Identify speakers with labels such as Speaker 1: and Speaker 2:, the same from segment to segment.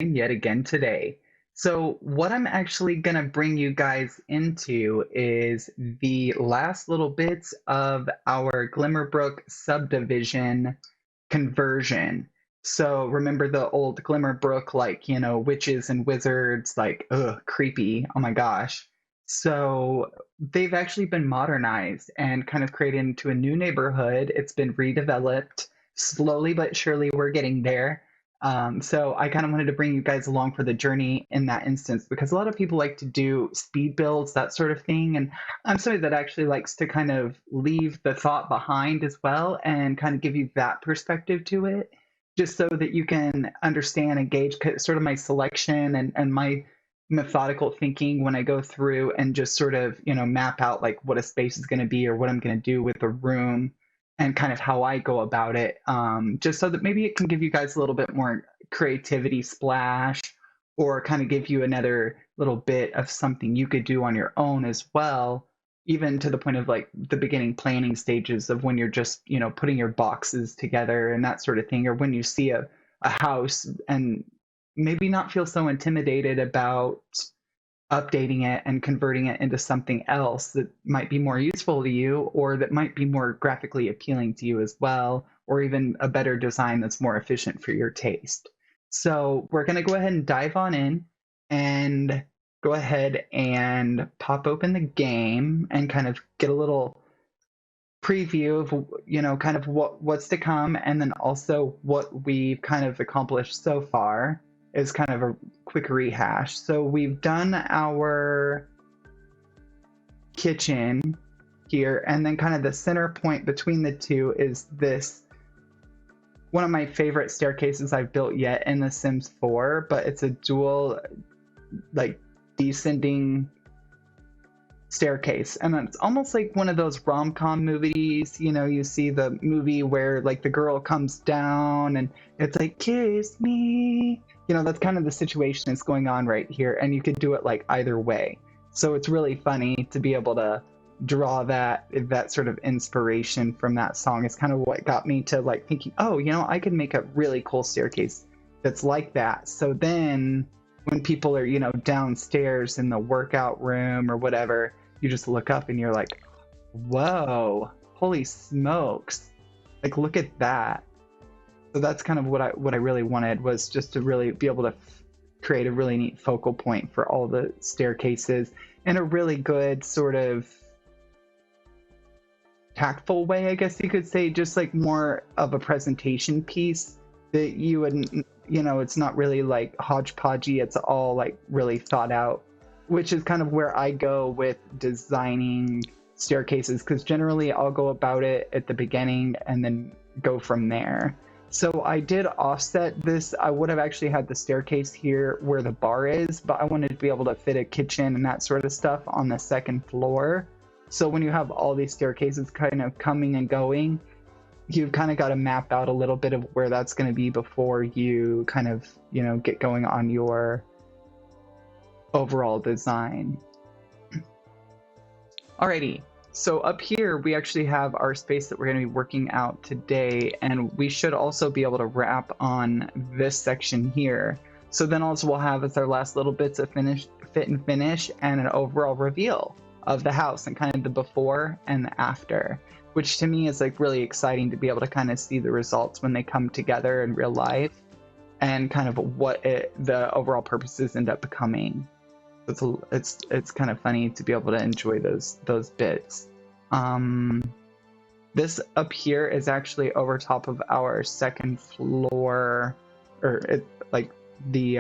Speaker 1: yet again today. So, what I'm actually going to bring you guys into is the last little bits of our Glimmerbrook subdivision conversion. So, remember the old Glimmerbrook, like, witches and wizards, like, ugh, creepy. Oh my gosh. So, they've actually been modernized and kind of created into a new neighborhood. It's been redeveloped. Slowly but surely, we're getting there. So I kind of wanted to bring you guys along for the journey in that instance because a lot of people like to do speed builds, that sort of thing. And I'm somebody that actually likes to kind of leave the thought behind as well and kind of give you that perspective to it, just so that you can understand and gauge sort of my selection and my methodical thinking when I go through and just sort of, map out like what a space is going to be or what I'm going to do with the room and kind of how I go about it, just so that maybe it can give you guys a little bit more creativity splash or kind of give you another little bit of something you could do on your own as well, even to the point of like the beginning planning stages of when you're just, putting your boxes together and that sort of thing, or when you see a house and maybe not feel so intimidated about updating it and converting it into something else that might be more useful to you or that might be more graphically appealing to you as well, or even a better design that's more efficient for your taste. So we're going to go ahead and dive on in and go ahead and pop open the game and kind of get a little preview of kind of what's to come, and then also what we've kind of accomplished so far is kind of a quick rehash. So we've done our kitchen here, and then kind of the center point between the two is this one of my favorite staircases I've built yet in The Sims 4, but it's a dual like descending staircase, and it's almost like one of those rom-com movies. You see the movie where like the girl comes down and it's like kiss me. That's kind of the situation that's going on right here, and you could do it like either way. So it's really funny to be able to draw that sort of inspiration from that song. It's kind of what got me to like thinking, oh, I could make a really cool staircase that's like that. So then when people are, downstairs in the workout room or whatever, you just look up and you're like, whoa, holy smokes. Like, look at that. So that's kind of what I really wanted, was just to really be able to create a really neat focal point for all the staircases in a really good sort of tactful way, I guess you could say, just like more of a presentation piece that you wouldn't, it's not really like hodgepodgey, it's all like really thought out, which is kind of where I go with designing staircases, because generally I'll go about it at the beginning and then go from there. So I did offset this. I would have actually had the staircase here where the bar is, but I wanted to be able to fit a kitchen and that sort of stuff on the second floor. So when you have all these staircases kind of coming and going, you've kind of got to map out a little bit of where that's going to be before you kind of, get going on your overall design. Alrighty, so up here we actually have our space that we're going to be working out today, and we should also be able to wrap on this section here. So then all we'll have is our last little bits of fit and finish and an overall reveal of the house and kind of the before and the after, which to me is like really exciting to be able to kind of see the results when they come together in real life and kind of what the overall purposes end up becoming. It's kind of funny to be able to enjoy those bits. This up here is actually over top of our second floor, or like the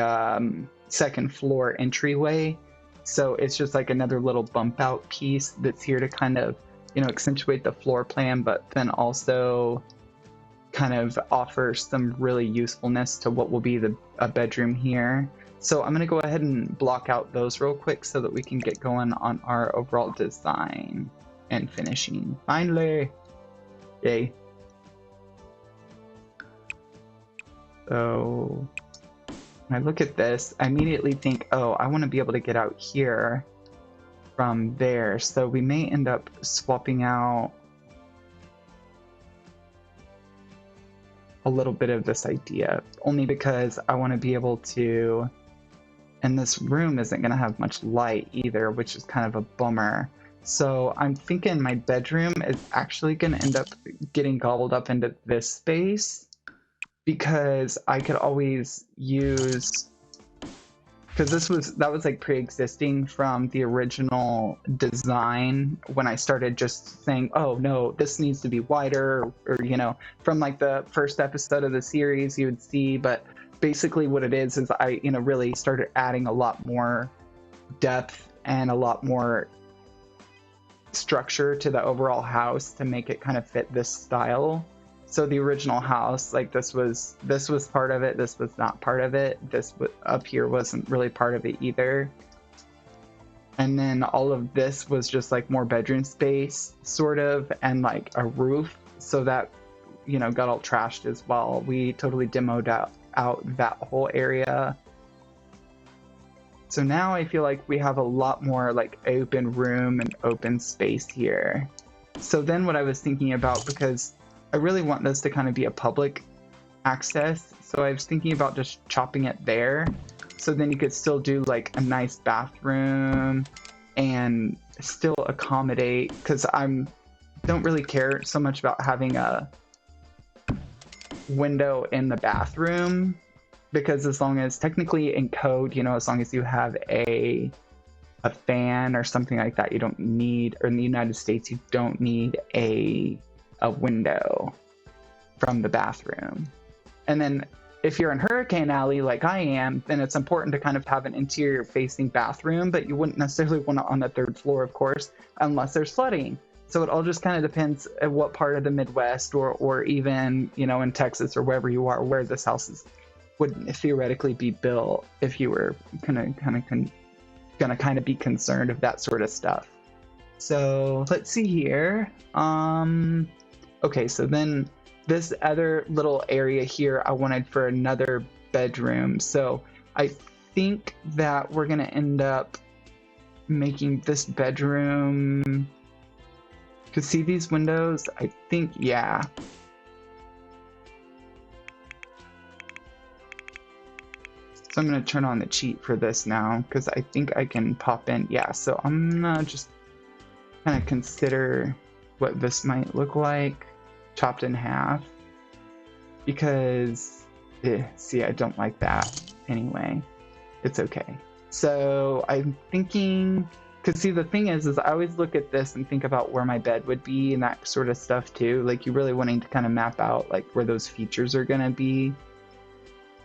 Speaker 1: second floor entryway. So it's just like another little bump out piece that's here to kind of, accentuate the floor plan, but then also kind of offer some really usefulness to what will be a bedroom here. So I'm going to go ahead and block out those real quick so that we can get going on our overall design and finishing. Finally! Yay. So when I look at this, I immediately think, oh, I want to be able to get out here from there. So we may end up swapping out a little bit of this idea, only because I want to be able to, and this room isn't going to have much light either, which is kind of a bummer. So I'm thinking my bedroom is actually going to end up getting gobbled up into this space, because I could always use, because that was like pre-existing from the original design when I started just saying, oh no, this needs to be wider, or you know, from like the first episode of the series you would see. But basically what it is I, you know, really started adding a lot more depth and a lot more structure to the overall house to make it kind of fit this style. So the original house, like this was part of it, this was not part of it, this up here wasn't really part of it either. And then all of this was just like more bedroom space sort of, and like a roof, so that, you know, got all trashed as well. We totally demoed out that whole area. So now I feel like we have a lot more like open room and open space here. So then what I was thinking about, because I really want this to kind of be a public access, so I was thinking about just chopping it there. So then you could still do like a nice bathroom and still accommodate, because don't really care so much about having a window in the bathroom, because as long as technically in code, you know, as long as you have a fan or something like that, you don't need, or in the United States, you don't need a window from the bathroom. And then if you're in Hurricane Alley like I am, then it's important to kind of have an interior facing bathroom, but you wouldn't necessarily want it on the 3rd floor, of course, unless there's flooding. So it all just kind of depends at what part of the Midwest, or even, you know, in Texas or wherever you are, where this house would theoretically be built, if you were gonna kind of be concerned of that sort of stuff. So let's see here. Okay, so then this other little area here I wanted for another bedroom. So I think that we're gonna end up making this bedroom, because see these windows, I think, yeah. So I'm gonna turn on the cheat for this now, because I think I can pop in. Yeah, so I'm gonna just kind of consider what this might look like chopped in half, because see, I don't like that anyway. It's okay. So I'm thinking, because see, the thing is I always look at this and think about where my bed would be and that sort of stuff too, like you really wanting to kind of map out like where those features are gonna be.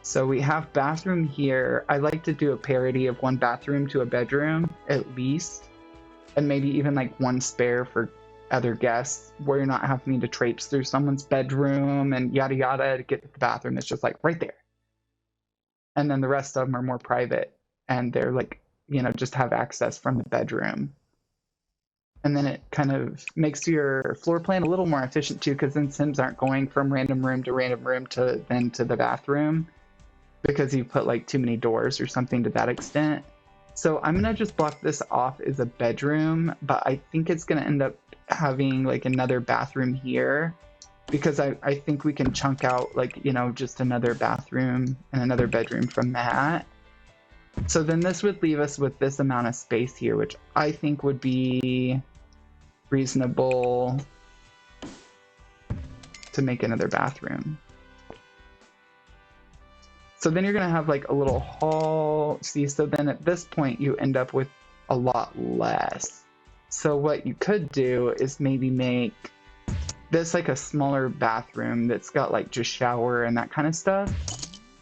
Speaker 1: So we have bathroom here. I like to do a parity of 1 bathroom to a bedroom at least, and maybe even like 1 spare for other guests, where you're not having to traipse through someone's bedroom and yada yada to get to the bathroom. It's just like right there. And then the rest of them are more private, and they're like, you know, just have access from the bedroom. And then it kind of makes your floor plan a little more efficient too, because then Sims aren't going from random room to then to the bathroom, because you put like too many doors or something to that extent. So I'm gonna just block this off as a bedroom, but I think it's gonna end up having like another bathroom here, because I think we can chunk out like, you know, just another bathroom and another bedroom from that. So then this would leave us with this amount of space here, which I think would be reasonable to make another bathroom. So then you're gonna have like a little hall. See, so then at this point you end up with a lot less. So what you could do is maybe make this like a smaller bathroom that's got like just shower and that kind of stuff.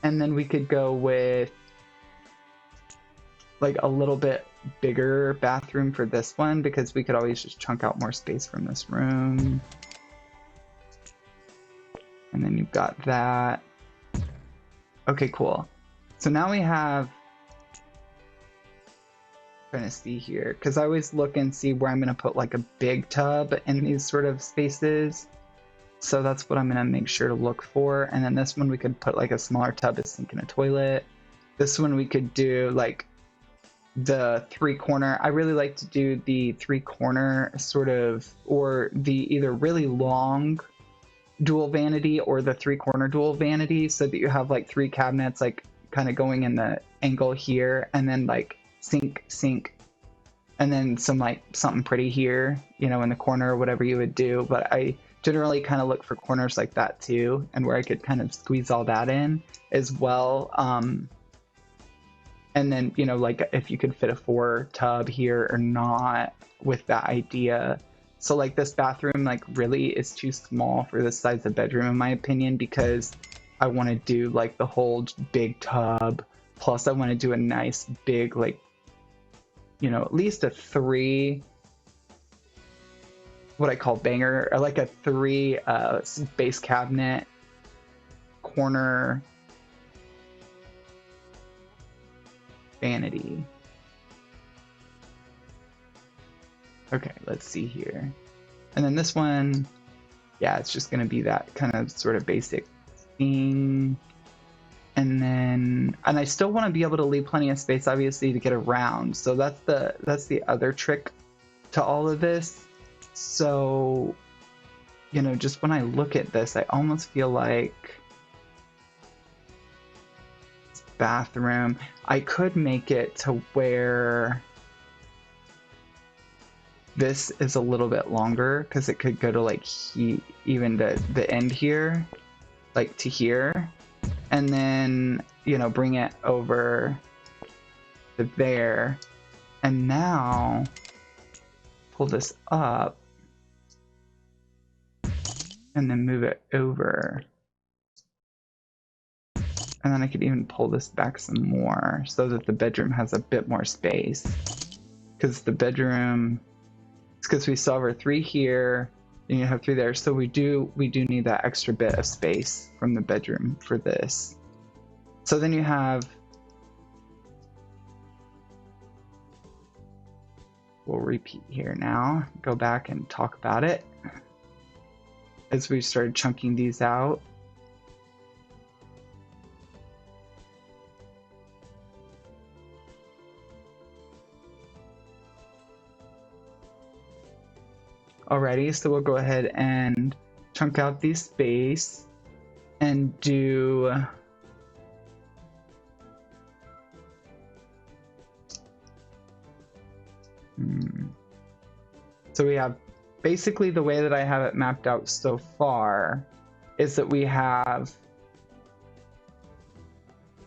Speaker 1: And then we could go with like a little bit bigger bathroom for this one, because we could always just chunk out more space from this room. And then you've got that. Okay, cool. So now we have, trying to see here, because I always look and see where I'm going to put like a big tub in these sort of spaces. So that's what I'm going to make sure to look for. And then this one we could put like a smaller tub as sink and a toilet. This one we could do like the 3-corner. I really like to do the 3-corner sort of, or the either really long dual vanity or the 3-corner dual vanity, so that you have like 3 cabinets like kind of going in the angle here, and then like sink, and then some like something pretty here, you know, in the corner or whatever you would do. But I generally kind of look for corners like that too, and where I could kind of squeeze all that in as well. And then, you know, like if you could fit a 4 tub here or not with that idea. So like this bathroom like really is too small for this size of bedroom in my opinion, because I want to do like the whole big tub. Plus I want to do a nice big, like, you know, at least a 3, what I call banger, or like a 3 base cabinet corner vanity. Okay, let's see here. And then this one, yeah, it's just gonna be that kind of sort of basic thing. And then, and I still want to be able to leave plenty of space, obviously, to get around. So that's the other trick to all of this. So, you know, just when I look at this, I almost feel like this bathroom, I could make it to where this is a little bit longer, because it could go to like even the end here, like to here, and then, you know, bring it over to there, and now pull this up and then move it over, and then I could even pull this back some more so that the bedroom has a bit more space, because the bedroom, it's because we still have our 3 here and you have 3 there, so we do need that extra bit of space from the bedroom for this. So then you have, we'll repeat here now, go back and talk about it as we started chunking these out. Alrighty, so we'll go ahead and chunk out the space and do so we have basically the way that I have it mapped out so far is that we have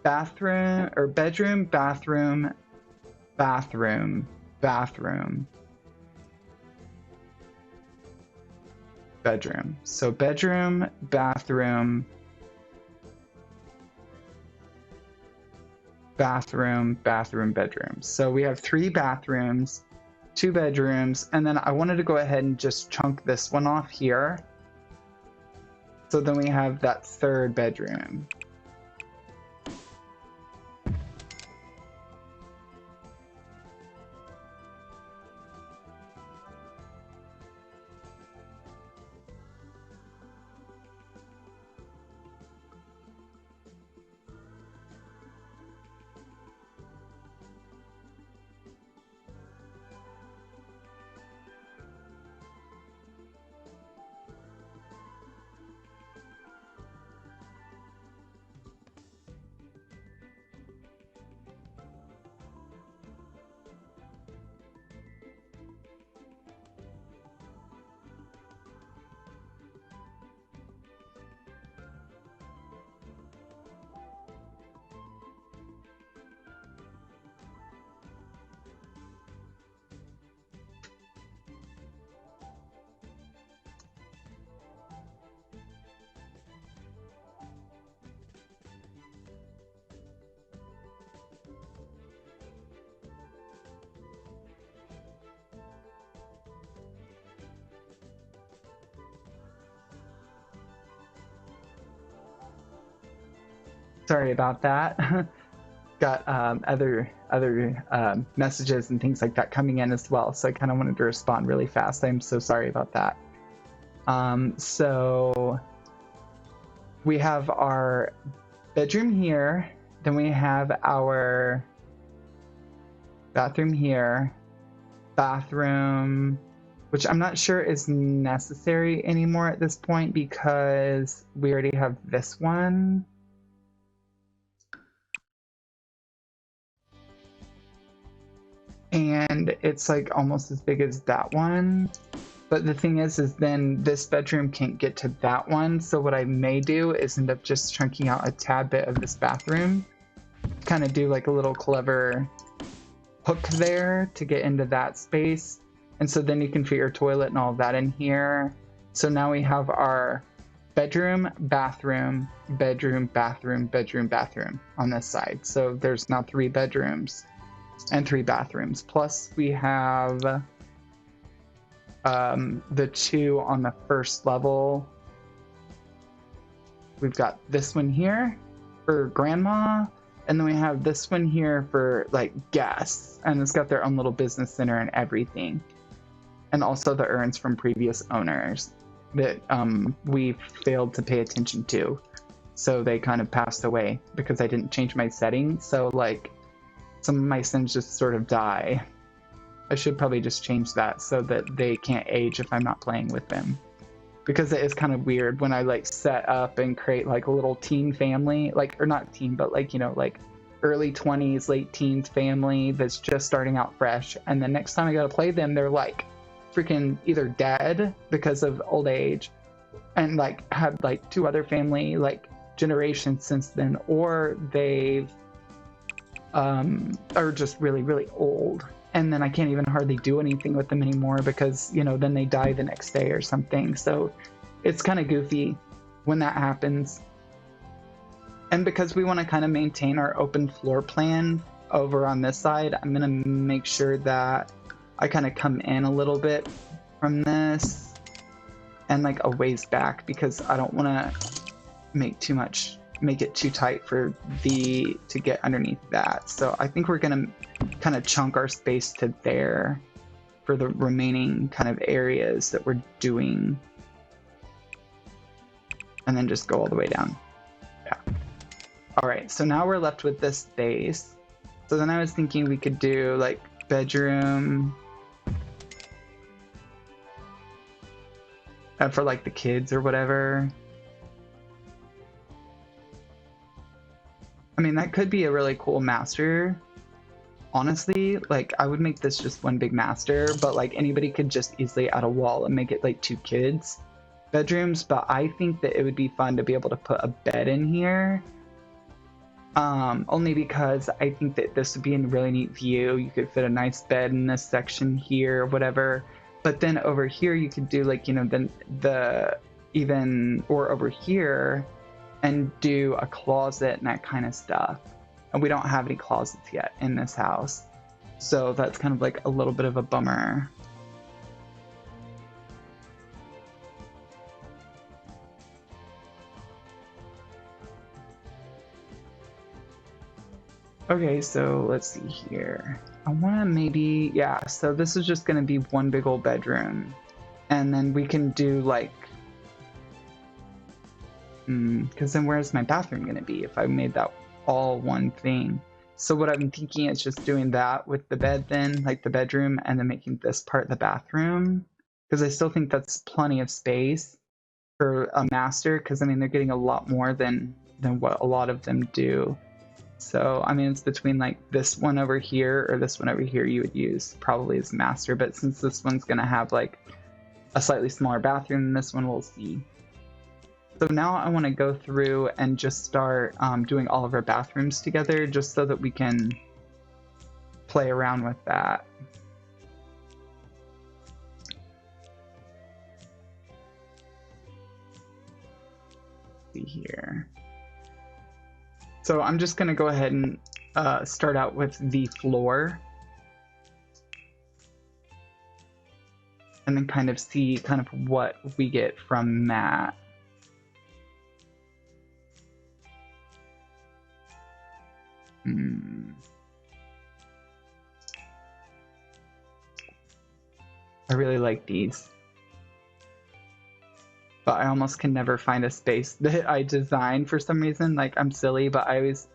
Speaker 1: bathroom or bedroom, bathroom, bathroom, bathroom, bedroom. So bedroom, bathroom, bathroom, bathroom, bedroom. So we have 3 bathrooms, 2 bedrooms, and then I wanted to go ahead and just chunk this one off here. So then we have that 3rd bedroom. Sorry about that. Got other messages and things like that coming in as well, so I kind of wanted to respond really fast. I'm so sorry about that. So we have our bedroom here, then we have our bathroom here, bathroom which I'm not sure is necessary anymore at this point because we already have this one. And it's like almost as big as that one. But the thing is then this bedroom can't get to that one. So what I may do is end up just chunking out a tad bit of this bathroom. Kind of do like a little clever hook there to get into that space. And so then you can fit your toilet and all of that in here. So now we have our bedroom, bathroom, bedroom, bathroom, bedroom, bathroom on this side. So there's now 3 bedrooms and 3 bathrooms. Plus we have the 2 on the first level. We've got this one here for grandma, and then we have this one here for like guests, and it's got their own little business center and everything. And also the urns from previous owners that we failed to pay attention to. So they kind of passed away because I didn't change my settings. So like some of my Sims just sort of die. I should probably just change that so that they can't age if I'm not playing with them. Because it is kind of weird when I like set up and create like a little teen family, like, or not teen, but like, you know, like early 20s, late teens family that's just starting out fresh. And then next time I gotta play them, they're like freaking either dead because of old age and like had like 2 other family like generations since then, or they've are just really, really old. And then I can't even hardly do anything with them anymore because, you know, then they die the next day or something. So it's kind of goofy when that happens. And because we want to kind of maintain our open floor plan over on this side, I'm going to make sure that I kind of come in a little bit from this and like a ways back because I don't want to make it too tight for to get underneath that. So I think we're going to kind of chunk our space to there for the remaining kind of areas that we're doing. And then just go all the way down. Yeah. All right, so now we're left with this space. So then I was thinking we could do like bedroom for like the kids or whatever. I mean, that could be a really cool master. Honestly, like I would make this just one big master, but like anybody could just easily add a wall and make it like 2 kids bedrooms. But I think that it would be fun to be able to put a bed in here. Only because I think that this would be a really neat view. You could fit a nice bed in this section here or whatever. But then over here you could do like, you know, or over here and do a closet and that kind of stuff. And we don't have any closets yet in this house. So that's kind of like a little bit of a bummer. Okay, so let's see here. I want to maybe, yeah, so this is just going to be one big old bedroom. And then we can do like, because then where's my bathroom going to be if I made that all one thing? So what I'm thinking is just doing that with the bed then, like the bedroom, and then making this part the bathroom. Because I still think that's plenty of space for a master, because I mean, they're getting a lot more than what a lot of them do. So, I mean, it's between like this one over here or this one over here you would use probably as master. But since this one's going to have like a slightly smaller bathroom than this one, we'll see. So now I want to go through and just start doing all of our bathrooms together just so that we can play around with that. Let's see here. So I'm just going to go ahead and start out with the floor. And then kind of see kind of what we get from that. I really like these. But I almost can never find a space that I design for some reason. Like, I'm silly, but I always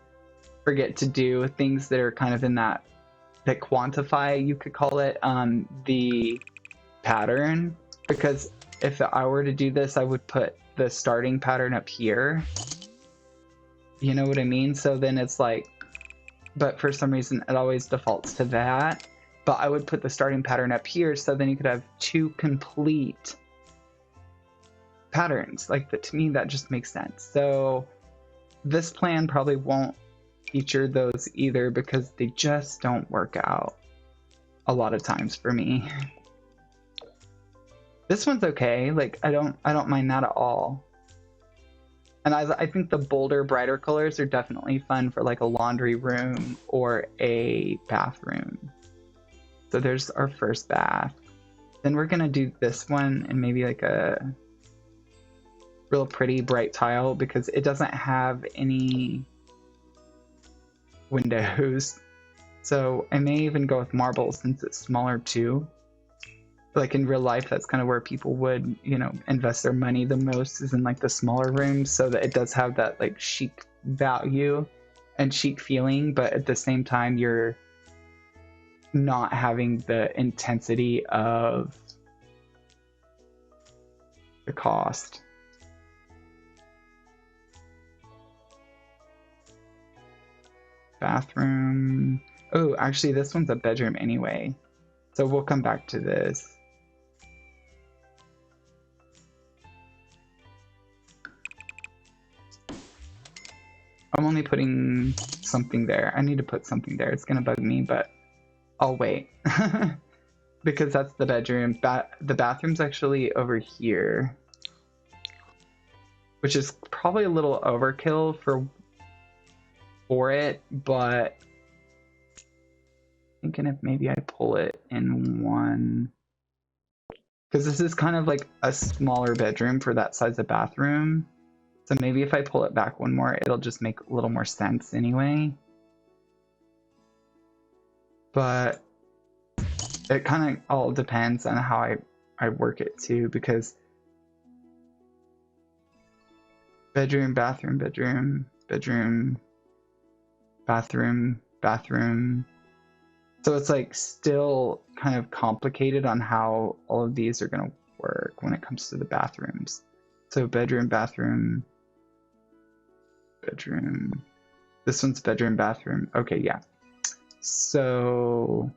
Speaker 1: forget to do things that are kind of in that quantify, you could call it, the pattern, because if I were to do this, I would put the starting pattern up here. You know what I mean? So then it's like, but for some reason it always defaults to that. But I would put the starting pattern up here, so then you could have two complete patterns. Like that, to me, that just makes sense. So this plan probably won't feature those either because they just don't work out a lot of times for me. This one's okay. Like I don't mind that at all. And I think the bolder, brighter colors are definitely fun for like a laundry room or a bathroom. So there's our first bath. Then we're gonna do this one and maybe like a real pretty bright tile because it doesn't have any windows. So I may even go with marble since it's smaller too. Like in real life, that's kind of where people would, you know, invest their money the most, is in like the smaller rooms, so that it does have that like chic value and chic feeling, but at the same time you're not having the intensity of the cost. Bathroom. Oh, actually this one's a bedroom anyway, so we'll come back to this. I'm only putting something there. I need to put something there. It's gonna bug me, but I'll wait. Because that's the bedroom. The bathroom's actually over here, which is probably a little overkill for it, but I'm thinking if maybe I pull it in one, because this is kind of like a smaller bedroom for that size of bathroom. So maybe if I pull it back one more, it'll just make a little more sense anyway. But it kind of all depends on how I work it too, because bedroom, bathroom, bedroom, bedroom, bathroom, bathroom. So it's like still kind of complicated on how all of these are going to work when it comes to the bathrooms. So bedroom, bathroom, bedroom. This one's bedroom, bathroom. Okay, yeah. So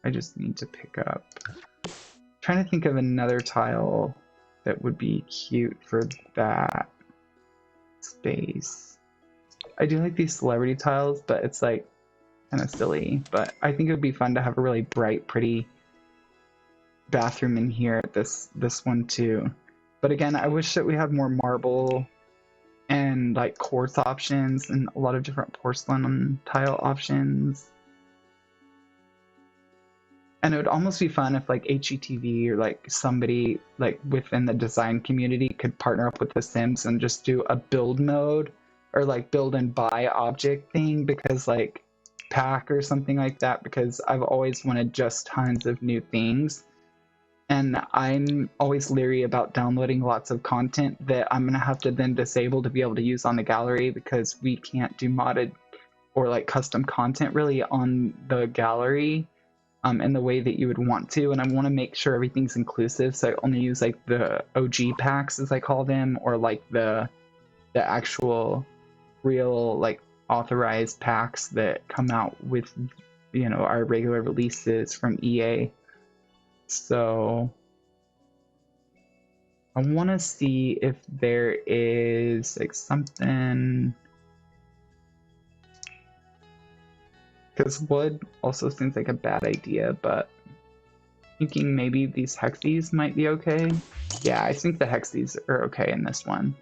Speaker 1: I just need to pick up. I'm trying to think of another tile that would be cute for that space. I do like these celebrity tiles, but it's like kind of silly. But I think it would be fun to have a really bright, pretty bathroom in here at this one too. But again, I wish that we had more marble and like quartz options and a lot of different porcelain tile options. And it would almost be fun if like HGTV or like somebody like within the design community could partner up with The Sims and just do a build mode or like build and buy object thing, because like pack or something like that, because I've always wanted just tons of new things. And I'm always leery about downloading lots of content that I'm going to have to then disable to be able to use on the gallery, because we can't do modded or like custom content really on the gallery in the way that you would want to. And I want to make sure everything's inclusive, so I only use like the OG packs, as I call them, or like the actual real like authorized packs that come out with, you know, our regular releases from EA. So I want to see if there is like something, because wood also seems like a bad idea, but thinking maybe these hexies might be okay. Yeah, I think the hexies are okay in this one.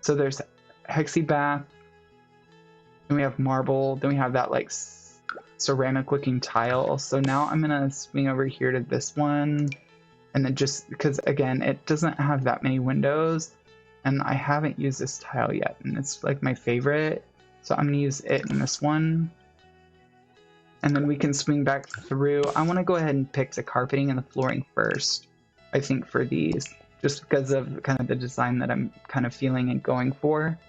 Speaker 1: So there's hexie bath, then we have marble, then we have that like ceramic looking tile. So now I'm gonna swing over here to this one, and then just because again it doesn't have that many windows and I haven't used this tile yet, and it's like my favorite, so I'm gonna use it in this one, and then we can swing back through. I want to go ahead and pick the carpeting and the flooring first, I think, for these, just because of kind of the design that I'm kind of feeling and going for.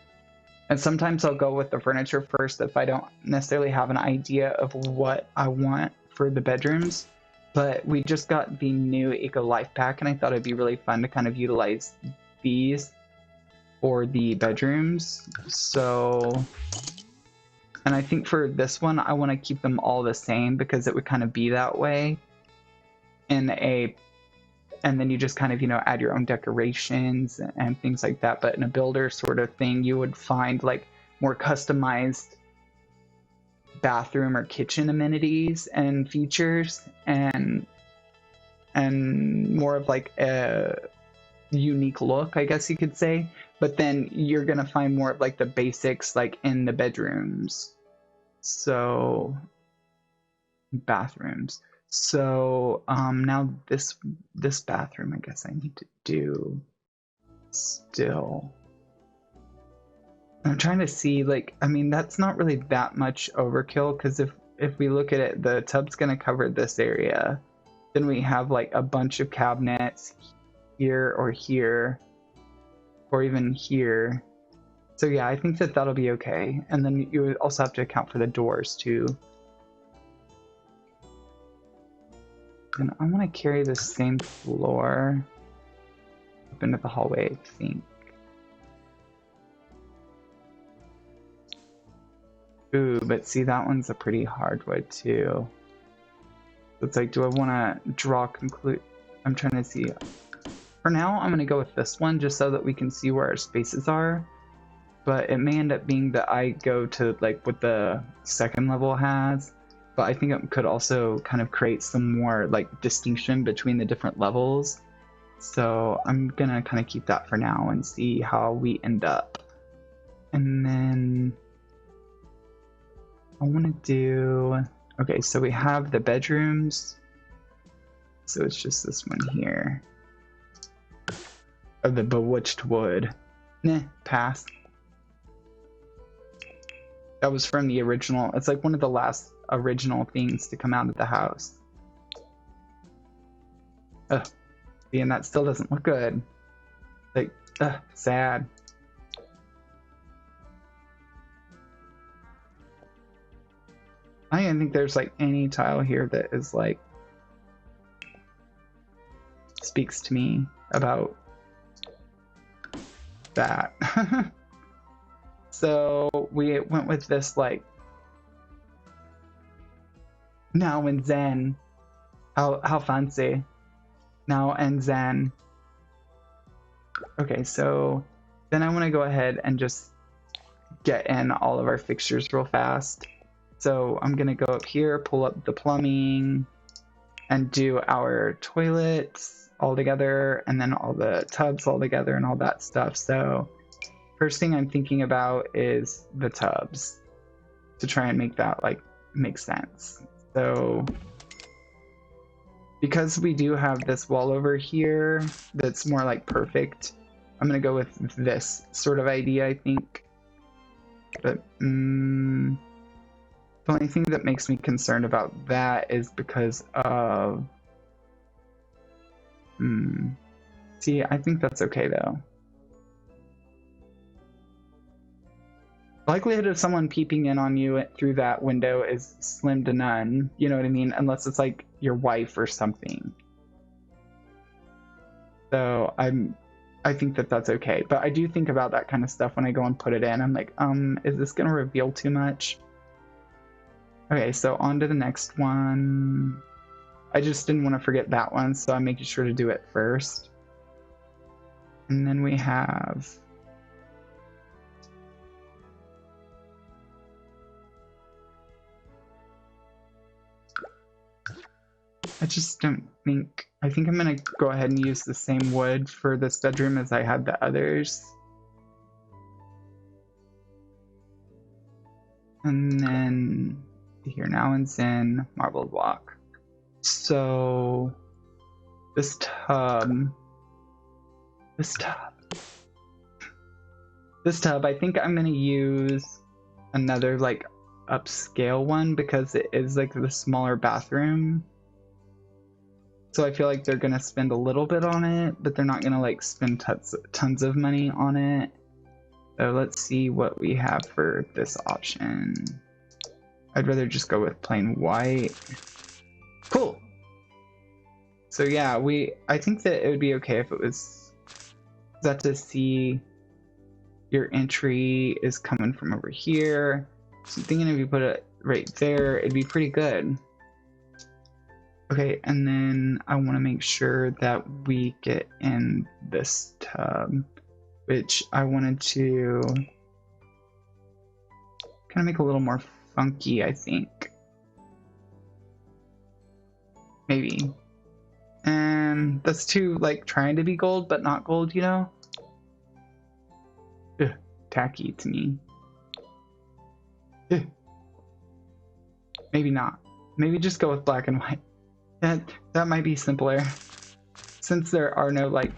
Speaker 1: And sometimes I'll go with the furniture first if I don't necessarily have an idea of what I want for the bedrooms, but we just got the new Eco Life Pack, and I thought it'd be really fun to kind of utilize these for the bedrooms. So, and I think for this one, I want to keep them all the same because it would kind of be that way in a, and then you just kind of, you know, add your own decorations and things like that. But in a builder sort of thing, you would find like more customized bathroom or kitchen amenities and features, and more of like a unique look, I guess you could say. But then you're gonna find more of like the basics like in the bedrooms. So bathrooms. So now this bathroom, I guess I need to do still. I'm trying to see, like, I mean, that's not really that much overkill, because if we look at it, the tub's gonna cover this area. Then we have like a bunch of cabinets here or here, or even here. So yeah, I think that that'll be okay. And then you also have to account for the doors too. And I want to carry the same floor up into the hallway, I think. Ooh, but see, that one's a pretty hardwood too. It's like, do I want to draw I'm trying to see. For now, I'm going to go with this one just so that we can see where our spaces are. But it may end up being that I go to like what the second level has. But I think it could also kind of create some more like distinction between the different levels. So I'm going to kind of keep that for now and see how we end up. And then I want to do, okay, so we have the bedrooms. So it's just this one here. Of the bewitched wood. Nah, pass. That was from the original. It's like one of the last original things to come out of the house. Ugh. See, and that still doesn't look good. Like, ugh, sad. I don't even think there's like any tile here that is like speaks to me about that. So we went with this like now and then. How fancy. Now and then. Okay, so then I want to go ahead and just get in all of our fixtures real fast. So I'm gonna go up here, pull up the plumbing, and do our toilets all together, and then all the tubs all together and all that stuff. So first thing I'm thinking about is the tubs, to try and make that like make sense. So because we do have this wall over here that's more like perfect, I'm gonna go with this sort of idea, I think. But the only thing that makes me concerned about that is because of see, I think that's okay though. Likelihood of someone peeping in on you through that window is slim to none, you know what I mean? Unless it's like your wife or something. So I think that that's okay. But I do think about that kind of stuff when I go and put it in. I'm like, is this gonna reveal too much? Okay, so on to the next one. I just didn't want to forget that one, so I'm making sure to do it first. And then we have I just don't think, I think I'm gonna go ahead and use the same wood for this bedroom as I had the others. And then here now and in marble block. So this tub, I think I'm gonna use another like upscale one because it is like the smaller bathroom. So I feel like they're gonna spend a little bit on it, but they're not gonna like spend tons of money on it. So let's see what we have for this option. I'd rather just go with plain white. Cool. So yeah, I think that it would be okay if it was that to see your entry is coming from over here. So I'm thinking if you put it right there, it'd be pretty good. Okay, and then I want to make sure that we get in this tub, which I wanted to kind of make a little more funky, I think. Maybe. And that's too, like, trying to be gold, but not gold, you know? Ugh, tacky to me. Ugh. Maybe not. Maybe just go with black and white. That might be simpler. Since there are no, like,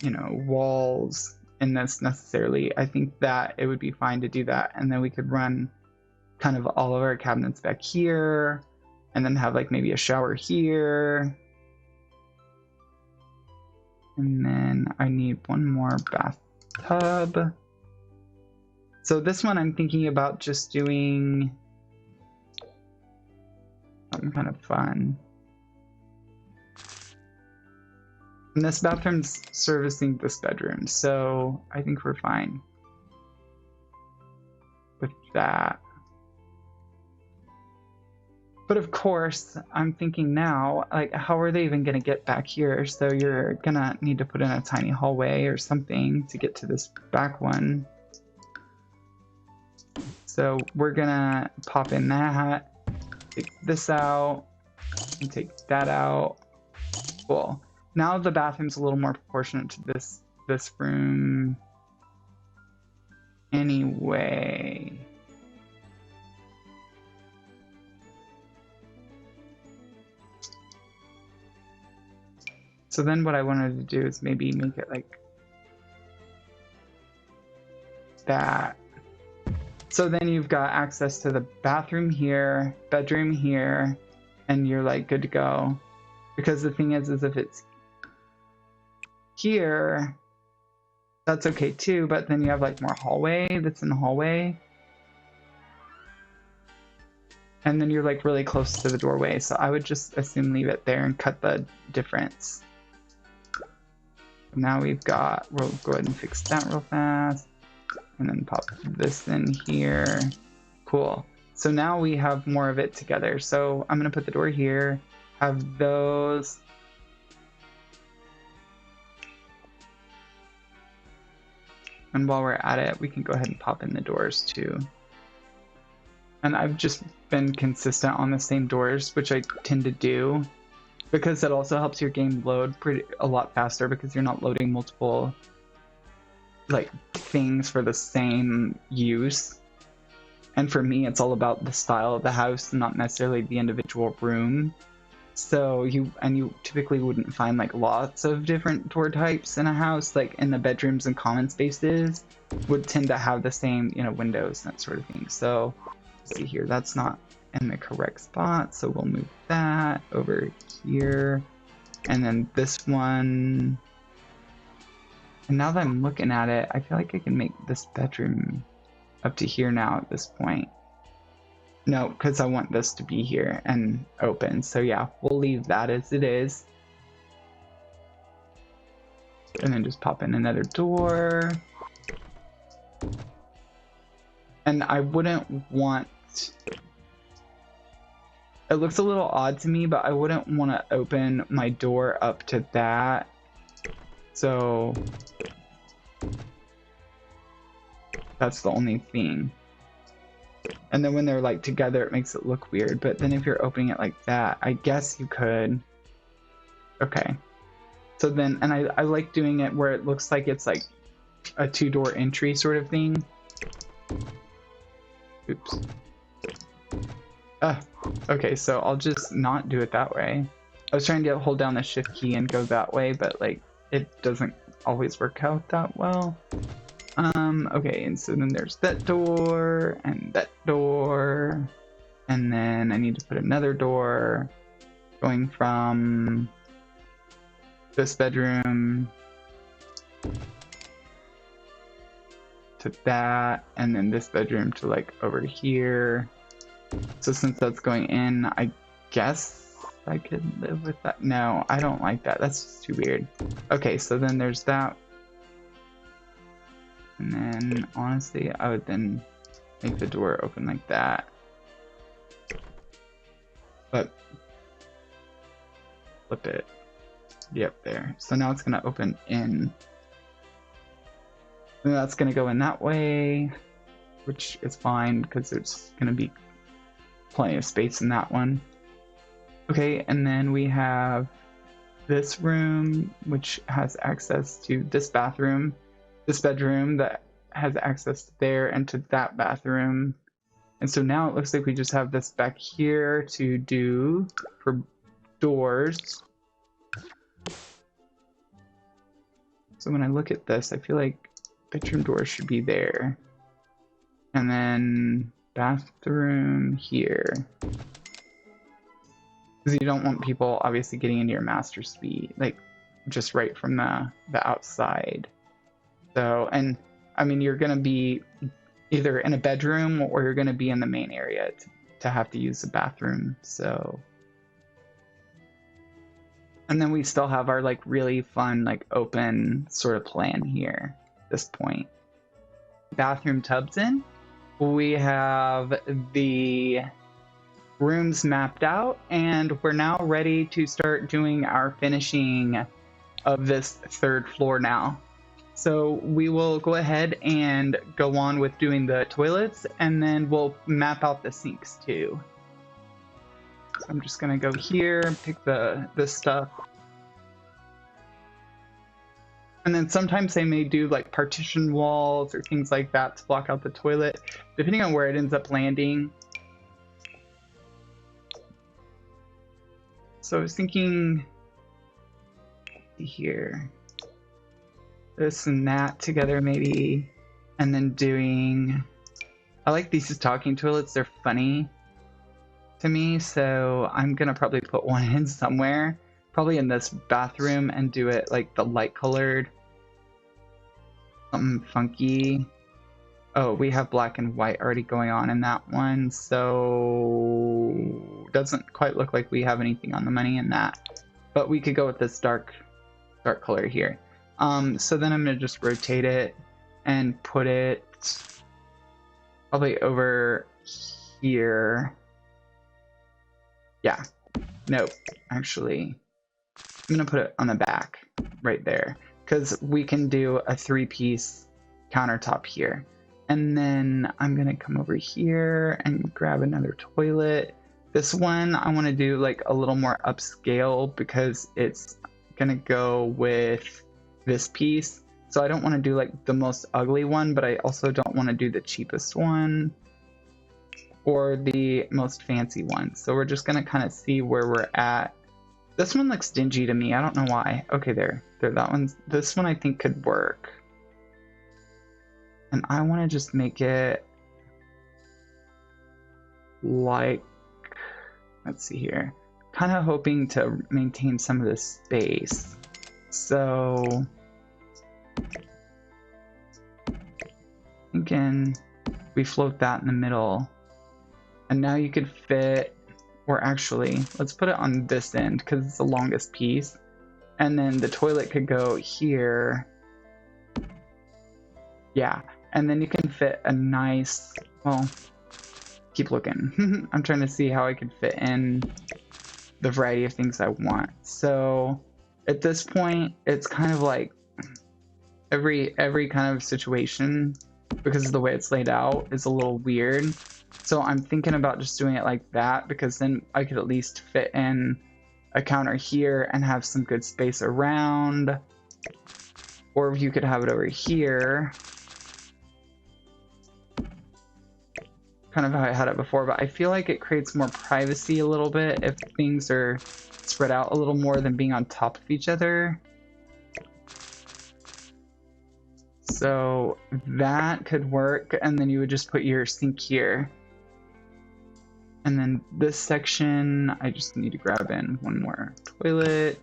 Speaker 1: you know, walls in this necessarily, I think that it would be fine to do that. And then we could run kind of all of our cabinets back here, and then have like maybe a shower here. And then I need one more bathtub. So this one I'm thinking about just doing something kind of fun. And this bathroom's servicing this bedroom, so I think we're fine with that. But of course, I'm thinking now, like, how are they even going to get back here? So you're going to need to put in a tiny hallway or something to get to this back one. So we're going to pop in that, take this out, and take that out. Cool. Now the bathroom's a little more proportionate to this room anyway. So then what I wanted to do is maybe make it like that. So then you've got access to the bathroom here, bedroom here, and you're like good to go. Because the thing is if it's here, that's okay too, but then you have like more hallway that's in the hallway. And then you're like really close to the doorway. So I would just assume leave it there and cut the difference. Now we've got, we'll go ahead and fix that real fast. And then pop this in here. Cool. So now we have more of it together. So I'm going to put the door here, have those. And while we're at it, we can go ahead and pop in the doors too. And I've just been consistent on the same doors, which I tend to do, because that also helps your game load a lot faster, because you're not loading multiple like things for the same use. And for me, it's all about the style of the house, not necessarily the individual room. So you typically wouldn't find like lots of different door types in a house, like in the bedrooms and common spaces would tend to have the same, you know, windows and that sort of thing. So let's see here, that's not in the correct spot, so we'll move that over here. And then this one, and now that I'm looking at it, I feel like I can make this bedroom up to here now at this point. No, because I want this to be here and open. So yeah, we'll leave that as it is. And then just pop in another door. And I wouldn't want... It looks a little odd to me, but I wouldn't want to open my door up to that. So that's the only thing. And then when they're like together, it makes it look weird. But then if you're opening it like that, I guess you could. Okay. So then, and I like doing it where it looks like it's like a two-door entry sort of thing. Oops. Okay, so I'll just not do it that way. I was trying to hold down the shift key and go that way, but like it doesn't always work out that well. Okay, and so then there's that door, and then I need to put another door going from this bedroom to that, and then this bedroom to like over here. So since that's going in, I guess I could live with that. No, I don't like that. That's just too weird. Okay, so then there's that. And then, honestly, I would then make the door open like that. But flip it. Yep, there. So now it's going to open in. And that's going to go in that way, which is fine because there's going to be plenty of space in that one. Okay, and then we have this room, which has access to this bathroom, this bedroom that has access there and to that bathroom. And so now it looks like we just have this back here to do for doors. So when I look at this, I feel like bedroom door should be there. And then bathroom here. Because you don't want people obviously getting into your master suite, like just right from the outside. So, and I mean, you're going to be either in a bedroom or you're going to be in the main area to have to use the bathroom. So, and then we still have our like really fun, like open sort of plan here at this point. Bathroom tubs in. We have the rooms mapped out, and we're now ready to start doing our finishing of this third floor now. So we will go ahead and go on with doing the toilets, and then we'll map out the sinks too. So I'm just gonna go here, pick this stuff. And then sometimes they may do like partition walls or things like that to block out the toilet, depending on where it ends up landing. So I was thinking here, this and that together maybe, and then doing, I like these talking toilets, they're funny to me, so I'm gonna probably put one in somewhere, probably in this bathroom, and do it like the light colored, something funky. Oh, we have black and white already going on in that one, so doesn't quite look like we have anything on the money in that. But we could go with this dark color here. So then I'm gonna just rotate it and put it probably over here. Yeah, nope, actually, I'm gonna put it on the back right there because we can do a 3-piece countertop here. And then I'm gonna come over here and grab another toilet. This one I want to do like a little more upscale because it's gonna go with this piece. So I don't want to do like the most ugly one, but I also don't want to do the cheapest one or the most fancy one. So we're just gonna kind of see where we're at. This one looks dingy to me. I don't know why. Okay, there, that one's, this one I think could work. And I want to just make it like, let's see here, kind of hoping to maintain some of this space. So thinking we float that in the middle, and now you could fit, or actually let's put it on this end because it's the longest piece, and then the toilet could go here. Yeah, and then you can fit a nice, well, keep looking. I'm trying to see how I can fit in the variety of things I want. So at this point, it's kind of like every kind of situation, because of the way it's laid out, is a little weird. So I'm thinking about just doing it like that, because then I could at least fit in a counter here and have some good space around. Or if you could have it over here, kind of how I had it before, but I feel like it creates more privacy a little bit if things are spread out a little more than being on top of each other. So that could work, and then you would just put your sink here. And then this section, I just need to grab in one more toilet.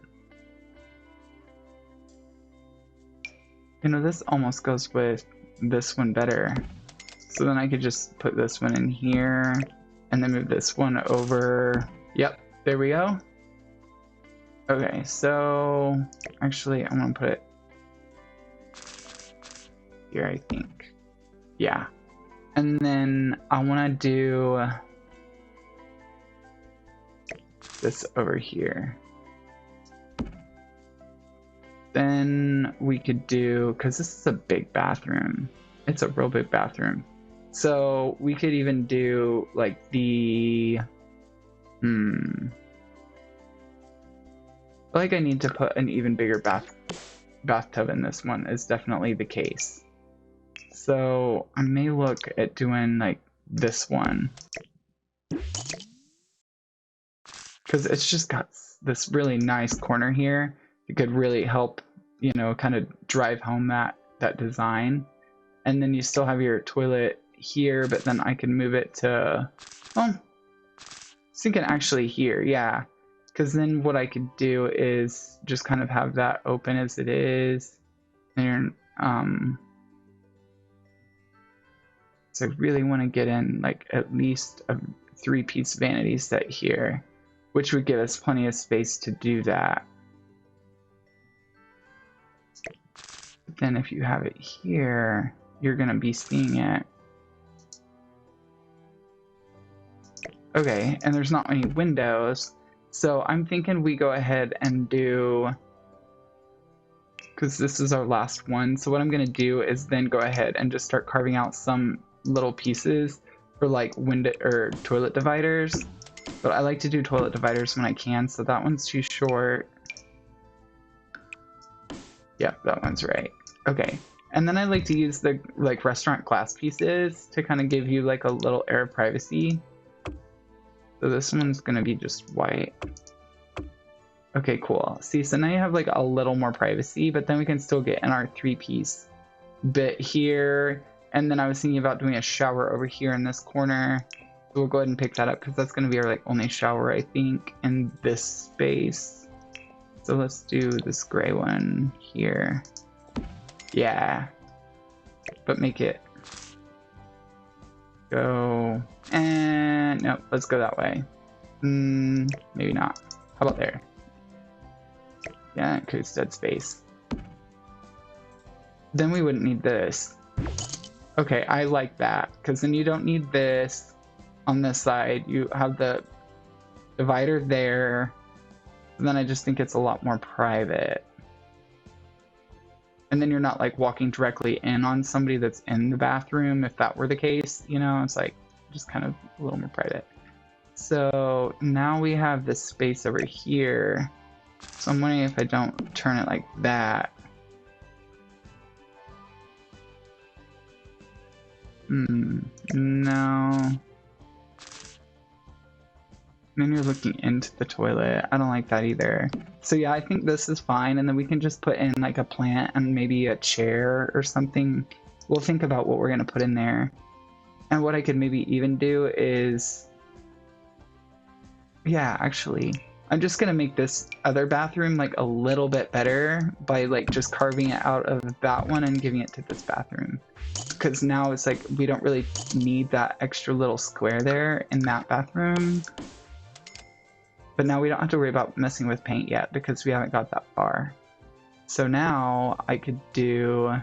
Speaker 1: You know, this almost goes with this one better. So then I could just put this one in here and then move this one over. Yep, there we go. Okay, so actually I'm gonna put it here, I think. Yeah. And then I wanna do this over here. Then we could do, because this is a big bathroom. It's a real big bathroom. So we could even do like the, I feel like I need to put an even bigger bathtub in this one is definitely the case. So I may look at doing like this one. Because it's just got this really nice corner here. It could really help, you know, kind of drive home that design. And then you still have your toilet here, but then I can move it to, well, I was thinking actually here, yeah. Because then what I could do is just kind of have that open as it is. And so I really want to get in like at least a 3-piece vanity set here, which would give us plenty of space to do that. But then if you have it here, you're going to be seeing it. Okay, and there's not many windows, so I'm thinking we go ahead and do, because this is our last one, so what I'm going to do is then go ahead and just start carving out some little pieces for like window or toilet dividers. But I like to do toilet dividers when I can, so that one's too short. Yep, that one's right. Okay, and then I like to use the like restaurant glass pieces to kind of give you like a little air of privacy. So this one's gonna be just white. Okay, cool. See, so now you have like a little more privacy, but then we can still get in our 3-piece bit here. And then I was thinking about doing a shower over here in this corner. So we'll go ahead and pick that up because that's gonna be our like only shower, I think, in this space. So let's do this gray one here. Yeah. But make it go, and nope, let's go that way. Maybe not. How about there? Yeah, it creates dead space. Then we wouldn't need this. Okay, I like that, because then you don't need this on this side. You have the divider there, and then I just think it's a lot more private. And then you're not like walking directly in on somebody that's in the bathroom. If that were the case, you know, it's like just kind of a little more private. So now we have this space over here. So I'm wondering if I don't turn it like that. No. Then you're looking into the toilet. I don't like that either. So yeah, I think this is fine, and then we can just put in like a plant and maybe a chair or something. We'll think about what we're gonna put in there. And what I could maybe even do is, yeah, actually, I'm just gonna make this other bathroom like a little bit better by like just carving it out of that one and giving it to this bathroom. Because now it's like we don't really need that extra little square there in that bathroom. But now we don't have to worry about messing with paint yet because we haven't got that far. So now I could do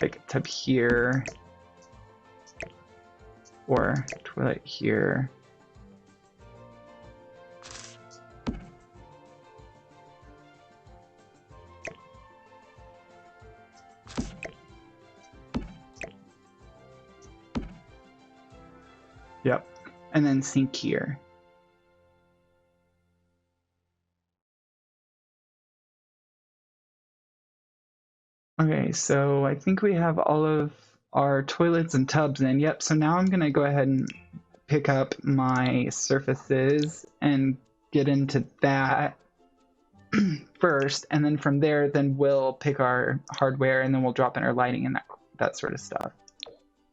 Speaker 1: like a tub here or toilet here. Yep. And then sink here. Okay, so I think we have all of our toilets and tubs in. Yep, so now I'm gonna go ahead and pick up my surfaces and get into that first, and then from there, then we'll pick our hardware and then we'll drop in our lighting and that sort of stuff.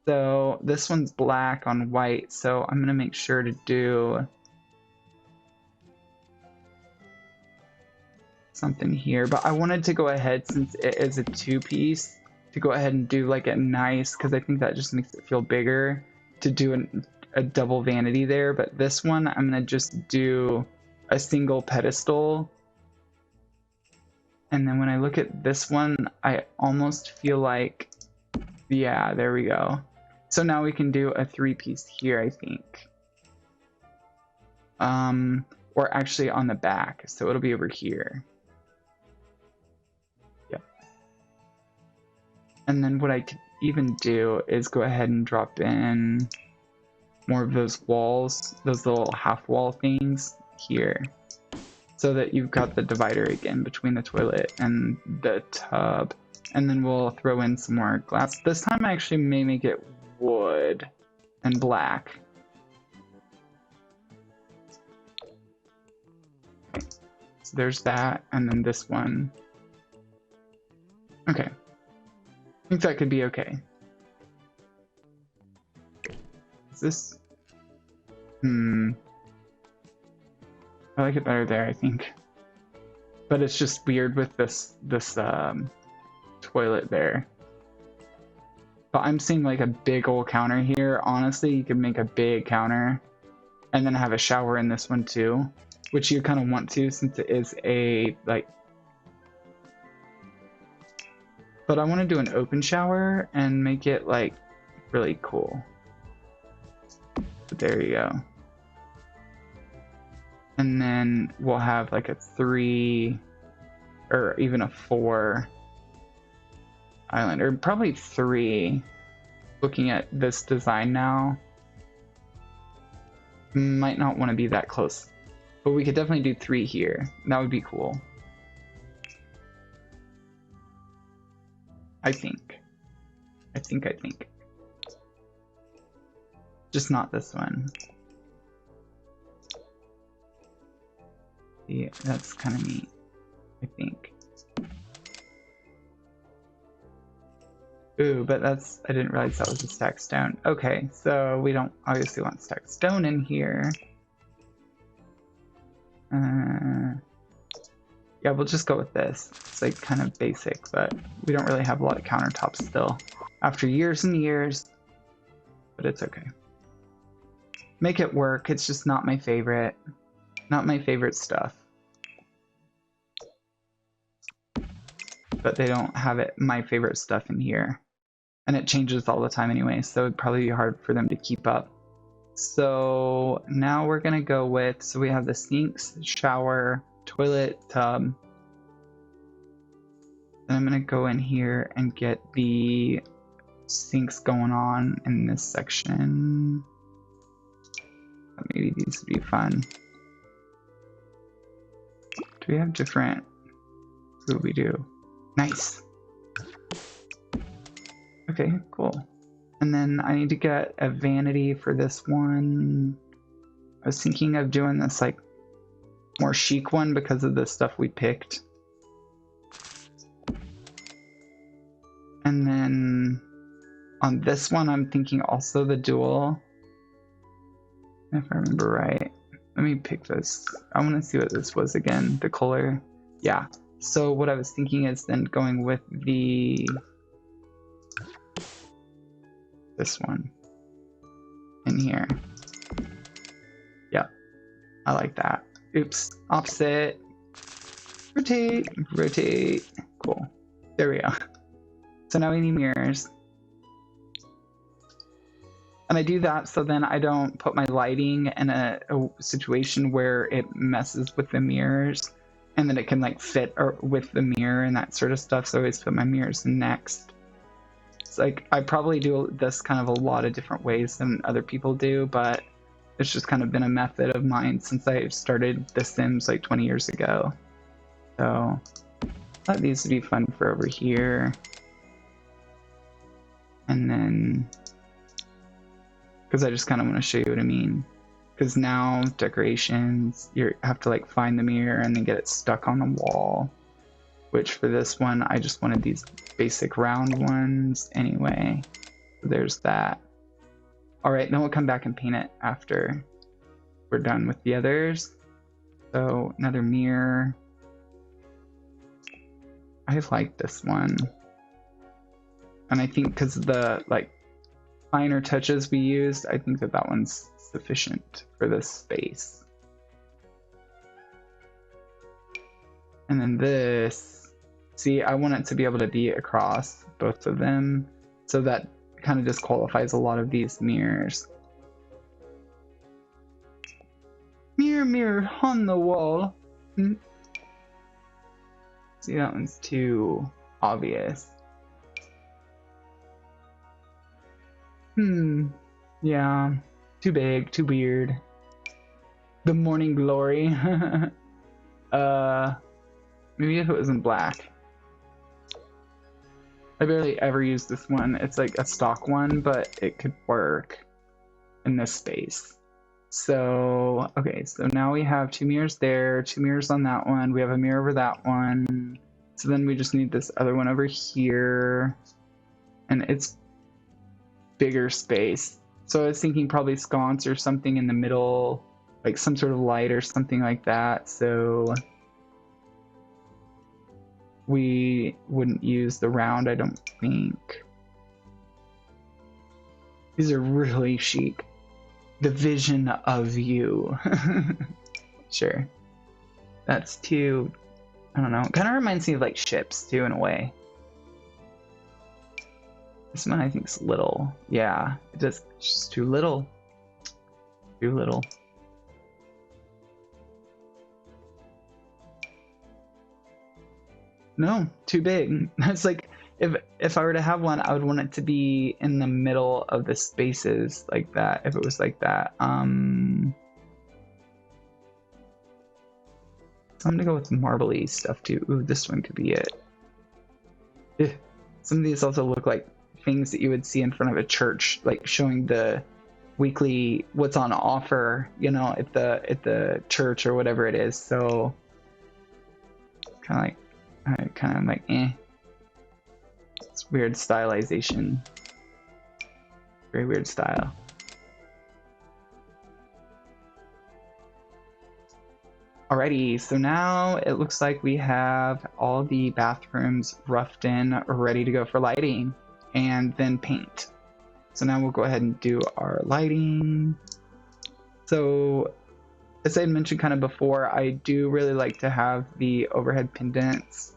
Speaker 1: So this one's black on white, so I'm gonna make sure to do something here, but I wanted to go ahead, since it is a 2-piece, to go ahead and do like a nice, because I think that just makes it feel bigger, to do a double vanity there. But this one I'm gonna just do a single pedestal. And then when I look at this one, I almost feel like, yeah, there we go. So now we can do a 3-piece here, I think. Or actually on the back, so it'll be over here. Yep. And then what I could even do is go ahead and drop in more of those walls, those little half wall things here, so that you've got the divider again between the toilet and the tub. And then we'll throw in some more glass. This time I actually may make it wood and black. Okay. So there's that, and then this one. Okay. I think that could be okay. Is this? I like it better there, I think. But it's just weird with this toilet there. But I'm seeing like a big old counter here. Honestly, you could make a big counter and then have a shower in this one too, which you kind of want to since it is a like. But I want to do an open shower and make it like really cool. But there you go. And then we'll have like a 3 or even a 4 island, or probably 3. Looking at this design now, might not want to be that close, but we could definitely do 3 here. That would be cool. I think. Just not this one. Yeah, that's kind of neat, I think. Ooh, but that's, I didn't realize that was a stacked stone. Okay, so we don't obviously want stacked stone in here. Yeah, we'll just go with this. It's like kind of basic, but we don't really have a lot of countertops still after years and years, but it's okay. Make it work. It's just not my favorite. Not my favorite stuff. But they don't have it, my favorite stuff in here. And it changes all the time anyway, so it'd probably be hard for them to keep up. So now we're gonna go with, so we have the sinks, shower, toilet, tub. Then I'm gonna go in here and get the sinks going on in this section. Maybe these would be fun. Do we have different? Ooh, we do. Nice. Okay, cool. And then I need to get a vanity for this one. I was thinking of doing this like more chic one because of the stuff we picked. And then on this one, I'm thinking also the dual. If I remember right. Let me pick this. I want to see what this was again. The color. Yeah. So what I was thinking is then going with this one in here. Yep. I like that. Oops. Opposite. Rotate. Rotate. Cool. There we go. So now we need mirrors. And I do that so then I don't put my lighting in a situation where it messes with the mirrors, and then it can like fit with the mirror and that sort of stuff. So I always put my mirrors next. It's like I probably do this kind of a lot of different ways than other people do, but it's just kind of been a method of mine since I started The Sims like 20 years ago. So I thought these would be fun for over here. And then, because I just kind of want to show you what I mean. Because now decorations, you have to like find the mirror and then get it stuck on the wall. Which for this one, I just wanted these basic round ones anyway. So there's that. All right, then we'll come back and paint it after we're done with the others. So another mirror. I like this one. And I think because of the like finer touches we used, I think that that one's sufficient for this space. And then this, see, I want it to be able to be across both of them. So that kind of disqualifies a lot of these mirrors. Mirror, mirror on the wall. See, that one's too obvious. Yeah, too big, too weird. The morning glory. Maybe if it was in black. I barely ever use this one. It's like a stock one, but it could work in this space. So, okay, so now we have 2 mirrors there, 2 mirrors on that one. We have a mirror over that one. So then we just need this other one over here. And it's bigger space. So I was thinking probably sconce or something in the middle, like some sort of light or something like that. So we wouldn't use the round, I don't think. These are really chic. The vision of you. Sure. That's too, I don't know. Kind of reminds me of like ships too in a way. This one I think is little. Yeah, it's just too little. Too little. No, too big. It's like if I were to have one, I would want it to be in the middle of the spaces like that. If it was like that. So I'm gonna go with marbly stuff too. Ooh, this one could be it. Ugh. Some of these also look like things that you would see in front of a church, like showing the weekly what's on offer, you know, at the church or whatever it is. So kind of like eh. It's weird stylization. Very weird style. Alrighty, so now it looks like we have all the bathrooms roughed in, ready to go for lighting, and then paint. So now we'll go ahead and do our lighting. So as I had mentioned kind of before, I do really like to have the overhead pendants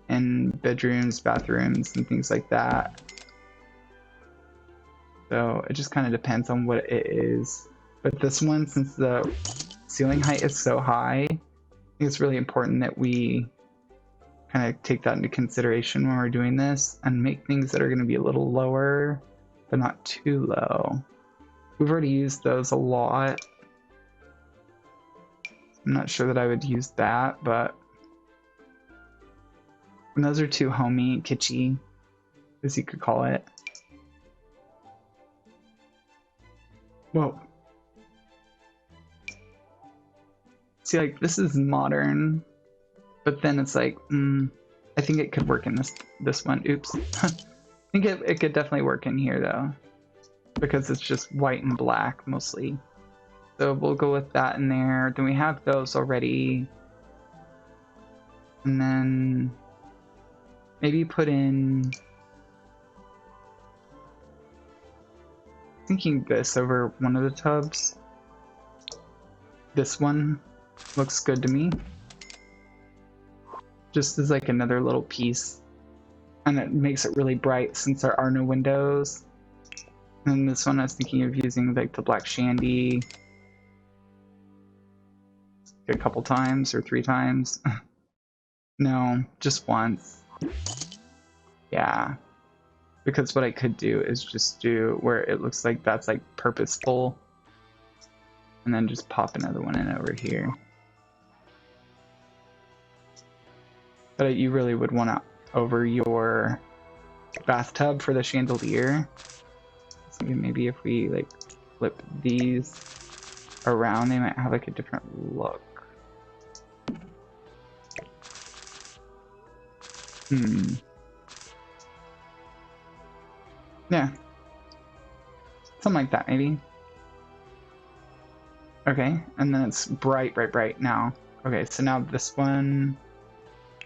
Speaker 1: in bedrooms, bathrooms, and things like that. So it just kind of depends on what it is. But this one, since the ceiling height is so high, I think it's really important that we kind of take that into consideration when we're doing this and make things that are going to be a little lower, but not too low. We've already used those a lot. I'm not sure that I would use that, but and those are too homey, kitschy, as you could call it. Whoa. See, like, this is modern, but then it's like, I think it could work in this one. Oops. I think it could definitely work in here, though, because it's just white and black, mostly. So we'll go with that in there. Then we have those already. And then maybe put in, thinking this over one of the tubs. This one looks good to me. Just as like another little piece. And it makes it really bright since there are no windows. And this one I was thinking of using like the black shandy a couple times or 3 times. No, just once. Yeah. Because what I could do is just do where it looks like that's like purposeful. And then just pop another one in over here. But you really would want to over your bathtub for the chandelier. So maybe if we like flip these around, they might have like a different look. Yeah. Something like that, maybe. Okay, and then it's bright now. Okay, so now this one,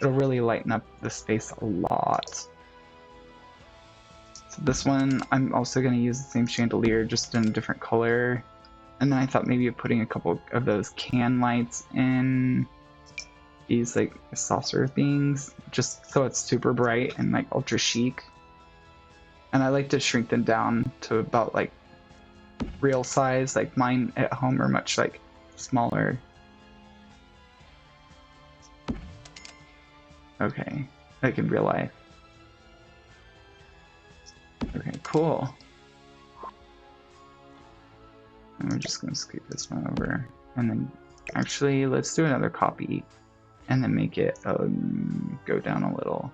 Speaker 1: it'll really lighten up the space a lot. So this one, I'm also going to use the same chandelier, just in a different color. And then I thought maybe of putting a couple of those can lights in these like saucer things just so it's super bright and like ultra chic. And I like to shrink them down to about like real size. Like mine at home are much like smaller. Okay, like in real life. Okay, cool. And we're just gonna scoot this one over. And then actually let's do another copy and then make it go down a little.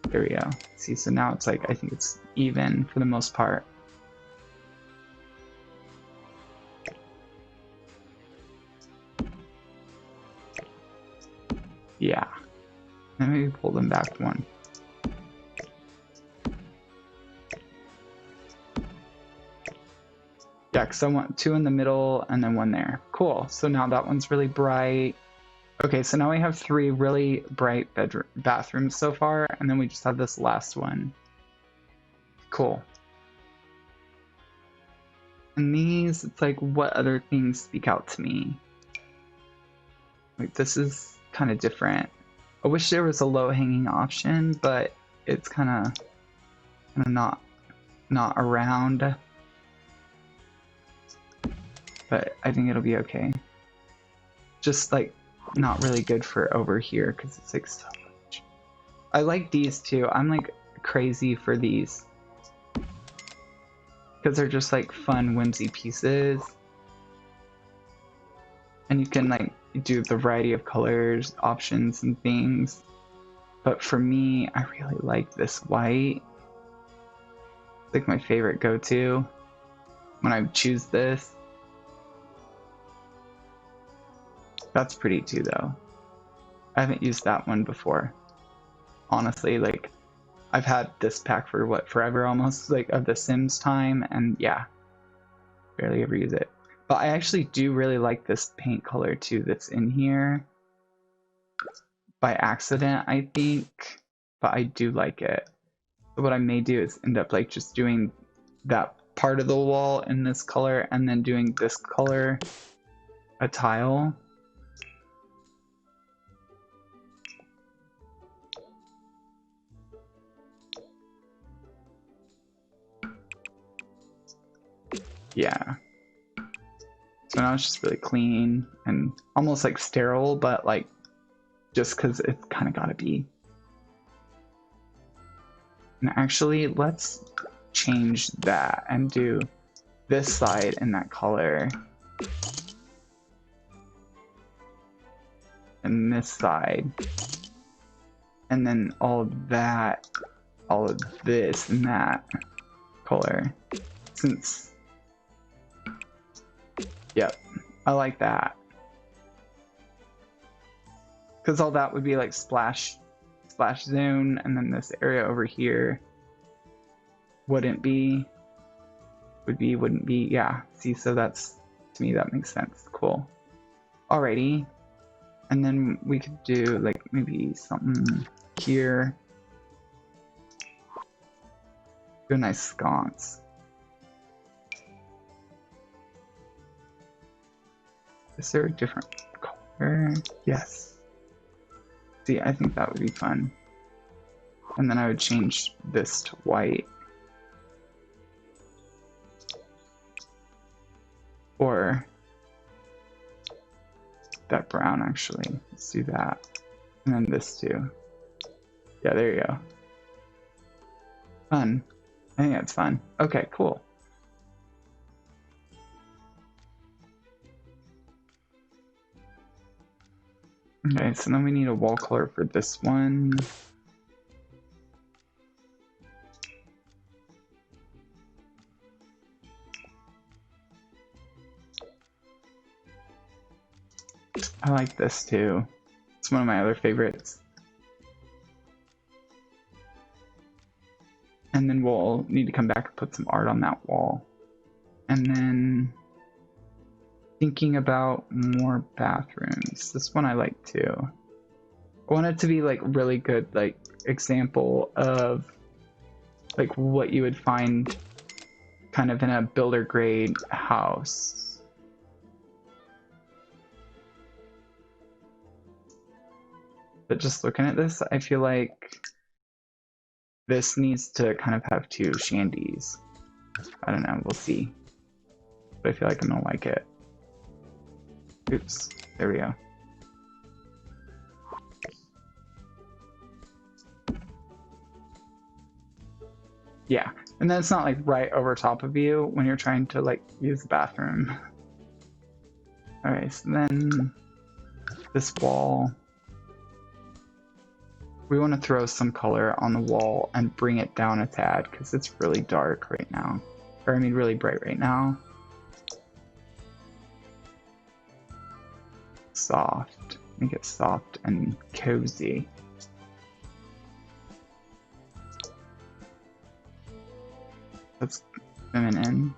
Speaker 1: There we go. See, so now it's like, I think it's even for the most part. Yeah. And maybe pull them back one. Yeah, because I want two in the middle and then one there. Cool. So now that one's really bright. Okay, so now we have 3 really bright bathrooms so far, and then we just have this last one. Cool. And these, it's like, what other things speak out to me? Like, this is kind of different. I wish there was a low-hanging option, but it's kind of not around. But I think it'll be okay. Just like not really good for over here because it's like so much. I like these too. I'm like crazy for these because they're just like fun whimsy pieces, and you can like do the variety of colors options and things. But for me, I really like this white. It's like my favorite go-to when I choose this. That's pretty too though. I haven't used that one before. Honestly, like I've had this pack for what, forever almost, like of the Sims time, and yeah, barely ever use it. But I actually do really like this paint color too that's in here. By accident, I think, but I do like it. So what I may do is end up like just doing that part of the wall in this color and then doing this color a tile. Yeah. So now it's just really clean and almost like sterile, but like just because it's kind of gotta be. And actually, let's change that and do this side in that color. And this side. And then all of that, all of this and that color. Since, yep, I like that. Because all that would be like splash zone, and then this area over here wouldn't be, wouldn't be, yeah. See, so that's, to me, that makes sense. Cool. Alrighty. And then we could do like maybe something here. Do a nice sconce. Is there a different color? Yes. See, I think that would be fun. And then I would change this to white. Or that brown, actually. Let's do that. And then this too. Yeah, there you go. Fun. I think that's fun. Okay, cool. Okay, so then we need a wall color for this one. I like this too. It's one of my other favorites. And then we'll need to come back and put some art on that wall. And then thinking about more bathrooms. This one I like too. I want it to be like really good, like example of like what you would find kind of in a builder grade house. But just looking at this, I feel like this needs to kind of have two shandies. I don't know, we'll see. But I feel like I'm gonna like it. Oops, there we go. Yeah, and then it's not like right over top of you when you're trying to like use the bathroom. Alright, so then this wall, we want to throw some color on the wall and bring it down a tad because it's really dark right now. Or I mean really bright right now. Soft, make it soft and cozy. That's feminine.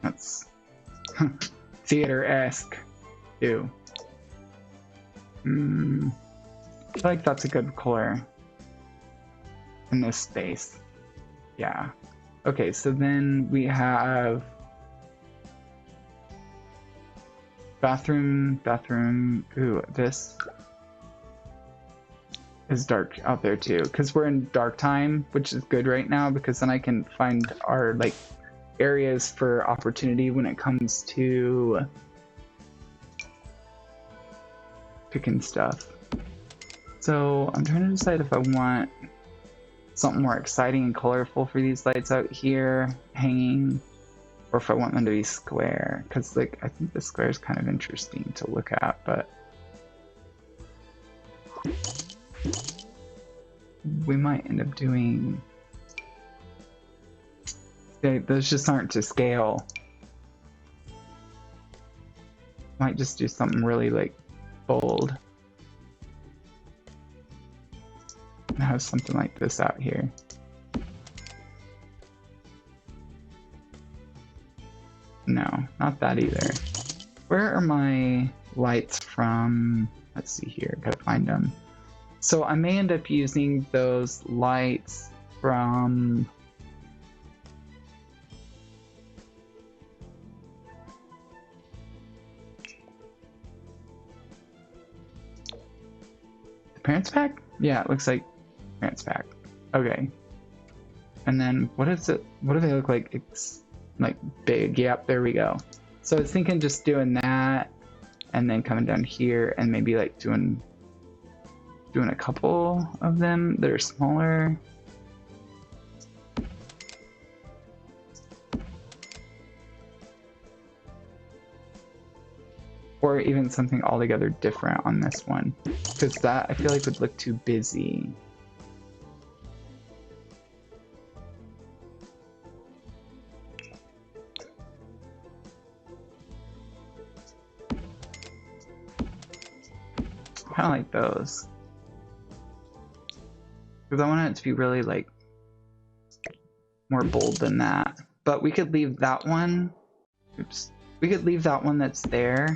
Speaker 1: That's theater-esque. Ew. I feel like that's a good color in this space. Yeah. Okay, so then we have bathroom. Ooh, this is dark out there too, because we're in dark time, which is good right now because then I can find our like areas for opportunity when it comes to picking stuff. So I'm trying to decide if I want something more exciting and colorful for these lights out here hanging, or if I want them to be square, because like I think the square is kind of interesting to look at, but we might end up doing, those just aren't to scale. Might just do something really like bold. And have something like this out here. No, not that either. Where are my lights from? Let's see here, gotta find them. So I may end up using those lights from the Parents Pack? Yeah, it looks like Parents Pack. Okay. And then what is it? What do they look like? It's like big. Yep, there we go. So I was thinking just doing that and then coming down here and maybe like doing a couple of them that are smaller. Or even something altogether different on this one, because that I feel like would look too busy. Kind of like those. Because I want it to be really like more bold than that. But we could leave that one. Oops. We could leave that one that's there.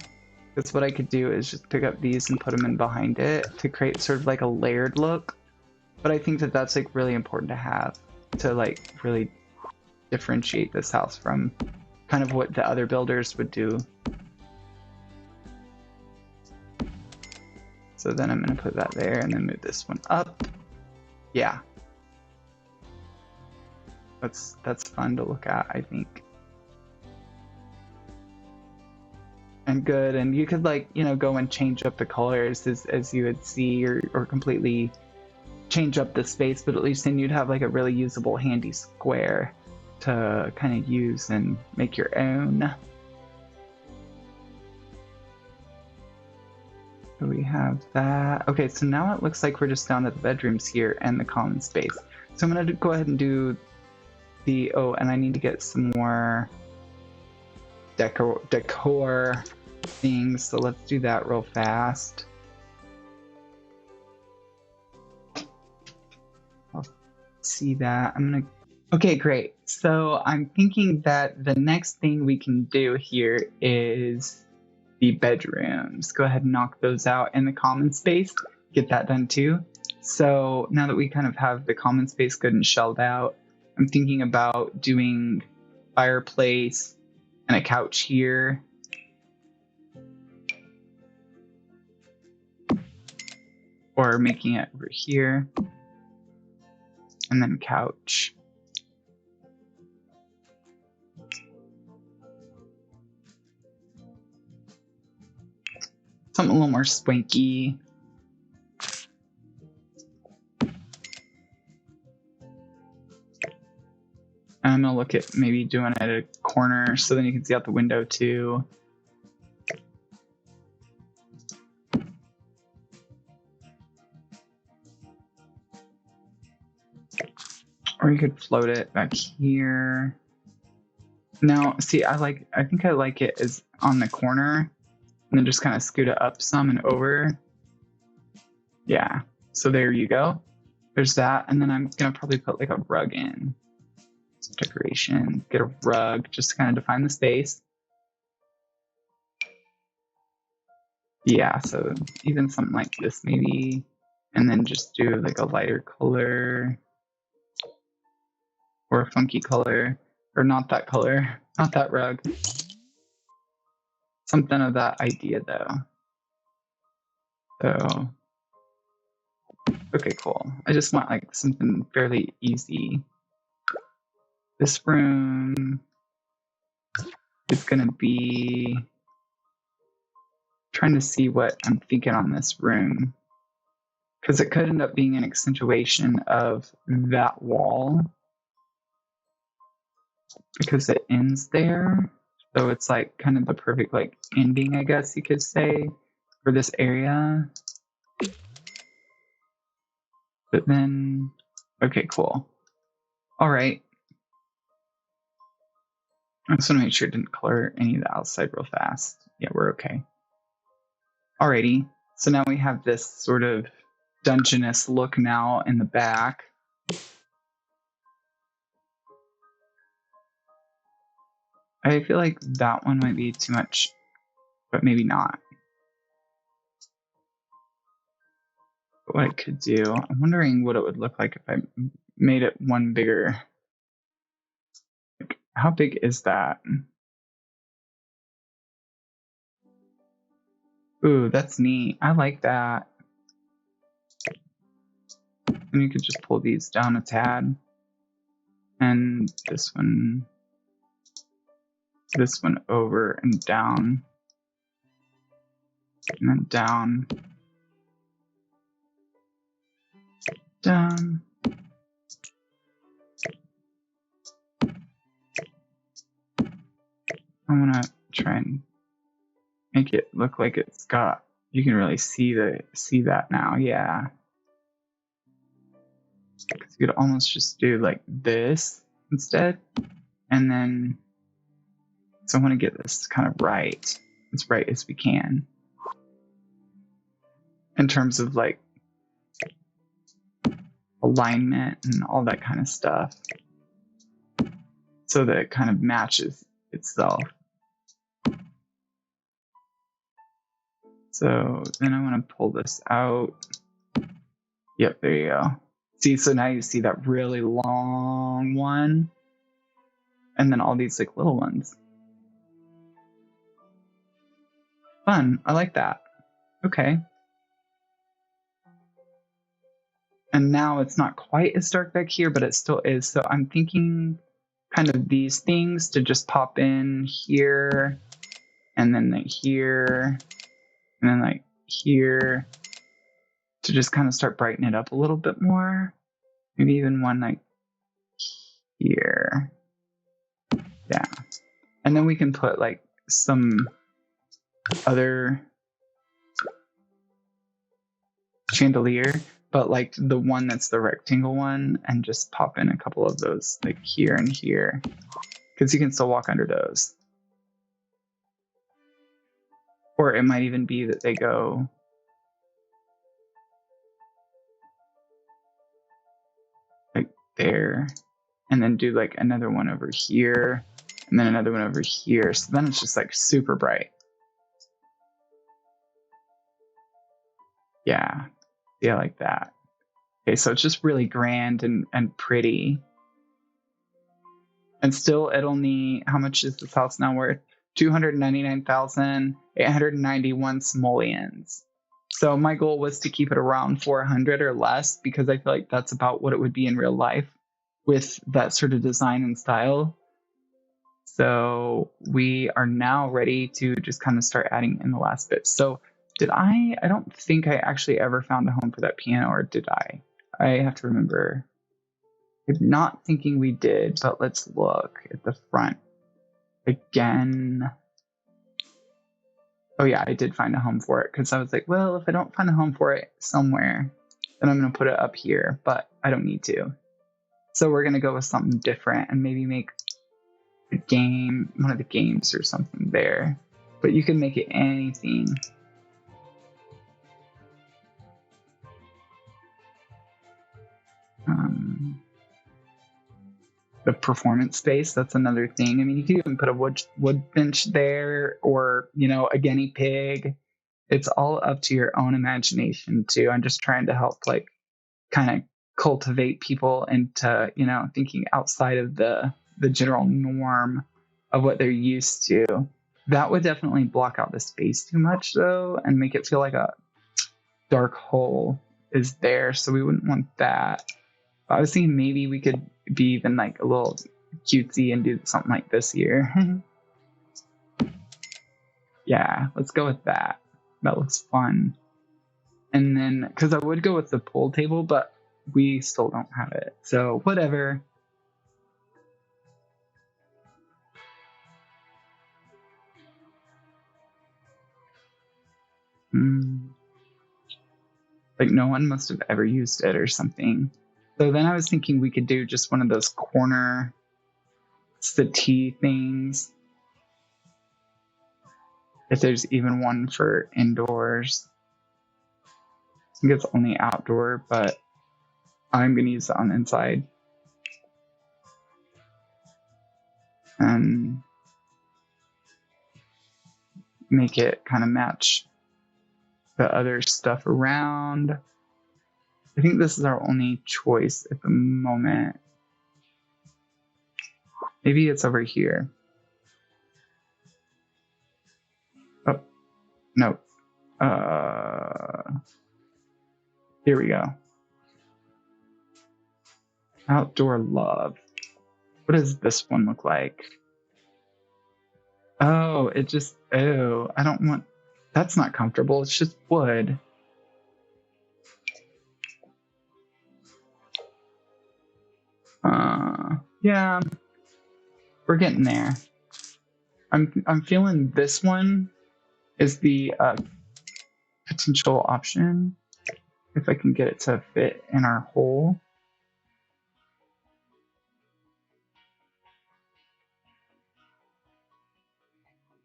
Speaker 1: Because what I could do is just pick up these and put them in behind it to create sort of like a layered look. But I think that that's like really important to have to like really differentiate this house from kind of what the other builders would do. So then I'm going to put that there and then move this one up. Yeah. That's fun to look at, I think. And good, and you could like, you know, go and change up the colors as you would see, or completely change up the space, but at least then you'd have like a really usable handy square to kind of use and make your own. So we have that. Okay, so now it looks like we're just down to the bedrooms here and the common space. So I'm gonna go ahead and do the, oh, and I need to get some more decor things, so let's do that real fast. I'll see that. Okay, great. So I'm thinking that the next thing we can do here is the bedrooms. Go ahead and knock those out in the common space. Get that done too. So now that we kind of have the common space good and shelled out, I'm thinking about doing fireplace and a couch here. or making it over here, and then couch. Something a little more swanky. And I'm gonna look at maybe doing it at a corner so then you can see out the window too. Or you could float it back here. Now, see, I think I like it as on the corner and then just kind of scoot it up some and over. Yeah, so there you go. There's that, and then I'm gonna probably put like a rug in. Some decoration, get a rug just to kind of define the space. Yeah, so even something like this maybe, and then just do like a lighter color or a funky color, or not that color, not that rug. Something of that idea though. So, okay, cool. I just want like something fairly easy. This room is gonna be, trying to see what I'm thinking on this room, because it could end up being an accentuation of that wall because it ends there. So it's like kind of the perfect like ending, I guess you could say, for this area. But then, okay, cool. All right. I just want to make sure it didn't color any of the outside real fast. Yeah, we're okay. Alrighty. So now we have this sort of dungeonous look now in the back. I feel like that one might be too much, but maybe not. But what I could do, I'm wondering what it would look like if I made it one bigger. Like, how big is that? Ooh, that's neat. I like that. And you could just pull these down a tad. And this one over and down. And then down. Down. I want to try and make it look like it's got, you can really see that now, yeah. Because you could almost just do like this instead. And then, so I want to get this kind of right, as right as we can. In terms of like alignment and all that kind of stuff. So that it kind of matches itself. So then I want to pull this out. Yep, there you go. See, so now you see that really long one. And then all these like little ones. Fun. I like that. Okay. And now it's not quite as dark back here, but it still is. So I'm thinking kind of these things to just pop in here, and then like here, and then like here, to just kind of start brightening it up a little bit more. Maybe even one like here. Yeah. And then we can put like some other chandelier, but like the one that's the rectangle one, and just pop in a couple of those like here and here, because you can still walk under those. Or it might even be that they go like there, and then do like another one over here, and then another one over here. So then it's just like super bright. Yeah, yeah, like that. Okay, so it's just really grand and pretty. And still, it'll need, how much is this house now worth? 299,891 simoleons. So my goal was to keep it around 400 or less because I feel like that's about what it would be in real life with that sort of design and style. So we are now ready to just kind of start adding in the last bit. So I don't think I actually ever found a home for that piano, or did I? I have to remember. I'm not thinking we did, but let's look at the front again. Oh yeah, I did find a home for it because I was like, well, if I don't find a home for it somewhere, then I'm going to put it up here, but I don't need to. So we're going to go with something different and maybe make a game, one of the games or something there. But you can make it anything. The performance space, that's another thing. I mean, you can even put a wood bench there, or, you know, a guinea pig. It's all up to your own imagination too. I'm just trying to help like kind of cultivate people into, you know, thinking outside of the general norm of what they're used to. That would definitely block out the space too much though, and make it feel like a dark hole is there. So we wouldn't want that. I was thinking maybe we could be even like a little cutesy and do something like this here. Yeah, let's go with that. That looks fun. And then, because I would go with the pool table, but we still don't have it. So whatever. Like no one must have ever used it or something. So then I was thinking we could do just one of those corner settee things. If there's even one for indoors. I think it's only outdoor, but I'm going to use it on the inside. And make it kind of match the other stuff around. I think this is our only choice at the moment. Maybe it's over here. Oh, no. Here we go. Outdoor love. What does this one look like? Oh, I don't want, that's not comfortable. It's just wood. Yeah, we're getting there. I'm feeling this one is the potential option if I can get it to fit in our hole.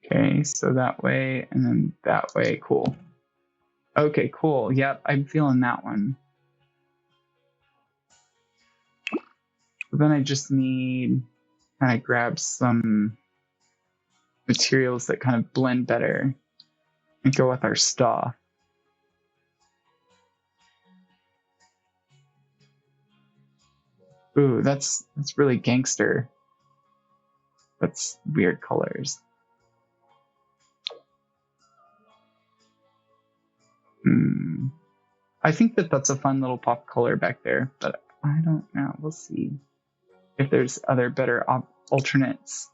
Speaker 1: Okay, so that way and then that way. Cool. Okay, cool. Yep, I'm feeling that one. But then I just need kind of grab some materials that kind of blend better and go with our stuff. Ooh, that's really gangster. That's weird colors. I think that's a fun little pop color back there, but I don't know. We'll see if there's other better alternates.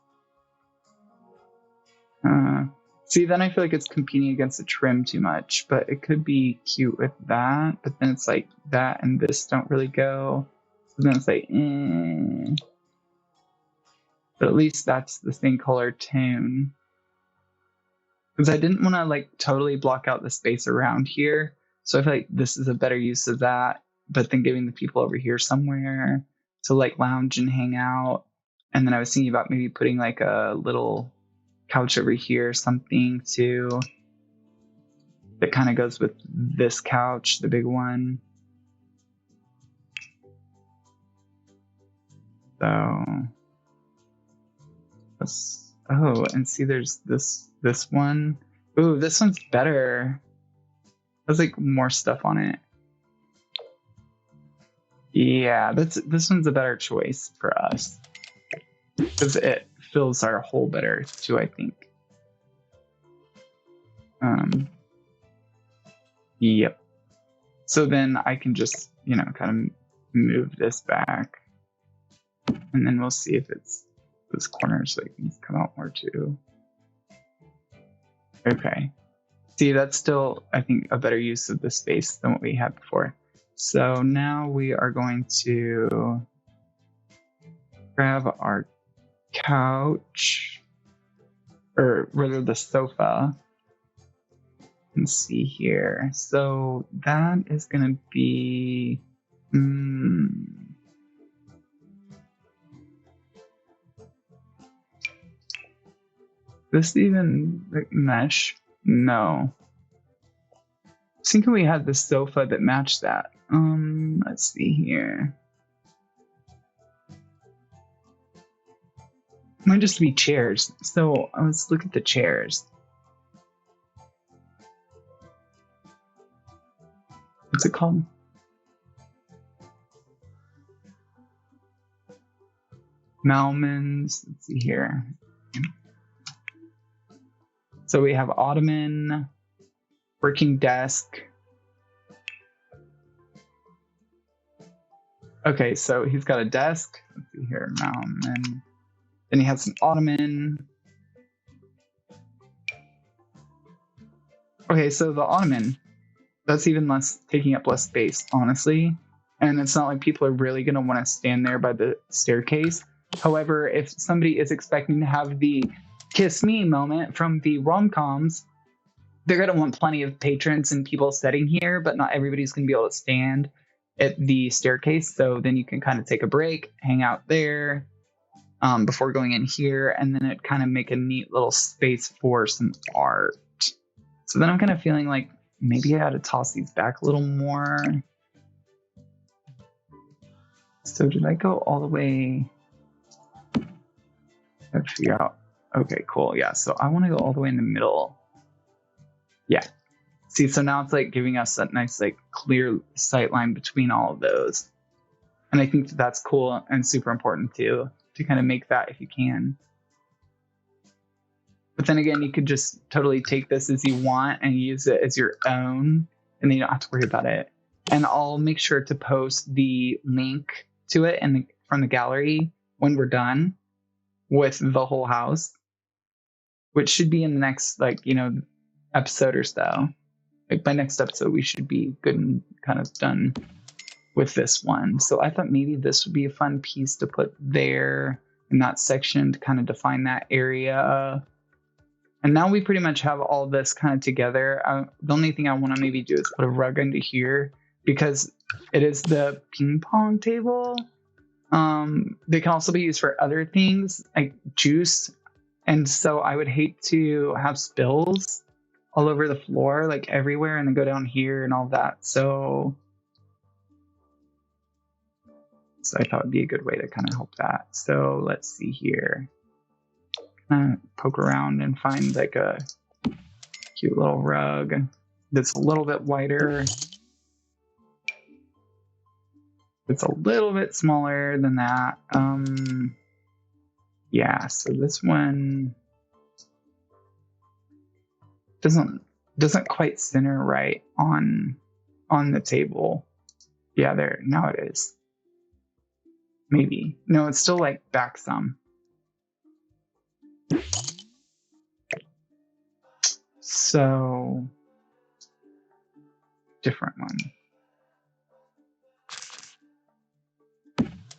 Speaker 1: See, then I feel like it's competing against the trim too much, but it could be cute with that. But then it's like that and this don't really go. So then it's like, But at least that's the same color tone. Because I didn't want to like totally block out the space around here. So I feel like this is a better use of that. But then giving the people over here somewhere to like lounge and hang out. And then I was thinking about maybe putting like a little couch over here, something too, that kind of goes with this couch, the big one. So and see, there's this one. Ooh, this one's better. There's like more stuff on it. Yeah, this one's a better choice for us because it fills our hole better too, I think. Yep. So then I can just, you know, kind of move this back. And then we'll see if it's those corners so it can come out more too. Okay. See, that's still, I think, a better use of the space than what we had before. So now we are going to grab our couch, or rather the sofa, and see here. So that is going to be... this even like mesh? No. I was thinking we had the sofa that matched that. Let's see here. Might just be chairs. So let's look at the chairs. What's it called? Malmans. Let's see here. So we have ottoman, working desk. Okay, so he's got a desk. Let's see here, Malman. Then he has an ottoman. Okay, so the ottoman, that's even less, taking up less space, honestly. And it's not like people are really going to want to stand there by the staircase. However, if somebody is expecting to have the kiss me moment from the rom-coms, they're going to want plenty of patrons and people sitting here, but not everybody's going to be able to stand at the staircase. So then you can kind of take a break, hang out there before going in here, and then it kind of make a neat little space for some art. So then I'm kind of feeling like maybe I had to toss these back a little more. So did I go all the way? Let's figure out. Okay, cool. Yeah, so I want to go all the way in the middle. Yeah. See, so now it's like giving us that nice, like, clear sight line between all of those. And I think that's cool and super important too, to kind of make that if you can. But then again, you could just totally take this as you want and use it as your own, and then you don't have to worry about it. And I'll make sure to post the link to it from the gallery when we're done with the whole house, which should be in the next, like, you know, episode or so. Like by next episode, we should be good and kind of done with this one. So I thought maybe this would be a fun piece to put there in that section to kind of define that area. And now we pretty much have all this kind of together. The only thing I want to maybe do is put a rug under here because it is the ping pong table. They can also be used for other things like juice. And so I would hate to have spills all over the floor, like everywhere, and then go down here and all that. So I thought it'd be a good way to kind of help that. So let's see here. Poke around and find like a cute little rug that's a little bit wider. It's a little bit smaller than that. Yeah, so this one doesn't quite center right on the table. Yeah, there, now it is. Maybe. No, it's still like back some. So, different one.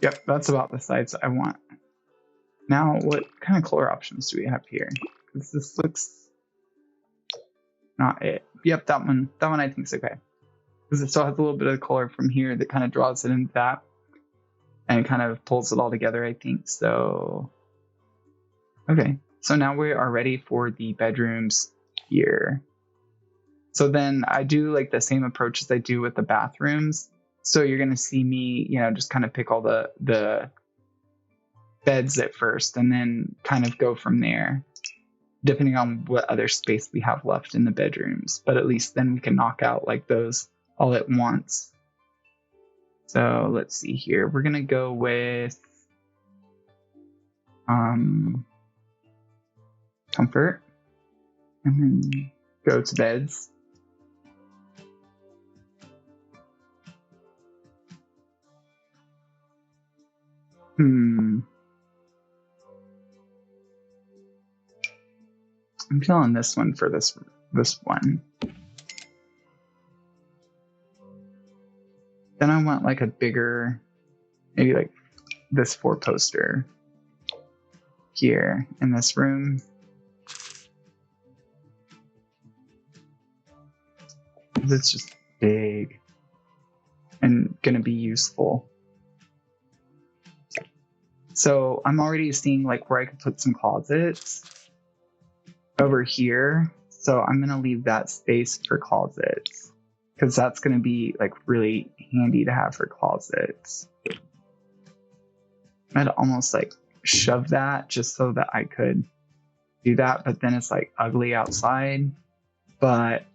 Speaker 1: Yep, that's about the size I want. Now, what kind of color options do we have here? Because this looks not it. Yep, that one I think is okay. Because it still has a little bit of color from here that kind of draws it into that. And it kind of pulls it all together, I think. So, okay. So now we are ready for the bedrooms here. So then I do like the same approach as I do with the bathrooms. So you're going to see me, you know, just kind of pick all the beds at first and then kind of go from there, depending on what other space we have left in the bedrooms. But at least then we can knock out like those all at once. So let's see here. We're going to go with comfort and then go to beds. I'm feeling this one for this one. Then I want like a bigger, maybe like this 4-poster here in this room. It's just big and gonna be useful. So I'm already seeing like where I could put some closets over here. So I'm gonna leave that space for closets because that's gonna be like really handy to have for closets. I'd almost like shove that just so that I could do that, but then it's like ugly outside. But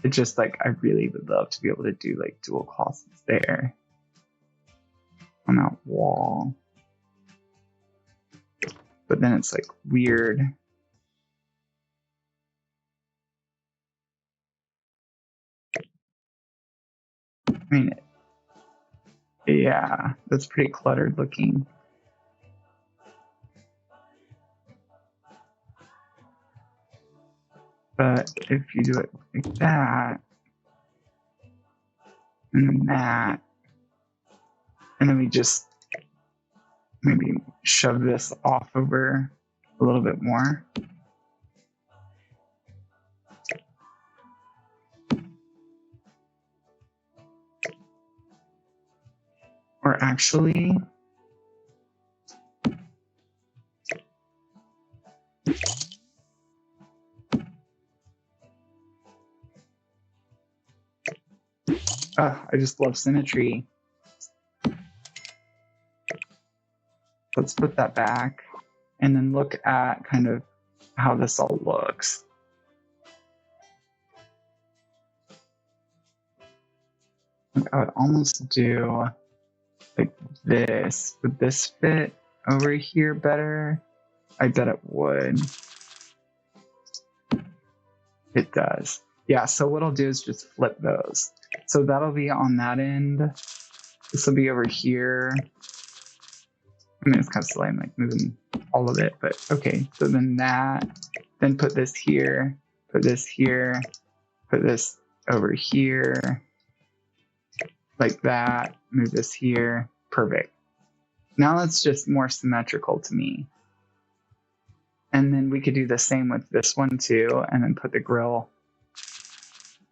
Speaker 1: it's just like I really would love to be able to do like dual closets there on that wall. But then it's like weird. I mean, yeah, that's pretty cluttered looking. But if you do it like that, and then that, and then we just maybe shove this off over a little bit more. Or actually, I just love symmetry. Let's put that back and then look at kind of how this all looks. I would almost do like this. Would this fit over here better? I bet it would. It does. Yeah, so what I'll do is just flip those. So that'll be on that end. This will be over here. I mean, it's kind of silly. I'm like moving all of it, but okay. So then that, then put this here, put this here, put this over here, like that, move this here. Perfect. Now that's just more symmetrical to me. And then we could do the same with this one too, and then put the grill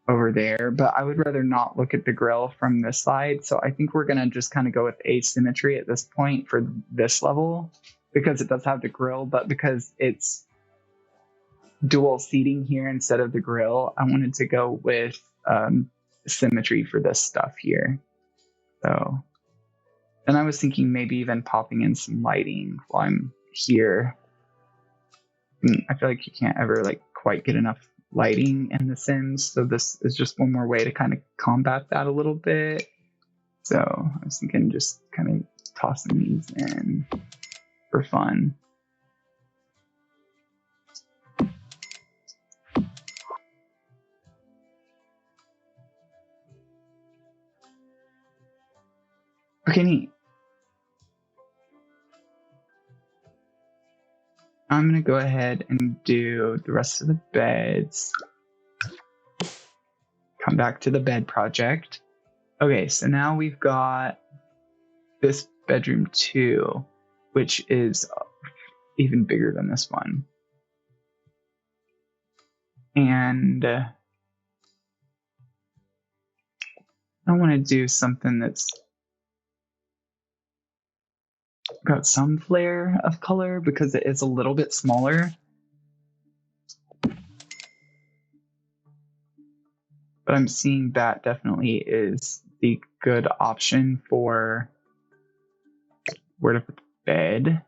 Speaker 1: over there. But I would rather not look at the grill from this side. So I think we're going to just kind of go with asymmetry at this point for this level, because it does have the grill, but because it's dual seating here instead of the grill, I wanted to go with symmetry for this stuff here. So then I was thinking maybe even popping in some lighting while I'm here. I feel like you can't ever like quite get enough lighting in The Sims, so this is just one more way to kind of combat that a little bit. So I was thinking just kind of tossing these in for fun. Okay, neat. I'm gonna go ahead and do the rest of the beds. Come back to the bed project. Okay, so now we've got this bedroom 2, which is even bigger than this one. And I want to do something that's got some flare of color because it is a little bit smaller. But I'm seeing that definitely is the good option for where to put the bed.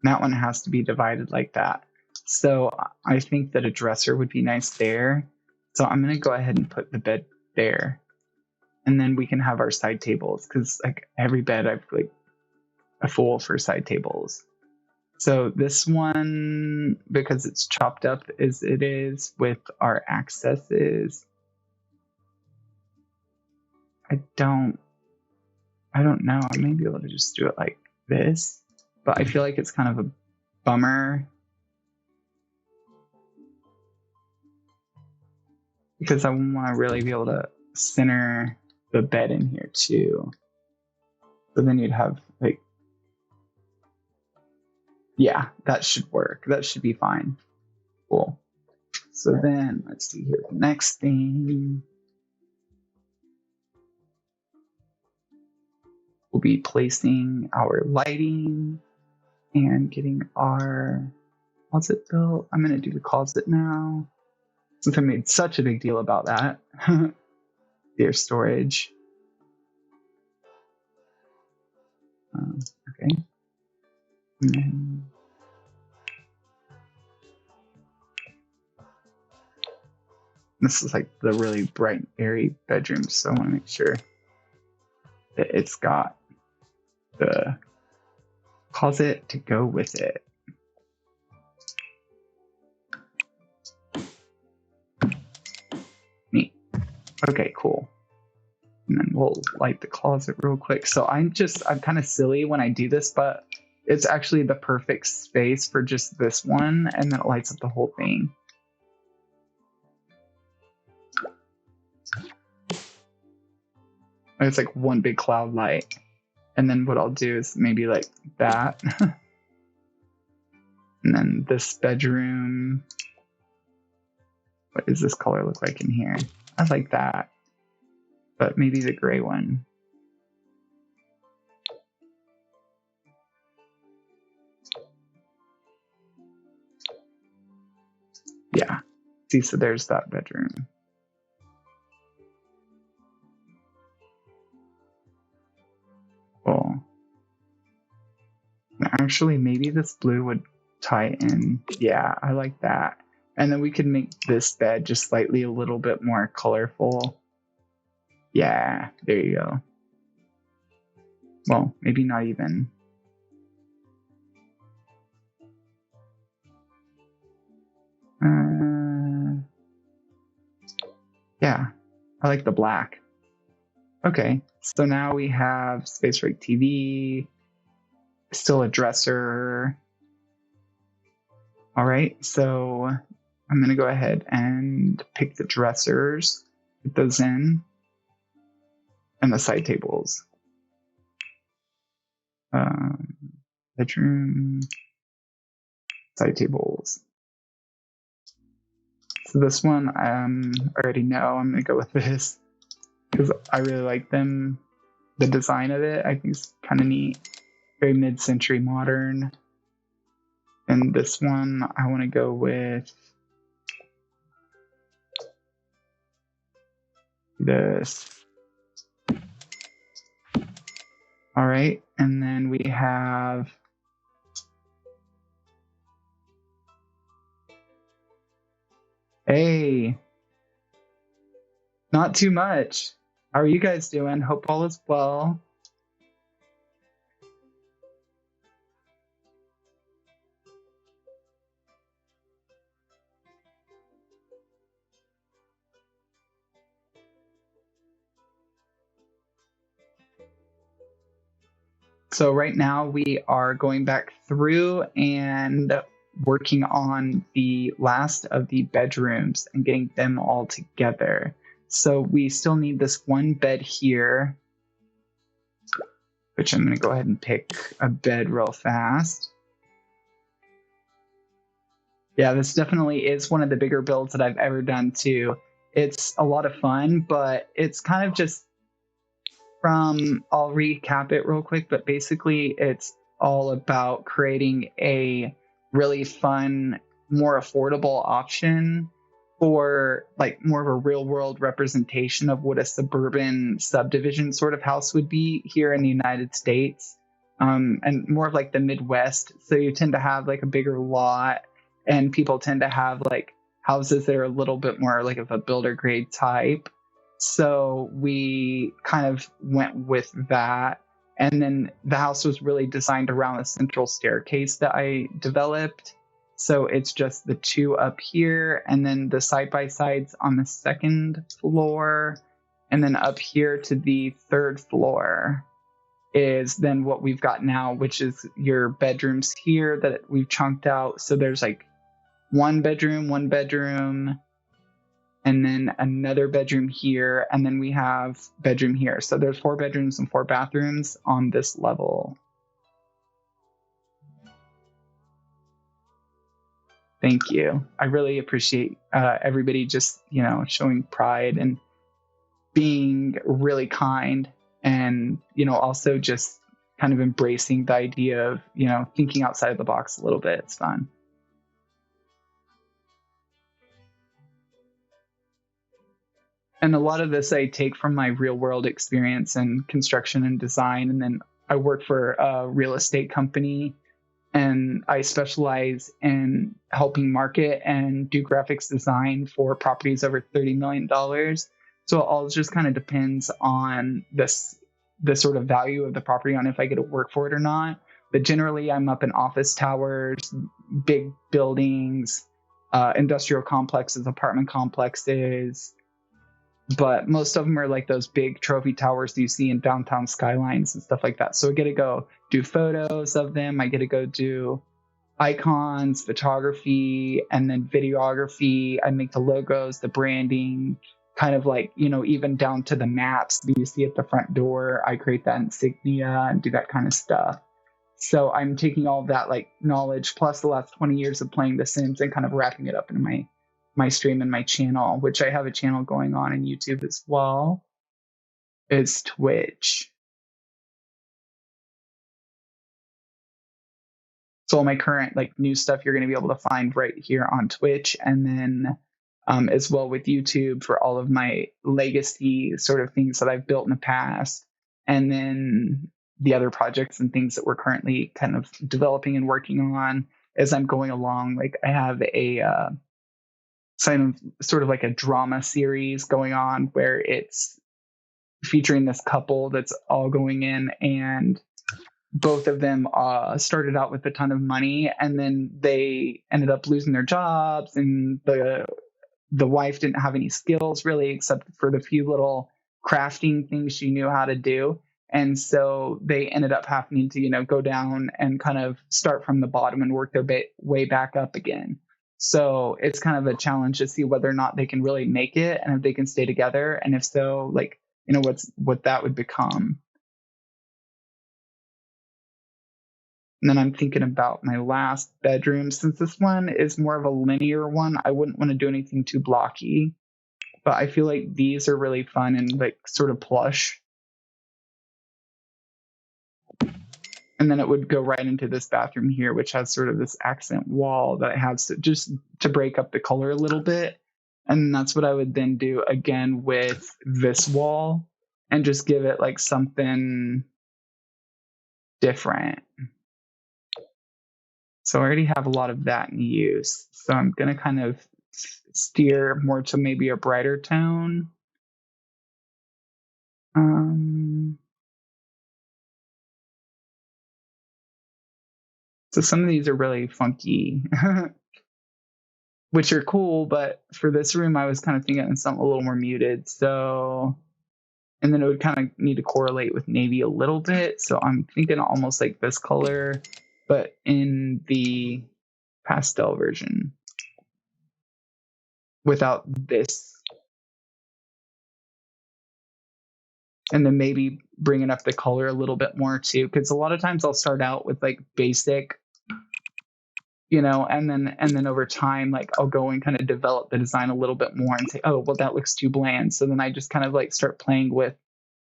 Speaker 1: That one has to be divided like that. So I think that a dresser would be nice there. So I'm going to go ahead and put the bed there. And then we can have our side tables, because like every bed I've like a full for side tables. So this one, because it's chopped up as it is with our accesses, I don't know. I may be able to just do it like this, but I feel like it's kind of a bummer because I want to really be able to center the bed in here too. So then you'd have like, yeah, that should work. That should be fine. Cool. So then let's see here. The next thing we'll be placing our lighting and getting our closet built. I'm going to do the closet now since I made such a big deal about that. Their storage. Okay. And then this is like the really bright, airy bedroom, so I want to make sure that it's got the closet to go with it. Neat. Okay, cool. And then we'll light the closet real quick. So I'm kind of silly when I do this, but it's actually the perfect space for just this one, and then it lights up the whole thing. And it's like one big cloud light. And then what I'll do is maybe like that. And then this bedroom. What does this color look like in here? I like that. But maybe the gray one. Yeah. See, so there's that bedroom. Cool. Actually, maybe this blue would tie in. Yeah, I like that. And then we could make this bed just slightly a little bit more colorful. Yeah, there you go. Well, maybe not even. Yeah, I like the black. Okay, so now we have space for TV, still a dresser. All right, so I'm gonna go ahead and pick the dressers, put those in, and the side tables. Bedroom, side tables. So this one, I already know I'm gonna go with this because I really like them. The design of it, I think, is kind of neat. Very mid-century modern. And this one, I want to go with this. All right, and then we have hey, not too much. How are you guys doing? Hope all is well. So right now we are going back through and working on the last of the bedrooms and getting them all together. So we still need this one bed here, which I'm going to go ahead and pick a bed real fast. Yeah, this definitely is one of the bigger builds that I've ever done too. It's a lot of fun, but it's kind of just I'll recap it real quick, but basically it's all about creating a really fun, more affordable option for like more of a real world representation of what a suburban subdivision sort of house would be here in the United States, and more of like the Midwest. So you tend to have like a bigger lot, and people tend to have like houses that are a little bit more like of a builder grade type. So we kind of went with that. And then the house was really designed around a central staircase that I developed. So it's just the two up here and then the side by sides on the second floor. And then up here to the third floor is then what we've got now, which is your bedrooms here that we've chunked out. So there's like one bedroom, and then another bedroom here, and then we have bedroom here. So there's 4 bedrooms and 4 bathrooms on this level. Thank you. I really appreciate everybody just, showing pride and being really kind, and, also just kind of embracing the idea of, thinking outside of the box a little bit. It's fun. And a lot of this I take from my real world experience in construction and design. And then I work for a real estate company, and I specialize in helping market and do graphics design for properties over $30 million. So it all just kind of depends on the sort of value of the property, on if I get to work for it or not. But generally, I'm up in office towers, big buildings, industrial complexes, apartment complexes. But most of them are like those big trophy towers that you see in downtown skylines and stuff like that. So I get to go do photos of them. I get to go do icons, photography, and then videography. I make the logos, the branding, kind of like, even down to the maps that you see at the front door. I create that insignia and do that kind of stuff. So I'm taking all of that like knowledge plus the last 20 years of playing The Sims and kind of wrapping it up in my stream and my channel, which I have a channel going on in YouTube as well, is Twitch. So all my current like new stuff you're going to be able to find right here on Twitch, and then as well with YouTube for all of my legacy sort of things that I've built in the past, and then the other projects and things that we're currently kind of developing and working on as I'm going along. Like I have a sort of like a drama series going on where it's featuring this couple that's all going in, and both of them started out with a ton of money, and then they ended up losing their jobs, and the wife didn't have any skills really except for the few little crafting things she knew how to do. And so they ended up having to, go down and kind of start from the bottom and work their way back up again. So it's kind of a challenge to see whether or not they can really make it, and if they can stay together, and if so, like, what that would become. And then I'm thinking about my last bedroom. Since this one is more of a linear one, I wouldn't want to do anything too blocky. But I feel like these are really fun and like sort of plush. And then it would go right into this bathroom here, which has sort of this accent wall that it has just to break up the color a little bit. And that's what I would then do again with this wall, and just give it like something different. So I already have a lot of that in use. So I'm going to kind of steer more to maybe a brighter tone. So some of these are really funky, which are cool, but for this room, I was kind of thinking of something a little more muted. So, and then it would kind of need to correlate with navy a little bit. So I'm thinking almost like this color, but in the pastel version without this. And then maybe bringing up the color a little bit more too, because a lot of times I'll start out with like basic, and then over time, like I'll go and kind of develop the design a little bit more and say, oh, well, that looks too bland. So then I just kind of like start playing with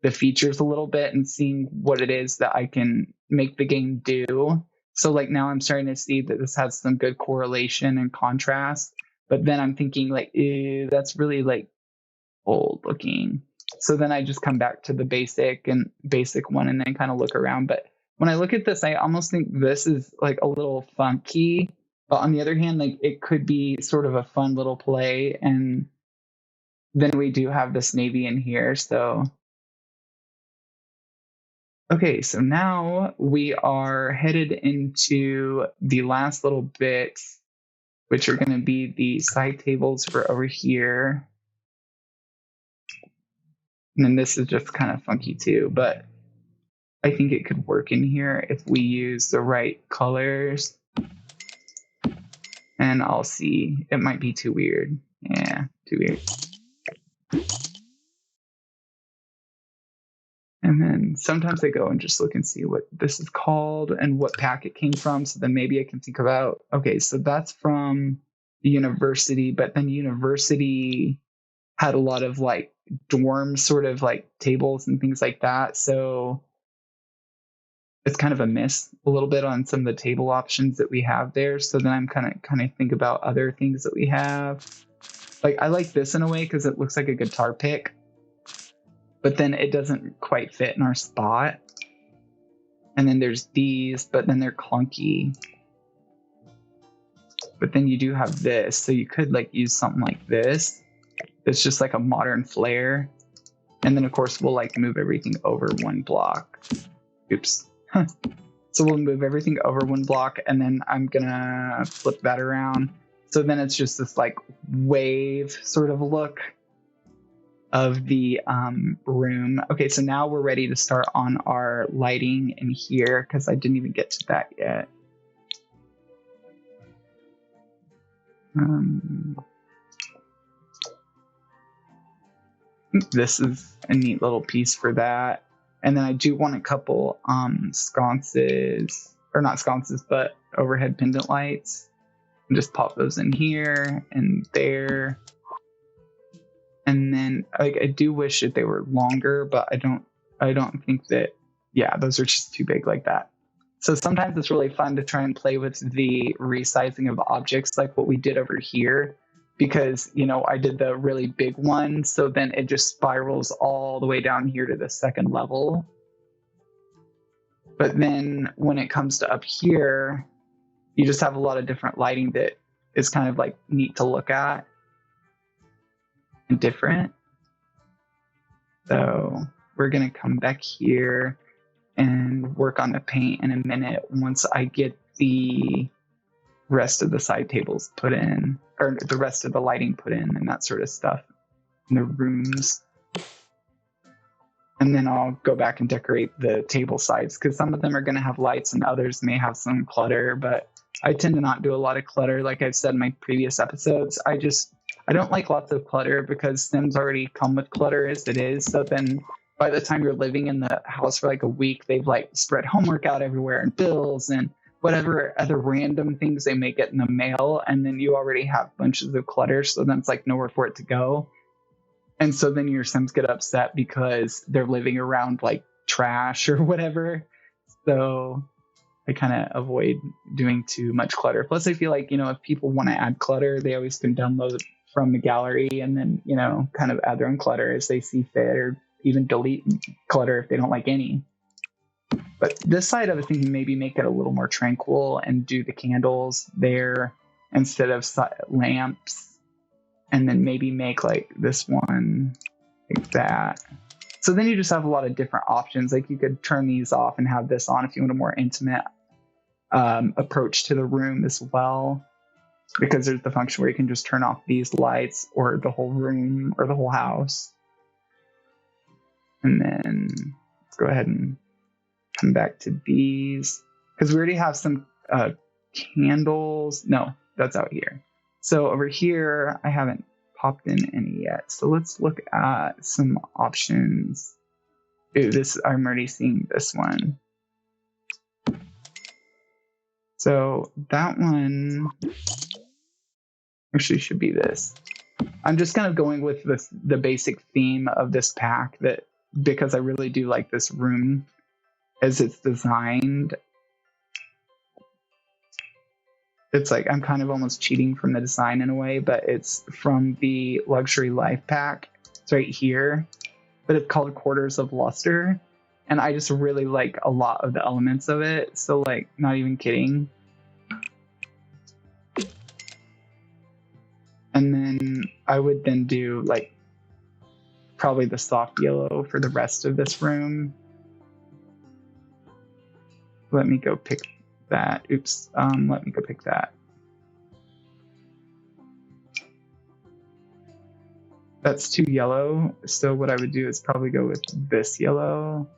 Speaker 1: the features a little bit and seeing what it is that I can make the game do. So like now I'm starting to see that this has some good correlation and contrast, but then I'm thinking like, that's really like old looking. So then I just come back to the basic one and then kind of look around. But when I look at this, I almost think this is like a little funky. But on the other hand, like it could be sort of a fun little play. And then we do have this navy in here. So, okay, so now we are headed into the last little bit, which are going to be the side tables for over here. And then this is just kind of funky too, but I think it could work in here if we use the right colors. And I'll see. It might be too weird. Yeah, too weird. And then sometimes I go and just look and see what this is called and what pack it came from. So then maybe I can think about, okay, so that's from the university, but then university had a lot of like dorm sort of like tables and things like that. So it's kind of a miss a little bit on some of the table options that we have there. So then I'm kind of think about other things that we have. Like I like this in a way because it looks like a guitar pick, but then it doesn't quite fit in our spot. And then there's these, but then they're clunky. But then you do have this, so you could like use something like this. It's just like a modern flair. And then of course we'll like move everything over one block. Oops. So we'll move everything over one block, and then I'm gonna flip that around. So then it's just this like wave sort of look of the room. Okay, so now we're ready to start on our lighting in here because I didn't even get to that yet. This is a neat little piece for that. And then I do want a couple sconces, or not sconces, but overhead pendant lights. And just pop those in here and there. And then like I do wish that they were longer, but I don't think that, yeah, those are just too big like that. So sometimes it's really fun to try and play with the resizing of objects like what we did over here, because, you know, I did the really big one. So then it just spirals all the way down here to the second level. But then when it comes to up here, you just have a lot of different lighting that is kind of like neat to look at and different. So we're going to come back here and work on the paint in a minute once I get the rest of the side tables put in, or the rest of the lighting put in and that sort of stuff in the rooms. And then I'll go back and decorate the table sides because some of them are going to have lights and others may have some clutter, but I tend to not do a lot of clutter. Like I've said in my previous episodes, I don't like lots of clutter because Sims already come with clutter as it is. So then by the time you're living in the house for like a week, they've like spread homework out everywhere and bills and whatever other random things they may get in the mail. And then you already have bunches of clutter. So then it's like nowhere for it to go. And so then your Sims get upset because they're living around like trash or whatever. So I kind of avoid doing too much clutter. Plus, I feel like, you know, if people want to add clutter, they always can download it from the gallery and then, you know, kind of add their own clutter as they see fit, or even delete clutter if they don't like any. But this side, I was thinking maybe make it a little more tranquil and do the candles there instead of lamps. And then maybe make like this one like that. So then you just have a lot of different options. Like you could turn these off and have this on if you want a more intimate approach to the room as well. Because there's the function where you can just turn off these lights or the whole room or the whole house. And then let's go ahead and come back to these. Because we already have some candles. No, that's out here. So over here, I haven't popped in any yet. So let's look at some options. Ooh, I'm already seeing this one. So that one actually should be this. I'm just kind of going with the basic theme of this pack because I really do like this room as it's designed. It's like I'm kind of almost cheating from the design in a way, but it's from the Luxury Life pack. It's right here, but it's called Quarters of Luster. And I just really like a lot of the elements of it. So like, not even kidding. And then I would then do like probably the soft yellow for the rest of this room. Let me go pick that. Oops. Let me go pick that.
Speaker 2: That's too yellow. So what I would do is probably go with this yellow.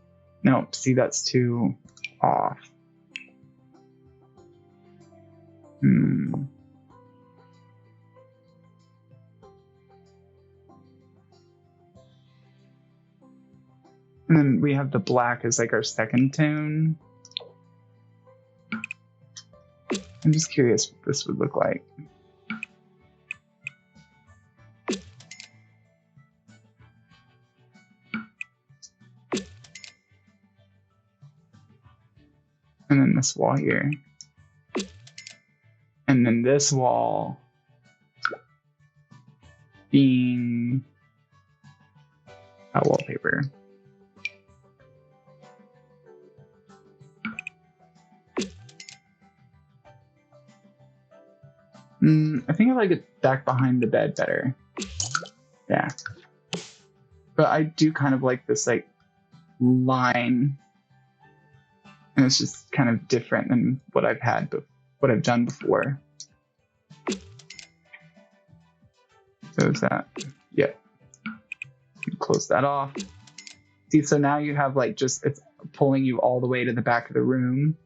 Speaker 2: No, see, that's too off. And then we have the black as like our second tone. I'm just curious what this would look like. And then this wall here. And then this wall being a wallpaper. I think I like it back behind the bed better. Yeah. But I do kind of like this like line. And it's just kind of different than what I've had, but what I've done before. So is that, yeah. Close that off. See, so now you have like just, it's pulling you all the way to the back of the room.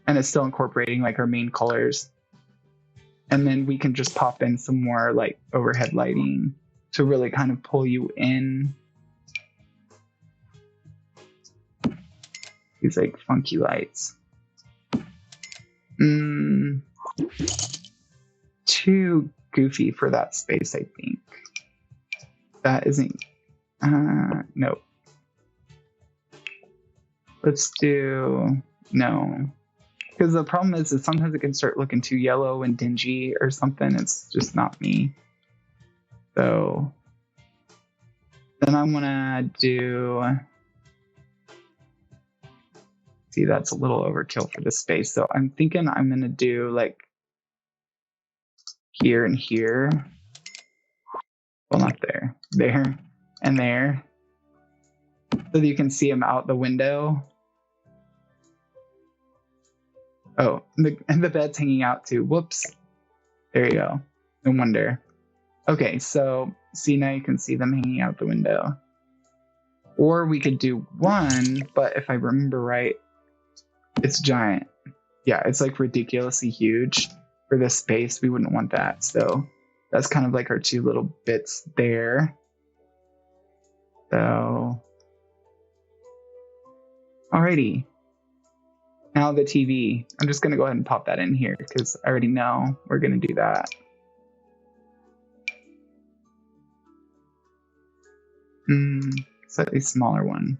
Speaker 2: And it's still incorporating like our main colors. And then we can just pop in some more like overhead lighting to really kind of pull you in. These like funky lights. Too goofy for that space, I think. That isn't, no. Let's do, no. Because the problem is sometimes it can start looking too yellow and dingy or something. It's just not me. So then I want to do, see, that's a little overkill for this space. So I'm thinking I'm going to do like here and here. Well, not there. There and there. So that you can see them out the window. Oh, and the bed's hanging out too. Whoops. There you go. No wonder. Okay, so see, now you can see them hanging out the window. Or we could do one, but if I remember right, it's giant. Yeah, it's like ridiculously huge for this space. We wouldn't want that. So that's kind of like our two little bits there. So, alrighty. Now the TV. I'm just going to go ahead and pop that in here because I already know we're going to do that. Slightly smaller one.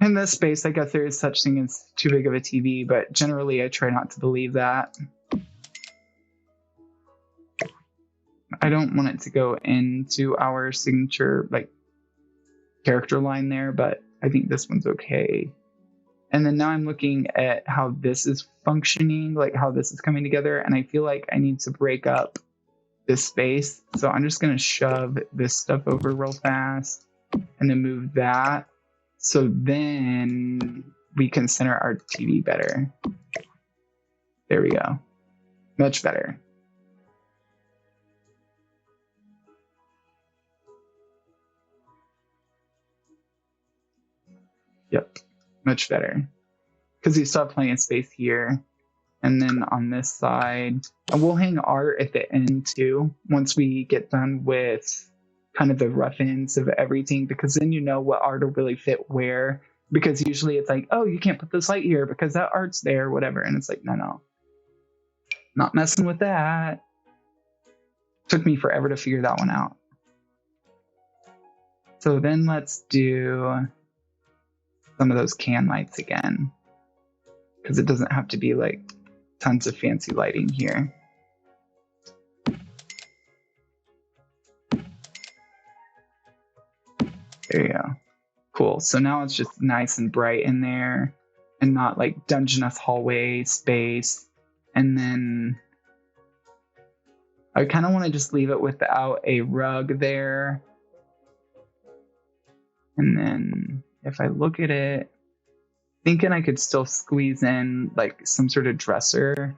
Speaker 2: In this space, I guess there is such thing as too big of a TV, but generally I try not to believe that. I don't want it to go into our signature like character line there, but I think this one's okay. And then now I'm looking at how this is functioning, like how this is coming together, and I feel like I need to break up this space. So I'm just going to shove this stuff over real fast and then move that. So then we can center our TV better. There we go. Much better. Yep, much better. Because you still have plenty of space here. And then on this side, we'll hang art at the end too, once we get done with kind of the rough ends of everything, because then you know what art will really fit where. Because usually it's like, oh, you can't put this light here because that art's there, whatever. And it's like, no. Not messing with that. Took me forever to figure that one out. So then let's do some of those can lights again. Because it doesn't have to be like tons of fancy lighting here. There you go. Cool. So now it's just nice and bright in there and not like Dungeness hallway space. And then I kind of want to just leave it without a rug there. And then if I look at it, thinking I could still squeeze in like some sort of dresser.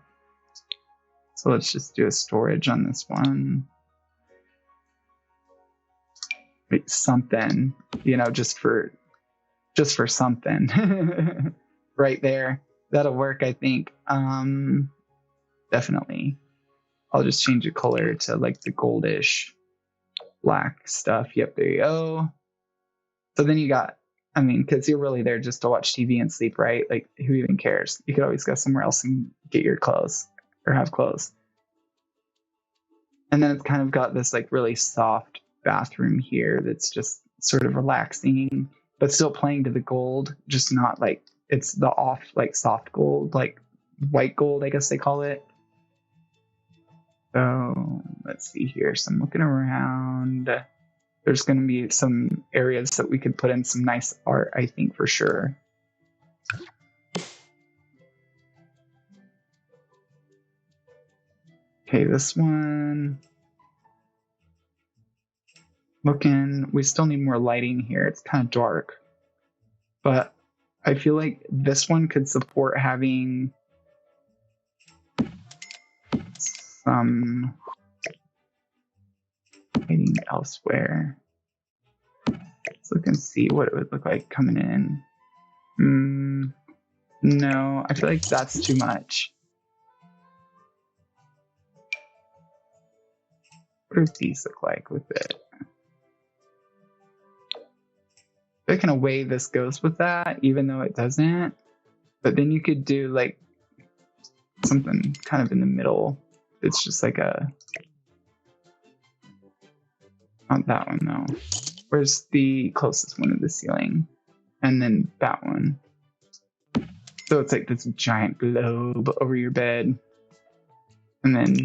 Speaker 2: So let's just do a storage on this one. Wait, something, you know, just for something right there. That'll work, I think. Definitely. I'll just change the color to like the goldish black stuff. Yep, there you go. So then you got, I mean, because you're really there just to watch TV and sleep, right? Like, who even cares? You could always go somewhere else and get your clothes or have clothes. And then it's kind of got this like really soft bathroom here that's just sort of relaxing, but still playing to the gold, just not like it's the off like soft gold, like white gold, I guess they call it. So let's see here. So I'm looking around. There's going to be some areas that we could put in some nice art, I think, for sure. Okay, this one. Looking, we still need more lighting here. It's kind of dark. But I feel like this one could support having some lighting elsewhere. Let's look and see what it would look like coming in. No, I feel like that's too much. What do these look like with it? I think in a way this goes with that, even though it doesn't. But then you could do like something kind of in the middle. It's just like a... Not that one though. Where's the closest one to the ceiling? And then that one. So it's like this giant globe over your bed. And then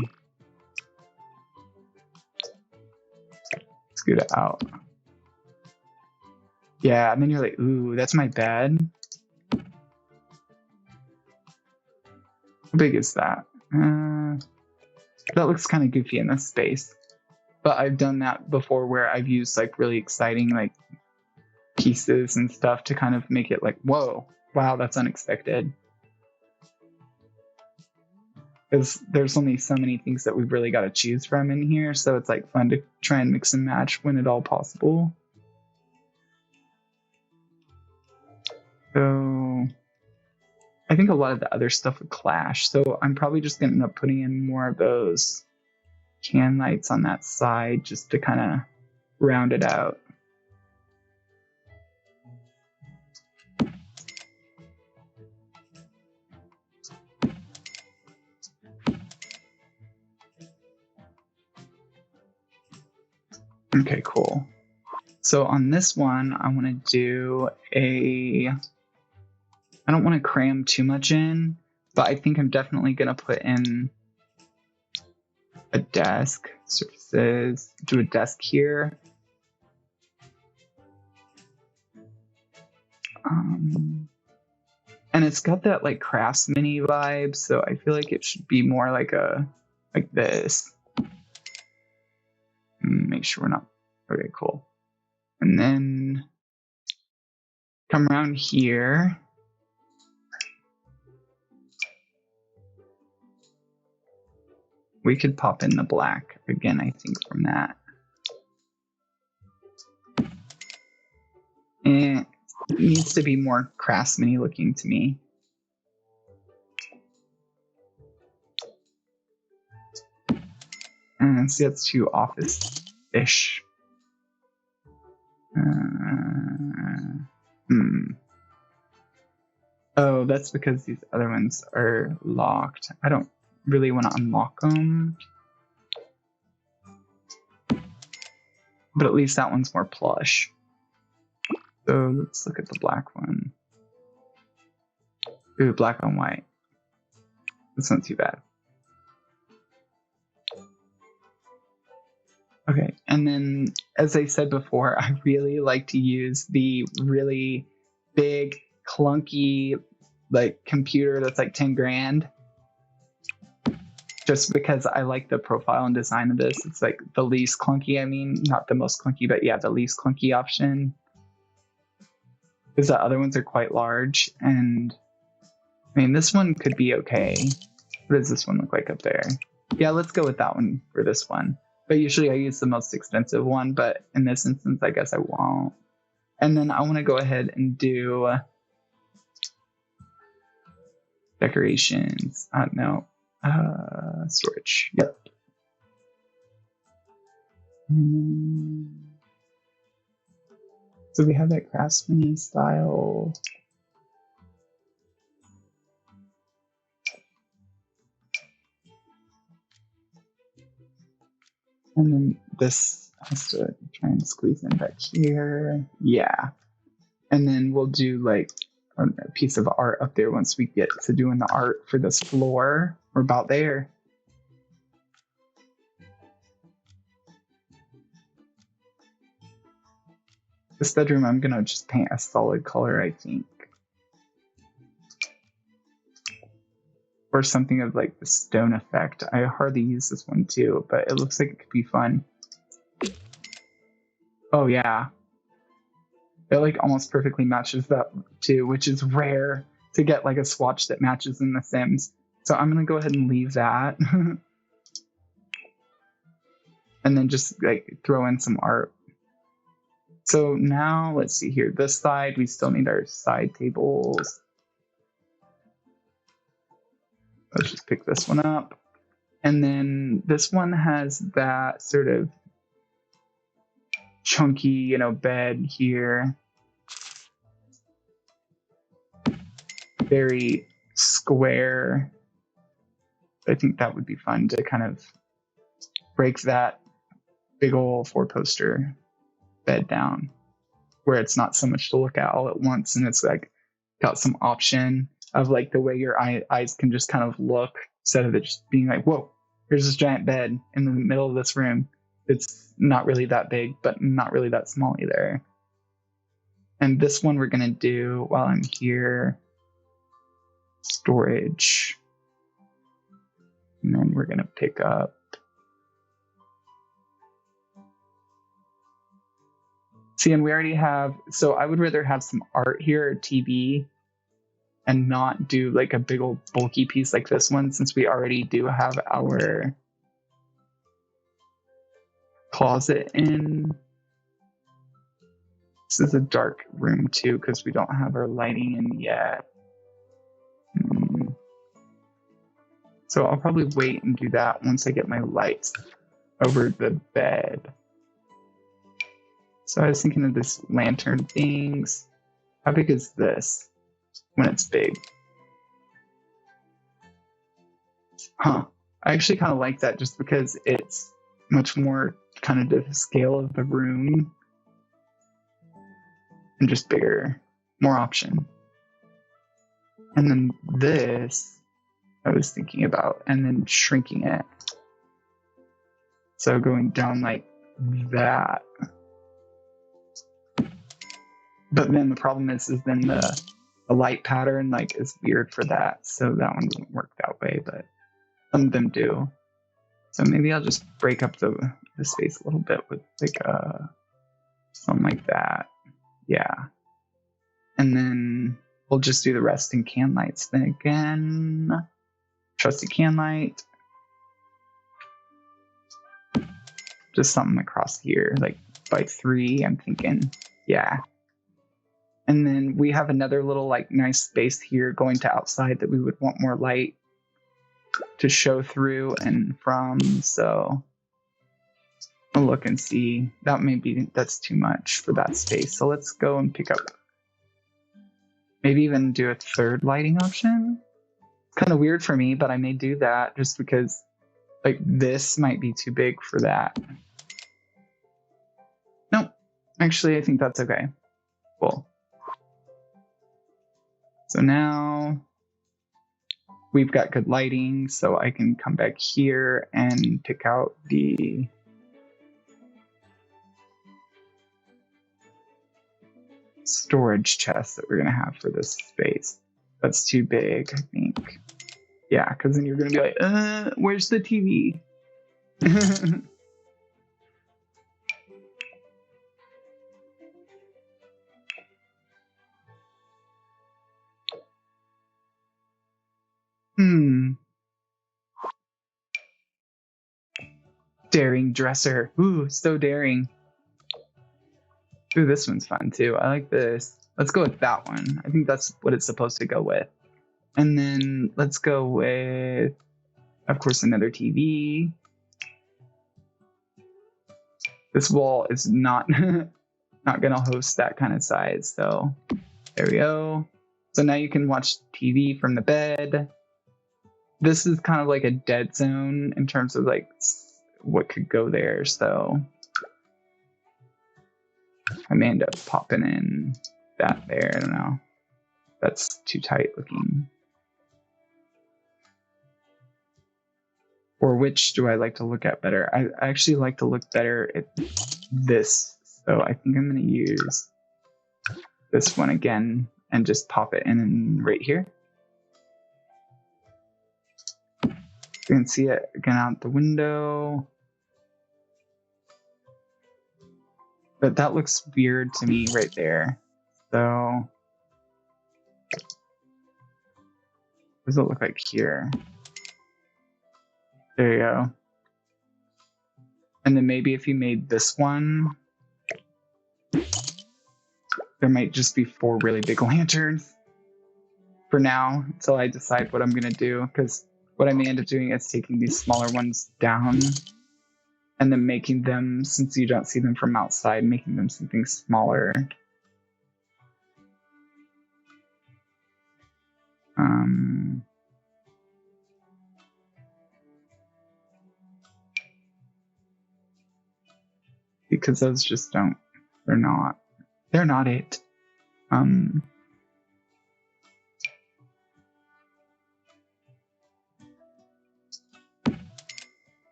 Speaker 2: scoot it out. Yeah, and then you're like, ooh, that's my bed. How big is that? That looks kind of goofy in this space. But I've done that before where I've used like really exciting like pieces and stuff to kind of make it like, whoa, wow, that's unexpected. Because there's only so many things that we've really got to choose from in here. So it's like fun to try and mix and match when at all possible. So I think a lot of the other stuff would clash. So I'm probably just going to end up putting in more of those can lights on that side just to kind of round it out. Okay, cool. So on this one, I want to do I don't want to cram too much in, but I think I'm definitely going to put in a desk, surfaces, do a desk here. And it's got that like crafts mini vibe, so I feel like it should be more like this. Make sure we're not, okay, cool. And then come around here. We could pop in the black again, I think, from that. And it needs to be more craftsman-y looking to me. And see, that's too office-ish. Oh, that's because these other ones are locked. I don't really want to unlock them. But at least that one's more plush. So let's look at the black one. Ooh, black on white. That's not too bad. Okay, and then as I said before, I really like to use the really big, clunky, like computer that's like 10 grand. Just because I like the profile and design of this. It's like the least clunky, I mean, not the most clunky, but yeah, the least clunky option. Because the other ones are quite large, and I mean, this one could be okay. What does this one look like up there? Yeah, let's go with that one for this one. But usually I use the most expensive one, but in this instance, I guess I won't. And then I want to go ahead and do decorations. No. Storage. Yep. So we have that craftsman style. And then this has to try and squeeze in back here. Yeah. And then we'll do like a piece of art up there once we get to doing the art for this floor. We're about there. This bedroom, I'm going to just paint a solid color, I think. Or something of like the stone effect. I hardly use this one too, but it looks like it could be fun. Oh yeah. It like almost perfectly matches that too, which is rare to get like a swatch that matches in The Sims. So I'm going to go ahead and leave that. And then just like throw in some art. So now let's see here. This side, we still need our side tables. Let's just pick this one up. And then this one has that sort of chunky, bed here. Very square. I think that would be fun to kind of break that big old 4-poster bed down where it's not so much to look at all at once, and it's like got some option of like the way your eyes can just kind of look instead of it just being like, whoa, here's this giant bed in the middle of this room. It's not really that big, but not really that small either. And this one we're going to do while I'm here, storage. And then we're going to pick up see, and we already have, so I would rather have some art here or TV and not do like a big old bulky piece like this one, since we already do have our closet in. This is a dark room too, because we don't have our lighting in yet. So I'll probably wait and do that once I get my lights over the bed. So I was thinking of this lantern things. How big is this when it's big? Huh. I actually kind of like that just because it's much more kind of to the scale of the room and just bigger, more option. And then this I was thinking about, and then shrinking it. So going down like that. But then the problem is then the light pattern like is weird for that. So that one doesn't work that way, but some of them do. So maybe I'll just break up the space a little bit with like something like that. Yeah. And then we'll just do the rest in can lights then again. Trusty can light. Just something across here, like by 3, I'm thinking. Yeah. And then we have another little like nice space here going to outside that we would want more light to show through and from. So I'll look and see. That's too much for that space. So let's go and pick up, maybe even do a third lighting option. It's kind of weird for me, but I may do that just because like this might be too big for that. Nope. Actually, I think that's okay. Cool. So now we've got good lighting, so I can come back here and pick out the storage chest that we're going to have for this space. That's too big, I think. Yeah, because then you're going to be like, where's the TV? Daring dresser. Ooh, so daring. Ooh, this one's fun too. I like this. Let's go with that one. I think that's what it's supposed to go with. And then let's go with, of course, another TV. This wall is not not gonna host that kind of size, so there we go. So now you can watch TV from the bed. This is kind of like a dead zone in terms of like what could go there, so I may end up popping in that there. I don't know. That's too tight looking. Or which do I like to look at better? I actually like to look better at this. So I think I'm going to use this one again and just pop it in right here. You can see it again out the window. But that looks weird to me right there. So what does it look like here? There you go. And then maybe if you made this one, there might just be 4 really big lanterns for now until I decide what I'm going to do. Because what I may end up doing is taking these smaller ones down and then making them, since you don't see them from outside, making them something smaller. Because those just don't, they're not it. I'm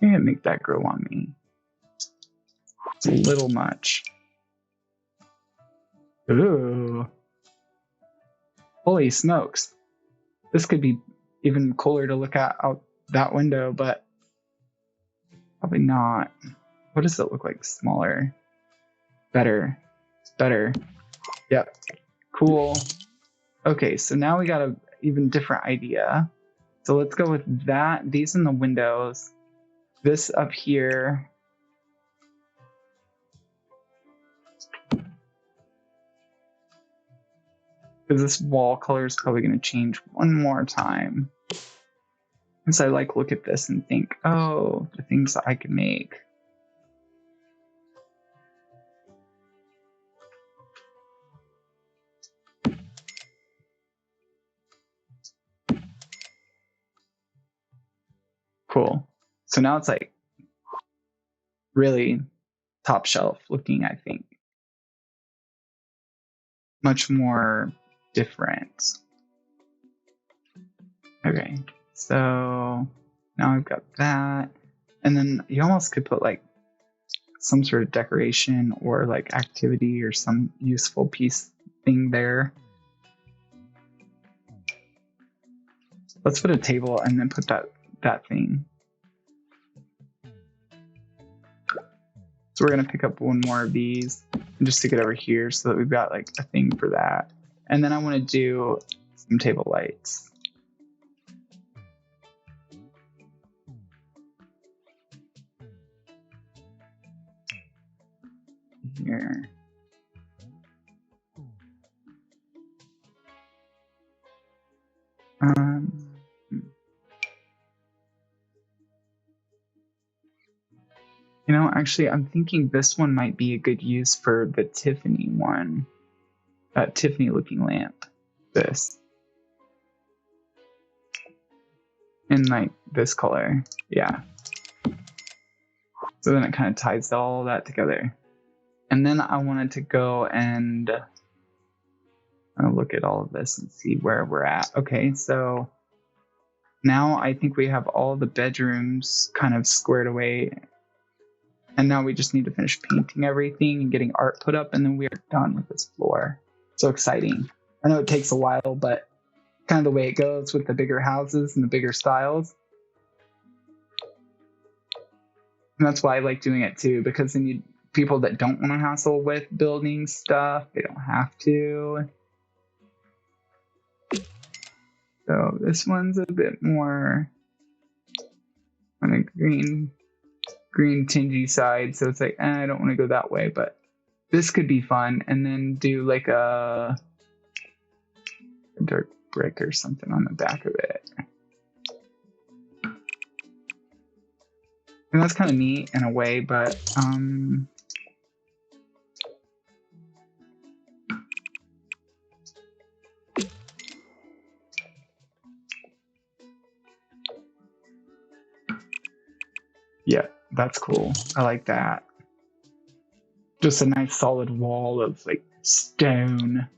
Speaker 2: gonna make that grow on me. It's a little much. Ooh. Holy smokes. This could be even cooler to look at out that window, but probably not. What does it look like? Smaller. Better. Yep. Cool. Okay, so now we got an even different idea. So let's go with that. These in the windows. This up here. Because this wall color is probably going to change one more time. Because I like look at this and think, oh, the things that I could make. Cool. So now it's like really top shelf looking, I think. Much more different. Okay, so now I've got that. And then you almost could put like some sort of decoration or like activity or some useful piece thing there. Let's put a table and then put that thing. So we're gonna pick up one more of these and just stick it over here so that we've got like a thing for that. And then I want to do some table lights. Here. You know, actually, I'm thinking this one might be a good use for the Tiffany one. That Tiffany looking lamp. This. In like this color. Yeah. So then it kind of ties all that together. And then I wanted to go and look at all of this and see where we're at. Okay, so now I think we have all the bedrooms kind of squared away. And now we just need to finish painting everything and getting art put up, and then we are done with this floor. So exciting. I know it takes a while, but kind of the way it goes with the bigger houses and the bigger styles. And that's why I like doing it too, because then you people that don't want to hassle with building stuff, they don't have to. So this one's a bit more on a green. green tingy side, so it's like, I don't want to go that way, but this could be fun. And then do like a dark brick or something on the back of it. And that's kind of neat in a way, but yeah, that's cool. I like that. Just a nice solid wall of like stone.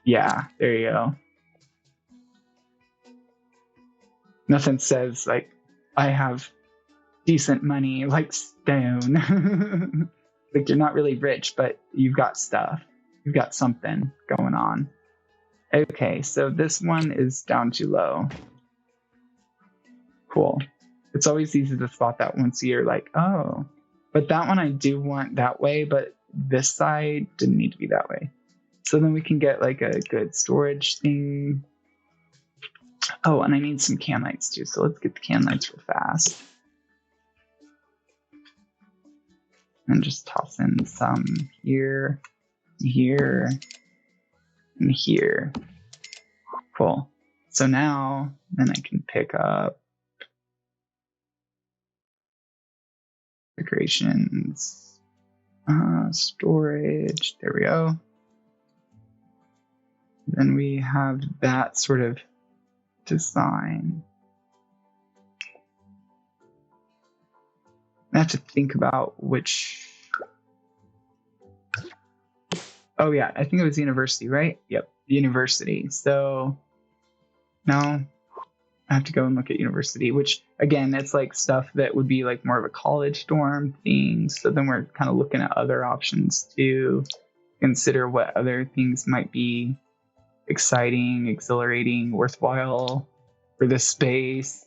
Speaker 2: Yeah, there you go. Nothing says like I have decent money like stone. Like you're not really rich, but you've got stuff. You've got something going on. Okay, so this one is down too low. Cool. It's always easy to spot that once you're like, oh. But that one I do want that way, but this side didn't need to be that way. So then we can get like a good storage thing. Oh, and I need some can lights too, so let's get the can lights real fast. And just toss in some here, here, and here. Cool. So now, then I can pick up decorations, storage, there we go. Then we have that sort of design. I have to think about which. Oh yeah, I think it was university, right? Yep, university. So now I have to go and look at university, which again, it's like stuff that would be like more of a college dorm thing. So then we're kind of looking at other options to consider what other things might be exciting, exhilarating, worthwhile for this space.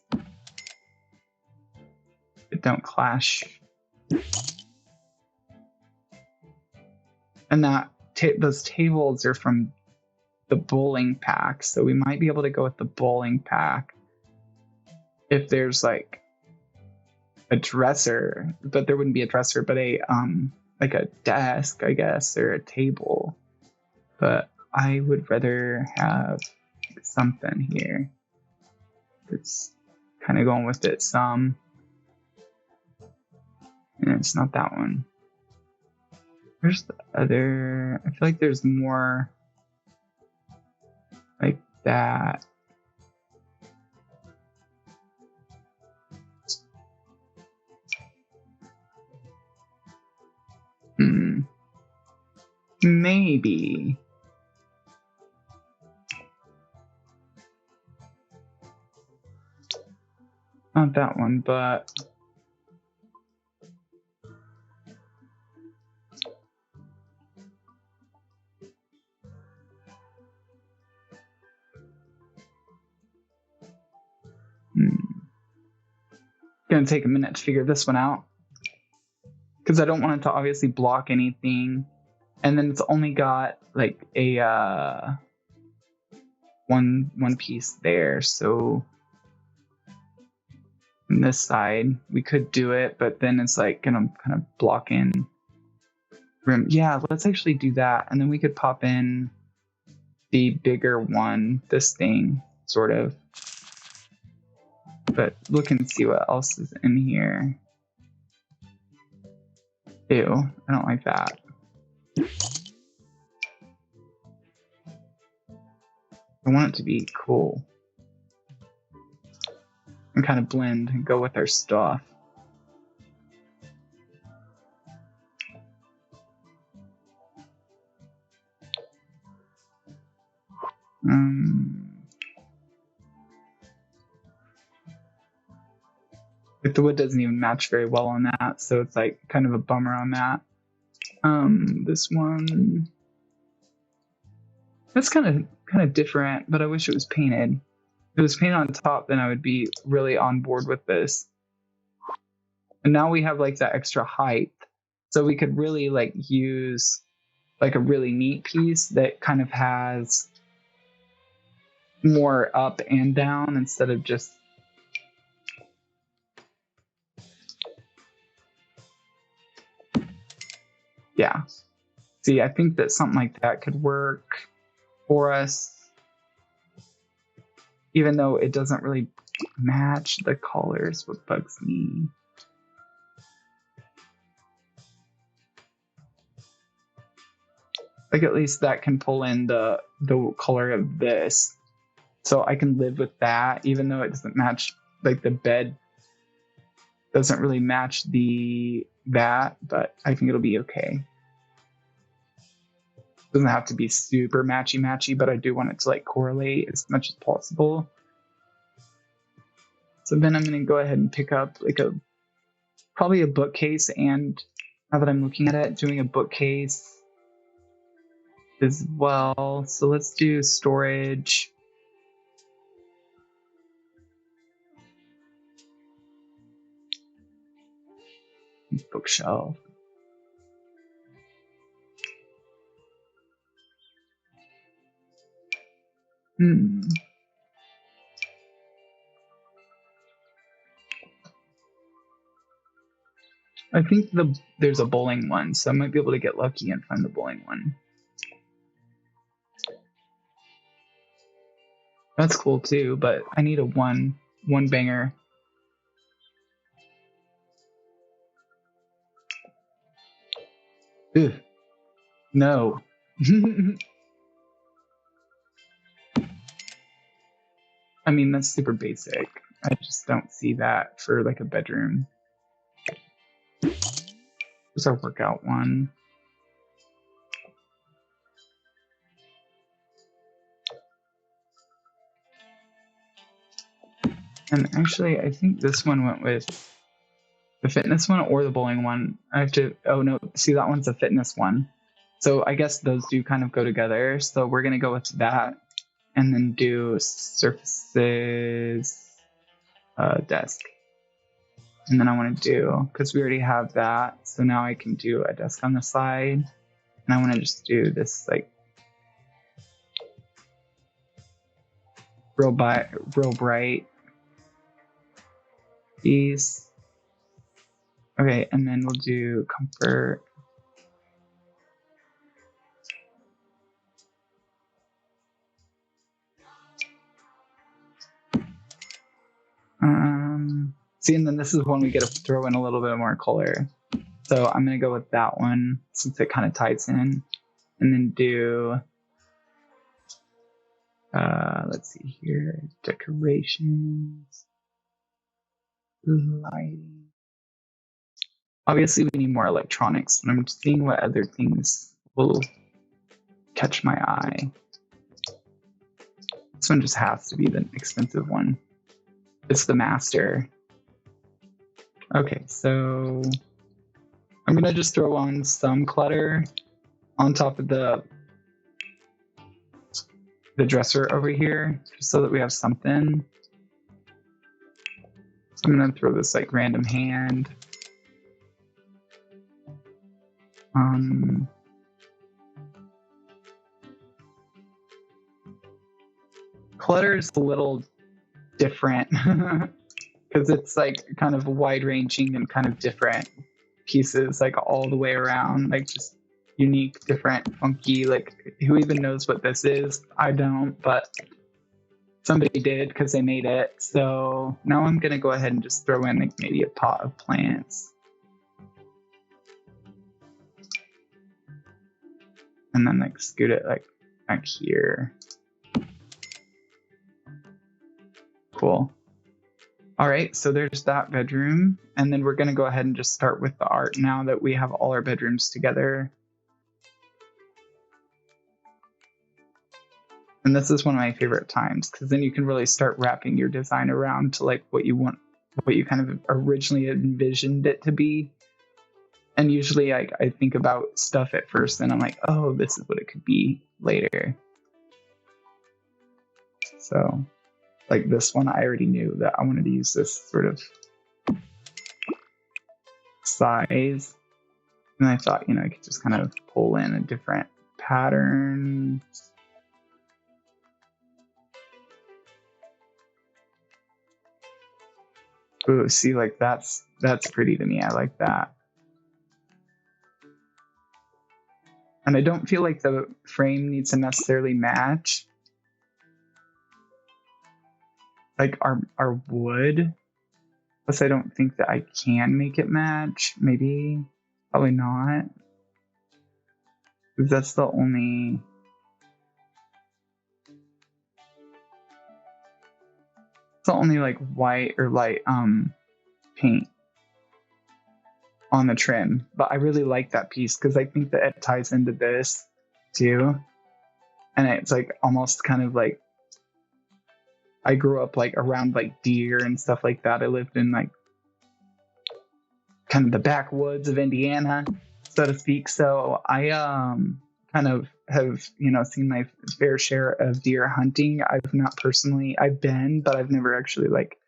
Speaker 2: But don't clash. And that those tables are from the bowling pack, so we might be able to go with the bowling pack if there's like a dresser, but there wouldn't be a dresser, but a like a desk, I guess, or a table. But I would rather have something here that's kind of going with it some. And it's not that one. Where's the other? I feel like there's more like that. Maybe. Not that one, but gonna take a minute to figure this one out because I don't want it to obviously block anything, and then it's only got like a one piece there. So on this side we could do it, but then it's like gonna kind of block in room. Yeah, let's actually do that, and then we could pop in the bigger one, this thing sort of. But look and see what else is in here. Ew, I don't like that. I want it to be cool and kind of blend and go with our stuff. Like the wood doesn't even match very well on that, so it's like kind of a bummer on that. This one, that's kind of different, but I wish it was painted. If it was painted on top, then I would be really on board with this. And now we have like that extra height, so we could really like use like a really neat piece that kind of has more up and down instead of just Yeah. See, I think that something like that could work for us, even though it doesn't really match the colors. What bugs me. Like, at least that can pull in the color of this. So I can live with that, even though it doesn't match, like the bed doesn't really match that, but I think it'll be okay. Doesn't have to be super matchy, but I do want it to like correlate as much as possible. So then I'm going to go ahead and pick up like probably a bookcase, and now that I'm looking at it, doing a bookcase as well. So let's do storage. Bookshelf. I think there's a bowling one, so I might be able to get lucky and find the bowling one. That's cool too, but I need a one banger. Ugh. No. I mean, that's super basic. I just don't see that for like a bedroom. There's our workout one. And actually, I think this one went with the fitness one or the bowling one. I have to, oh no, see, that one's a fitness one. So I guess those do kind of go together. So we're going to go with that and then do surfaces, desk. And then I want to do, because we already have that, so now I can do a desk on the side. And I want to just do this like real bright piece. Okay, and then we'll do comfort. See, and then this is when we get to throw in a little bit more color. So I'm going to go with that one since it kind of ties in. And then do, let's see here, decorations, lighting. Obviously, we need more electronics, but I'm seeing what other things will catch my eye. This one just has to be the expensive one. It's the master. Okay, so I'm gonna just throw on some clutter on top of the dresser over here, just so that we have something. So I'm gonna throw this like random hand. Clutter is a little different because it's like kind of wide ranging and kind of different pieces, like all the way around, like just unique, different, funky. Like, who even knows what this is? I don't, but somebody did because they made it. So now I'm gonna go ahead and just throw in like maybe a pot of plants. And then like scoot it like back here. Cool. All right, so there's that bedroom. And then we're gonna go ahead and just start with the art now that we have all our bedrooms together. And this is one of my favorite times because then you can really start wrapping your design around to like what you want, what you kind of originally envisioned it to be. And usually I think about stuff at first and I'm like, oh, this is what it could be later. So like this one, I already knew that I wanted to use this sort of size. And I thought, I could just kind of pull in a different pattern. Ooh, see, like that's pretty to me. I like that. And I don't feel like the frame needs to necessarily match like our wood. Plus, I don't think that I can make it match. Maybe, probably not. Because that's the only... It's the only like white or light paint on the trim. But I really like that piece because I think that it ties into this too. And it's like almost kind of like, I grew up like around like deer and stuff like that. I lived in like kind of the backwoods of Indiana, so to speak. So I kind of have, you know, seen my fair share of deer hunting. I've been, but I've never actually like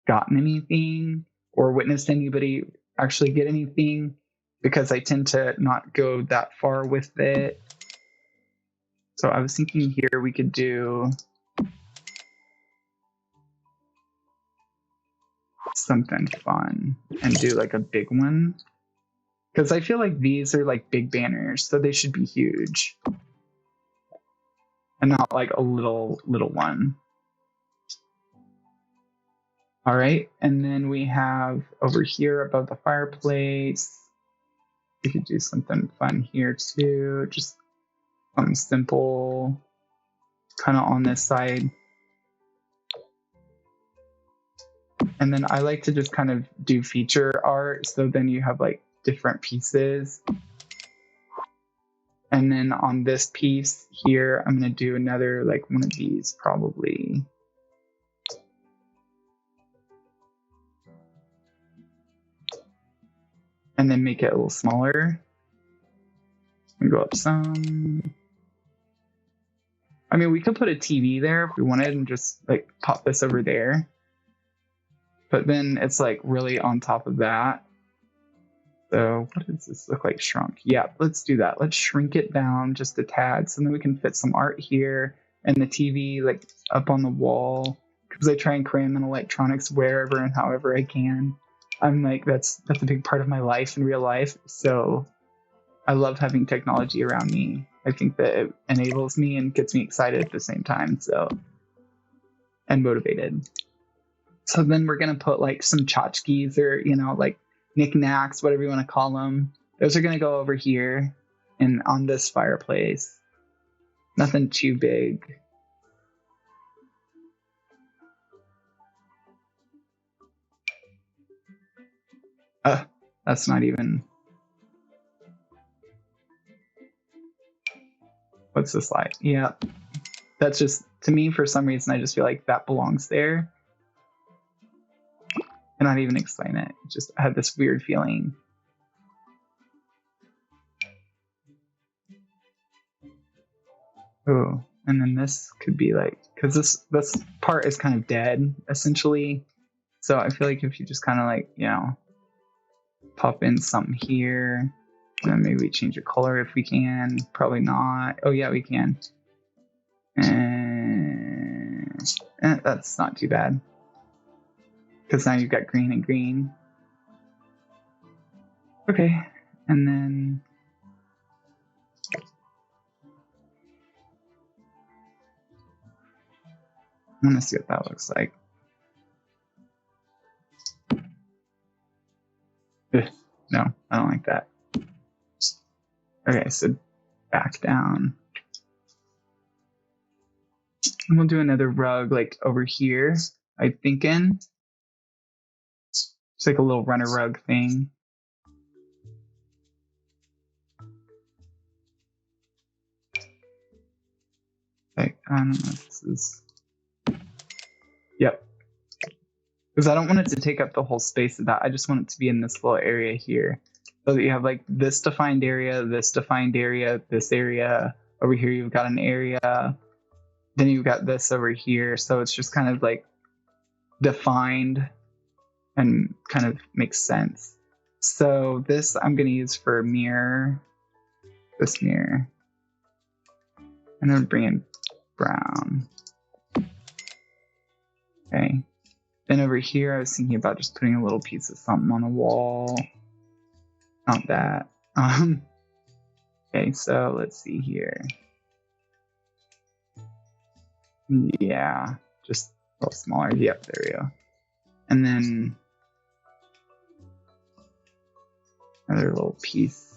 Speaker 2: gotten anything or witnessed anybody actually get anything because I tend to not go that far with it. So I was thinking here we could do something fun and do like a big one. Because I feel like these are like big banners, so they should be huge. And not like a little one. All right, and then we have over here above the fireplace, we could do something fun here too. Just something simple, kind of on this side. And then I like to just kind of do feature art, so then you have like different pieces. And then on this piece here, I'm going to do another like one of these probably. And then make it a little smaller. And go up some. I mean, we could put a TV there if we wanted and just like pop this over there. But then it's like really on top of that. So what does this look like shrunk? Yeah, let's do that. Let's shrink it down just a tad so then we can fit some art here and the TV like up on the wall because I try and cram in electronics wherever and however I can. I'm like, that's a big part of my life in real life. So I love having technology around me. I think that it enables me and gets me excited at the same time. So, and motivated. So then we're going to put like some tchotchkes or, you know, like knickknacks, whatever you want to call them. Those are going to go over here and on this fireplace. Nothing too big. That's not even... What's this like? Yeah. That's just, to me, for some reason, I just feel like that belongs there. And not even explain it. Just I had this weird feeling. Oh, and then this could be like, because this part is kind of dead, essentially. So I feel like if you just kind of like, you know, pop in something here, and then maybe we change the color if we can. Probably not. Oh yeah, we can. And that's not too bad. Because now you've got green and green. Okay, and then I want to see what that looks like. Ugh, no, I don't like that. Okay, so back down. And we'll do another rug like over here, I'm thinking. It's like a little runner rug thing. Like, I don't know if this is... Yep. Because I don't want it to take up the whole space of that. I just want it to be in this little area here. So that you have like this defined area, this area. Over here you've got an area. Then you've got this over here. So it's just kind of like defined and kind of makes sense. So this I'm going to use for a mirror. This mirror. And then bring in brown. Okay. Then over here, I was thinking about just putting a little piece of something on the wall. Not that. And Okay, so let's see here. Yeah, just a little smaller. Yep, there we go. And then another little piece.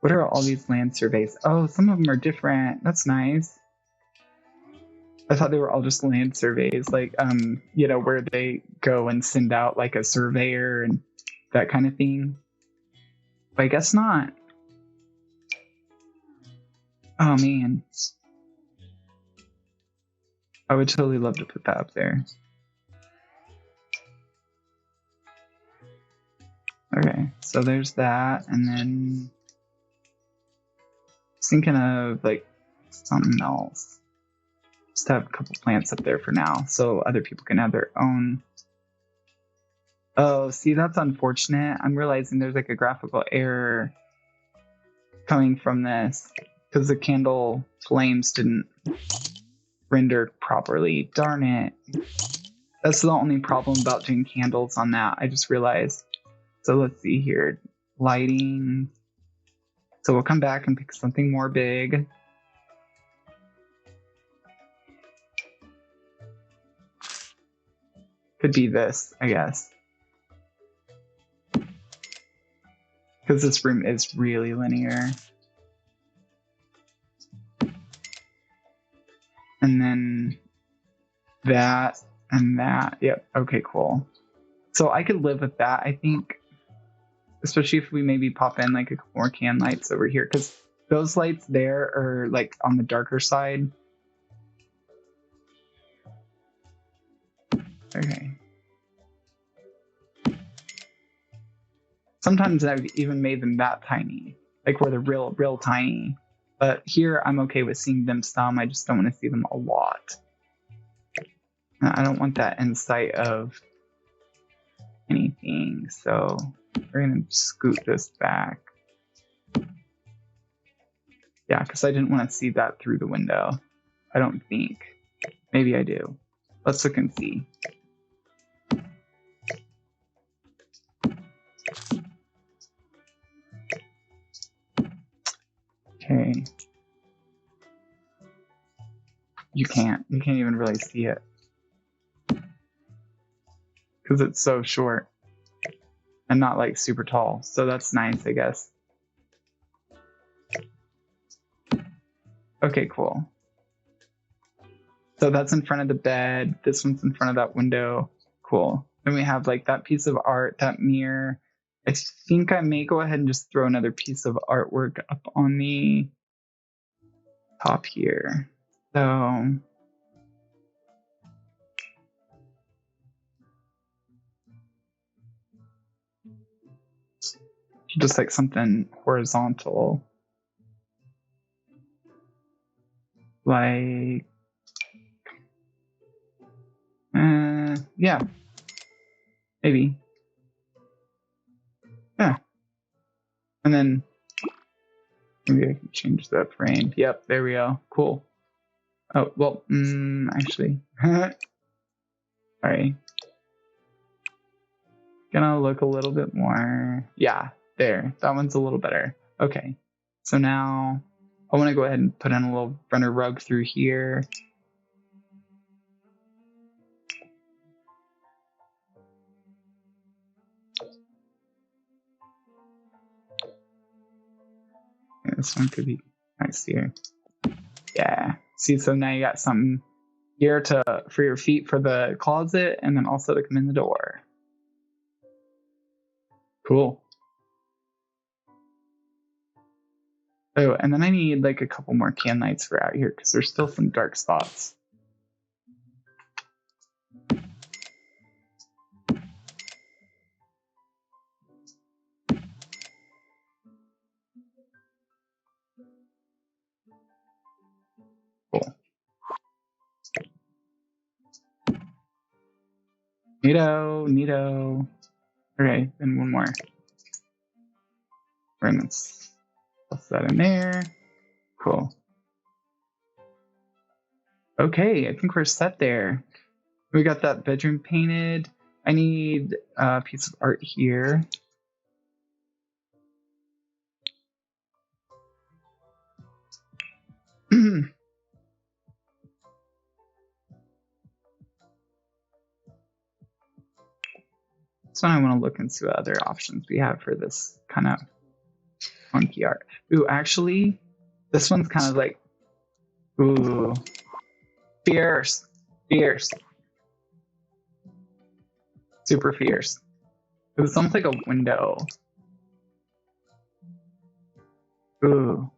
Speaker 2: What are all these land surveys? Oh, some of them are different. That's nice. I thought they were all just land surveys, like, you know, where they go and send out like a surveyor and that kind of thing. But I guess not. Oh man. I would totally love to put that up there. Okay, so there's that, and then thinking of like something else. Just have a couple plants up there for now, so other people can have their own. Oh, see, that's unfortunate. I'm realizing there's like a graphical error coming from this because the candle flames didn't render properly. Darn it. That's the only problem about doing candles on that. I just realized. So let's see here. Lighting. So we'll come back and pick something more big. Could be this, I guess. Because this room is really linear. And then that and that. Yep, okay, cool. So I could live with that, I think. Especially if we maybe pop in like a couple more can lights over here. Because those lights there are like on the darker side. Okay. Sometimes I've even made them that tiny. Like where they're real tiny. But here I'm okay with seeing them some. I just don't want to see them a lot. I don't want that in sight of anything. So we're going to scoot this back. Yeah, because I didn't want to see that through the window. I don't think. Maybe I do. Let's look and see. Okay. You can't even really see it. Because it's so short. And not like super tall. So that's nice, I guess. Okay, cool. So that's in front of the bed. This one's in front of that window. Cool. Then we have like that piece of art, that mirror. I think I may go ahead and just throw another piece of artwork up on the top here. So just like something horizontal. Like, yeah, maybe. Yeah. And then maybe I can change the frame. Yep, there we go. Cool. Oh, well, actually. Sorry. Gonna look a little bit more. Yeah, there. That one's a little better. Okay. So now I want to go ahead and put in a little runner rug through here. Yeah, this one could be nice here. Yeah. See, so now you got something here for your feet for the closet and then also to come in the door. Cool. Oh, and then I need like a couple more can lights for out here because there's still some dark spots. Cool. Neato. Okay, and one more. We're gonna toss that in there. Cool. Okay, I think we're set there. We got that bedroom painted. I need a piece of art here. This one I want to look into other options we have for this kind of funky art. Ooh, actually, this one's kind of like, ooh, fierce, fierce, super fierce. It was almost like a window. Ooh,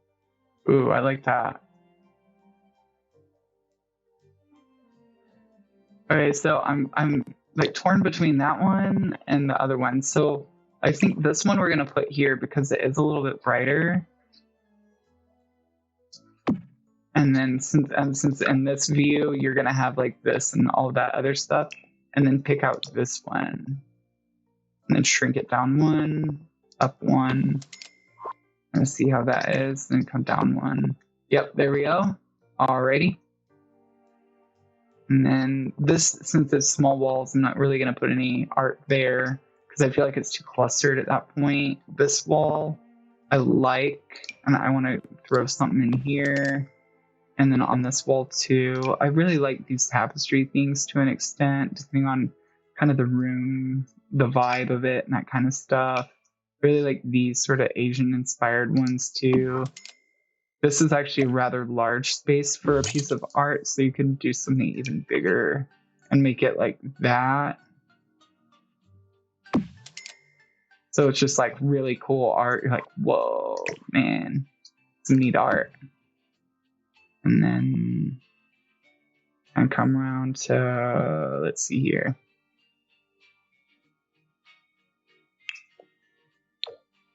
Speaker 2: ooh, I like that. Okay, so I'm like torn between that one and the other one. So I think this one we're gonna put here because it is a little bit brighter. And then since in this view you're gonna have like this and all that other stuff, and then pick out this one, and then shrink it down one, up one. Let's see how that is. Then come down one. Yep, there we go. Alrighty. And then this, since it's small walls, I'm not really going to put any art there because I feel like it's too clustered at that point. This wall I like, and I want to throw something in here. And then on this wall too, I really like these tapestry things to an extent, depending on kind of the room, the vibe of it, and that kind of stuff. Really like these sort of Asian inspired ones too. This is actually a rather large space for a piece of art, so you can do something even bigger and make it like that. So it's just like really cool art. You're like, whoa, man, some neat art. And then I come around to, let's see here.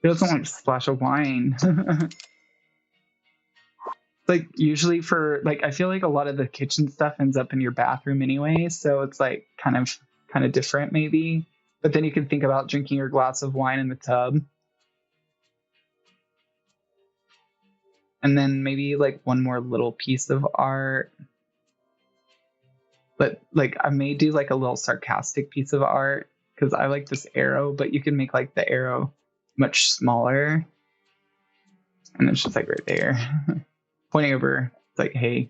Speaker 2: It doesn't want to splash of wine. Like usually for like, I feel like a lot of the kitchen stuff ends up in your bathroom anyway, so it's like kind of different maybe. But then you can think about drinking your glass of wine in the tub. And then maybe like one more little piece of art. But like I may do like a little sarcastic piece of art because I like this arrow, but you can make like the arrow much smaller. And it's just like right there. Pointing over, it's like, hey,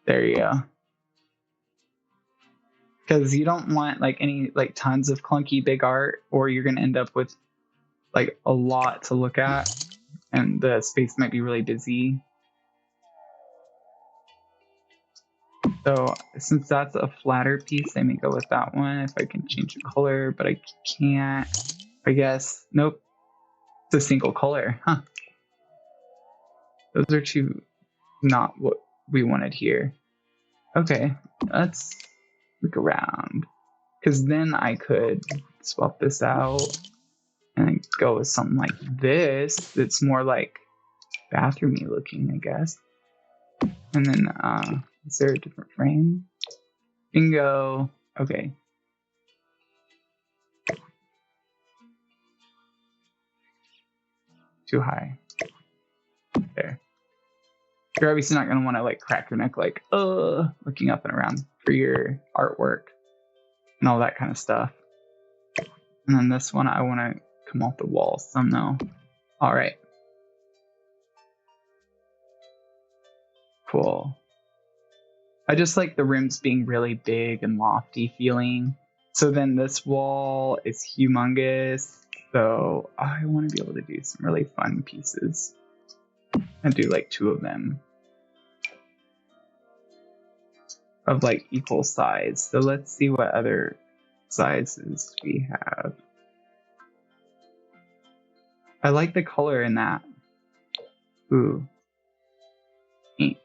Speaker 2: there you go. Because you don't want like any like tons of clunky big art, or you're gonna end up with like a lot to look at, and the space might be really busy. So since that's a flatter piece, I may go with that one if I can change the color, but I can't. I guess nope. It's a single color, huh? Those are two not what we wanted here. Okay, let's look around. Because then I could swap this out and go with something like this that's more like bathroomy looking, I guess. And then, is there a different frame? Bingo. Okay. Too high. There. You're obviously not going to want to like crack your neck like, looking up and around for your artwork and all that kind of stuff. And then this one, I want to come off the wall somehow. All right. Cool. I just like the rooms being really big and lofty feeling. So then this wall is humongous. So I want to be able to do some really fun pieces. And do like two of them. Of like equal size. So let's see what other sizes we have. I like the color in that. Ooh. Neat.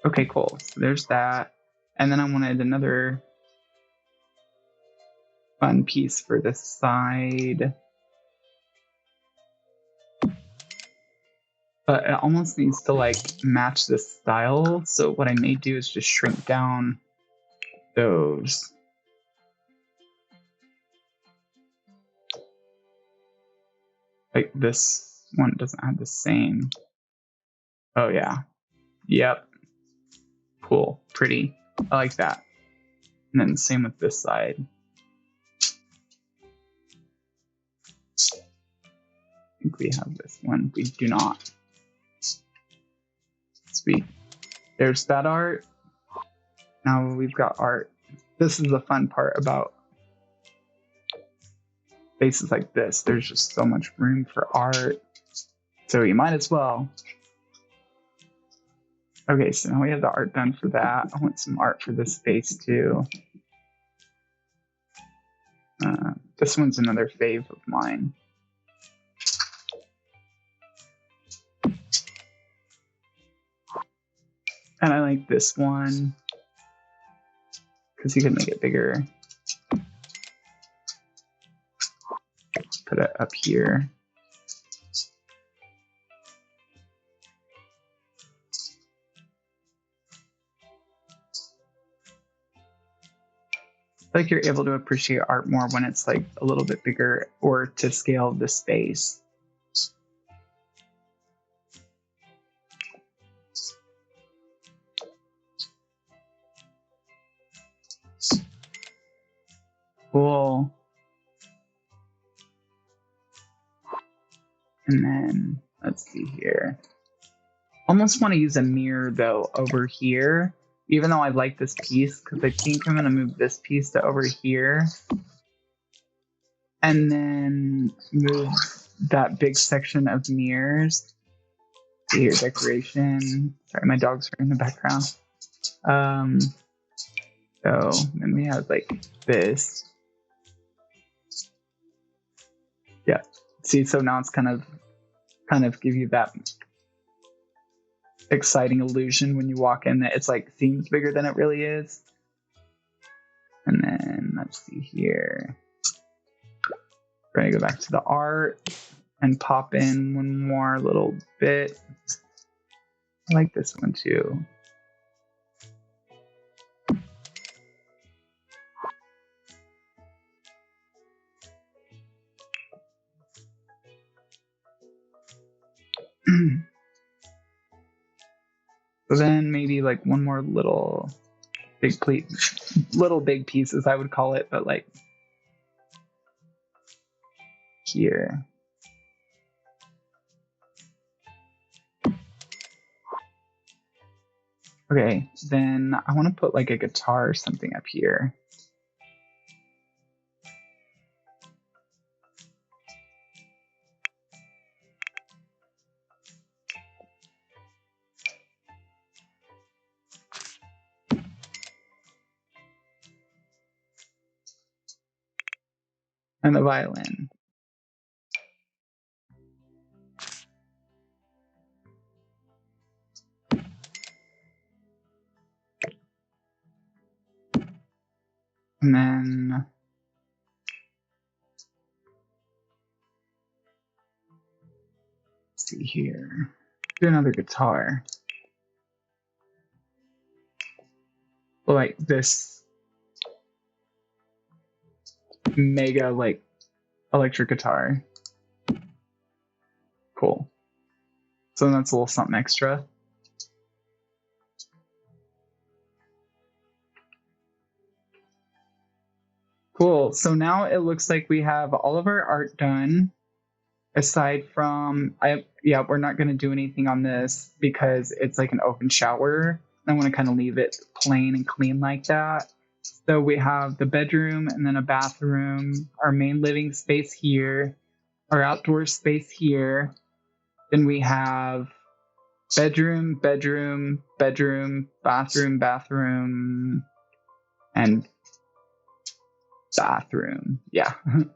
Speaker 2: Okay, cool. So there's that. And then I wanted another fun piece for this side. But it almost needs to like match this style. So what I may do is just shrink down those. Like this one doesn't have the same. Oh yeah. Yep. Cool. Pretty. I like that. And then same with this side. I think we have this one. We do not. Sweet. There's that art. Now we've got art. This is the fun part about spaces like this. There's just so much room for art. So you might as well. Okay, so now we have the art done for that. I want some art for this space too. This one's another fave of mine. And I like this one because you can make it bigger. Put it up here. Like you're able to appreciate art more when it's like a little bit bigger or to scale the space. Cool. And then let's see here. Almost want to use a mirror though over here. Even though I like this piece, because I think I'm going to move this piece to over here. And then move that big section of mirrors. See here, decoration. Sorry, my dogs are in the background. So then we have like this. Yeah. See, so now it's kind of give you that exciting illusion when you walk in that it's like seems bigger than it really is. And then let's see here. We're gonna go back to the art and pop in one more little bit. I like this one too. So then maybe like one more little big pieces I would call it, but like here. Okay, then I want to put like a guitar or something up here. And the violin. And then let's see here. Do another guitar. Like this mega like electric guitar. Cool. So that's a little something extra. Cool. So now it looks like we have all of our art done. Aside from, we're not going to do anything on this because it's like an open shower. I want to kind of leave it plain and clean like that. So we have the bedroom and then a bathroom, our main living space here, our outdoor space here. Then we have bedroom, bedroom, bedroom, bathroom, bathroom, and bathroom. Yeah. And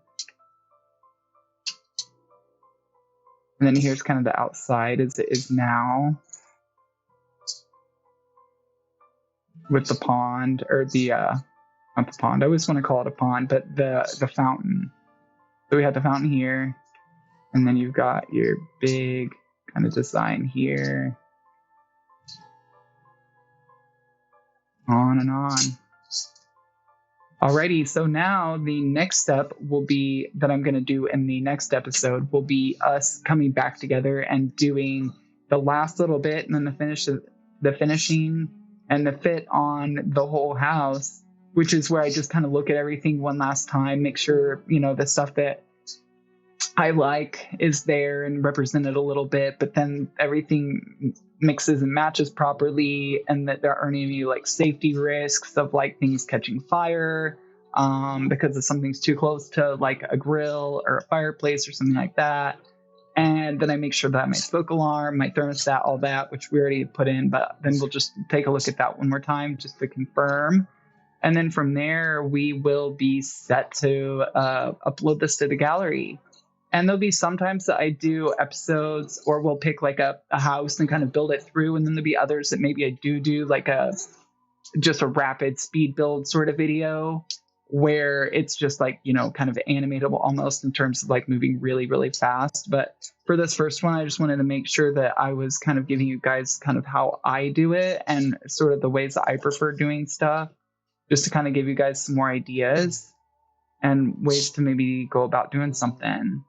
Speaker 2: then here's kind of the outside as it is now. With the pond, or the, not the pond, I always want to call it a pond, but the fountain. So we have the fountain here, and then you've got your big kind of design here. On and on. Alrighty, so now the next step will be that I'm going to do in the next episode will be us coming back together and doing the last little bit and then the finishing and the fit on the whole house, which is where I just kind of look at everything one last time, make sure, the stuff that I like is there and represented a little bit, but then everything mixes and matches properly, and that there aren't any like safety risks of like things catching fire because if something's too close to like a grill or a fireplace or something like that. And then I make sure that my smoke alarm, my thermostat, all that, which we already put in, but then we'll just take a look at that one more time just to confirm. And then from there, we will be set to upload this to the gallery. And there'll be sometimes that I do episodes, or we'll pick like a house and kind of build it through. And then there'll be others that maybe I do like just a rapid speed build sort of video where it's just like, kind of animatable almost in terms of like moving really, really fast. But for this first one, I just wanted to make sure that I was kind of giving you guys kind of how I do it and sort of the ways that I prefer doing stuff, just to kind of give you guys some more ideas and ways to maybe go about doing something.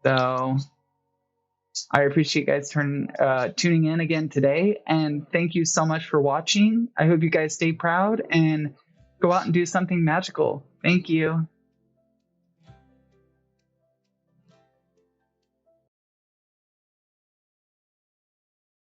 Speaker 2: So I appreciate you guys tuning in again today. And thank you so much for watching. I hope you guys stay proud and go out and do something magical. Thank you.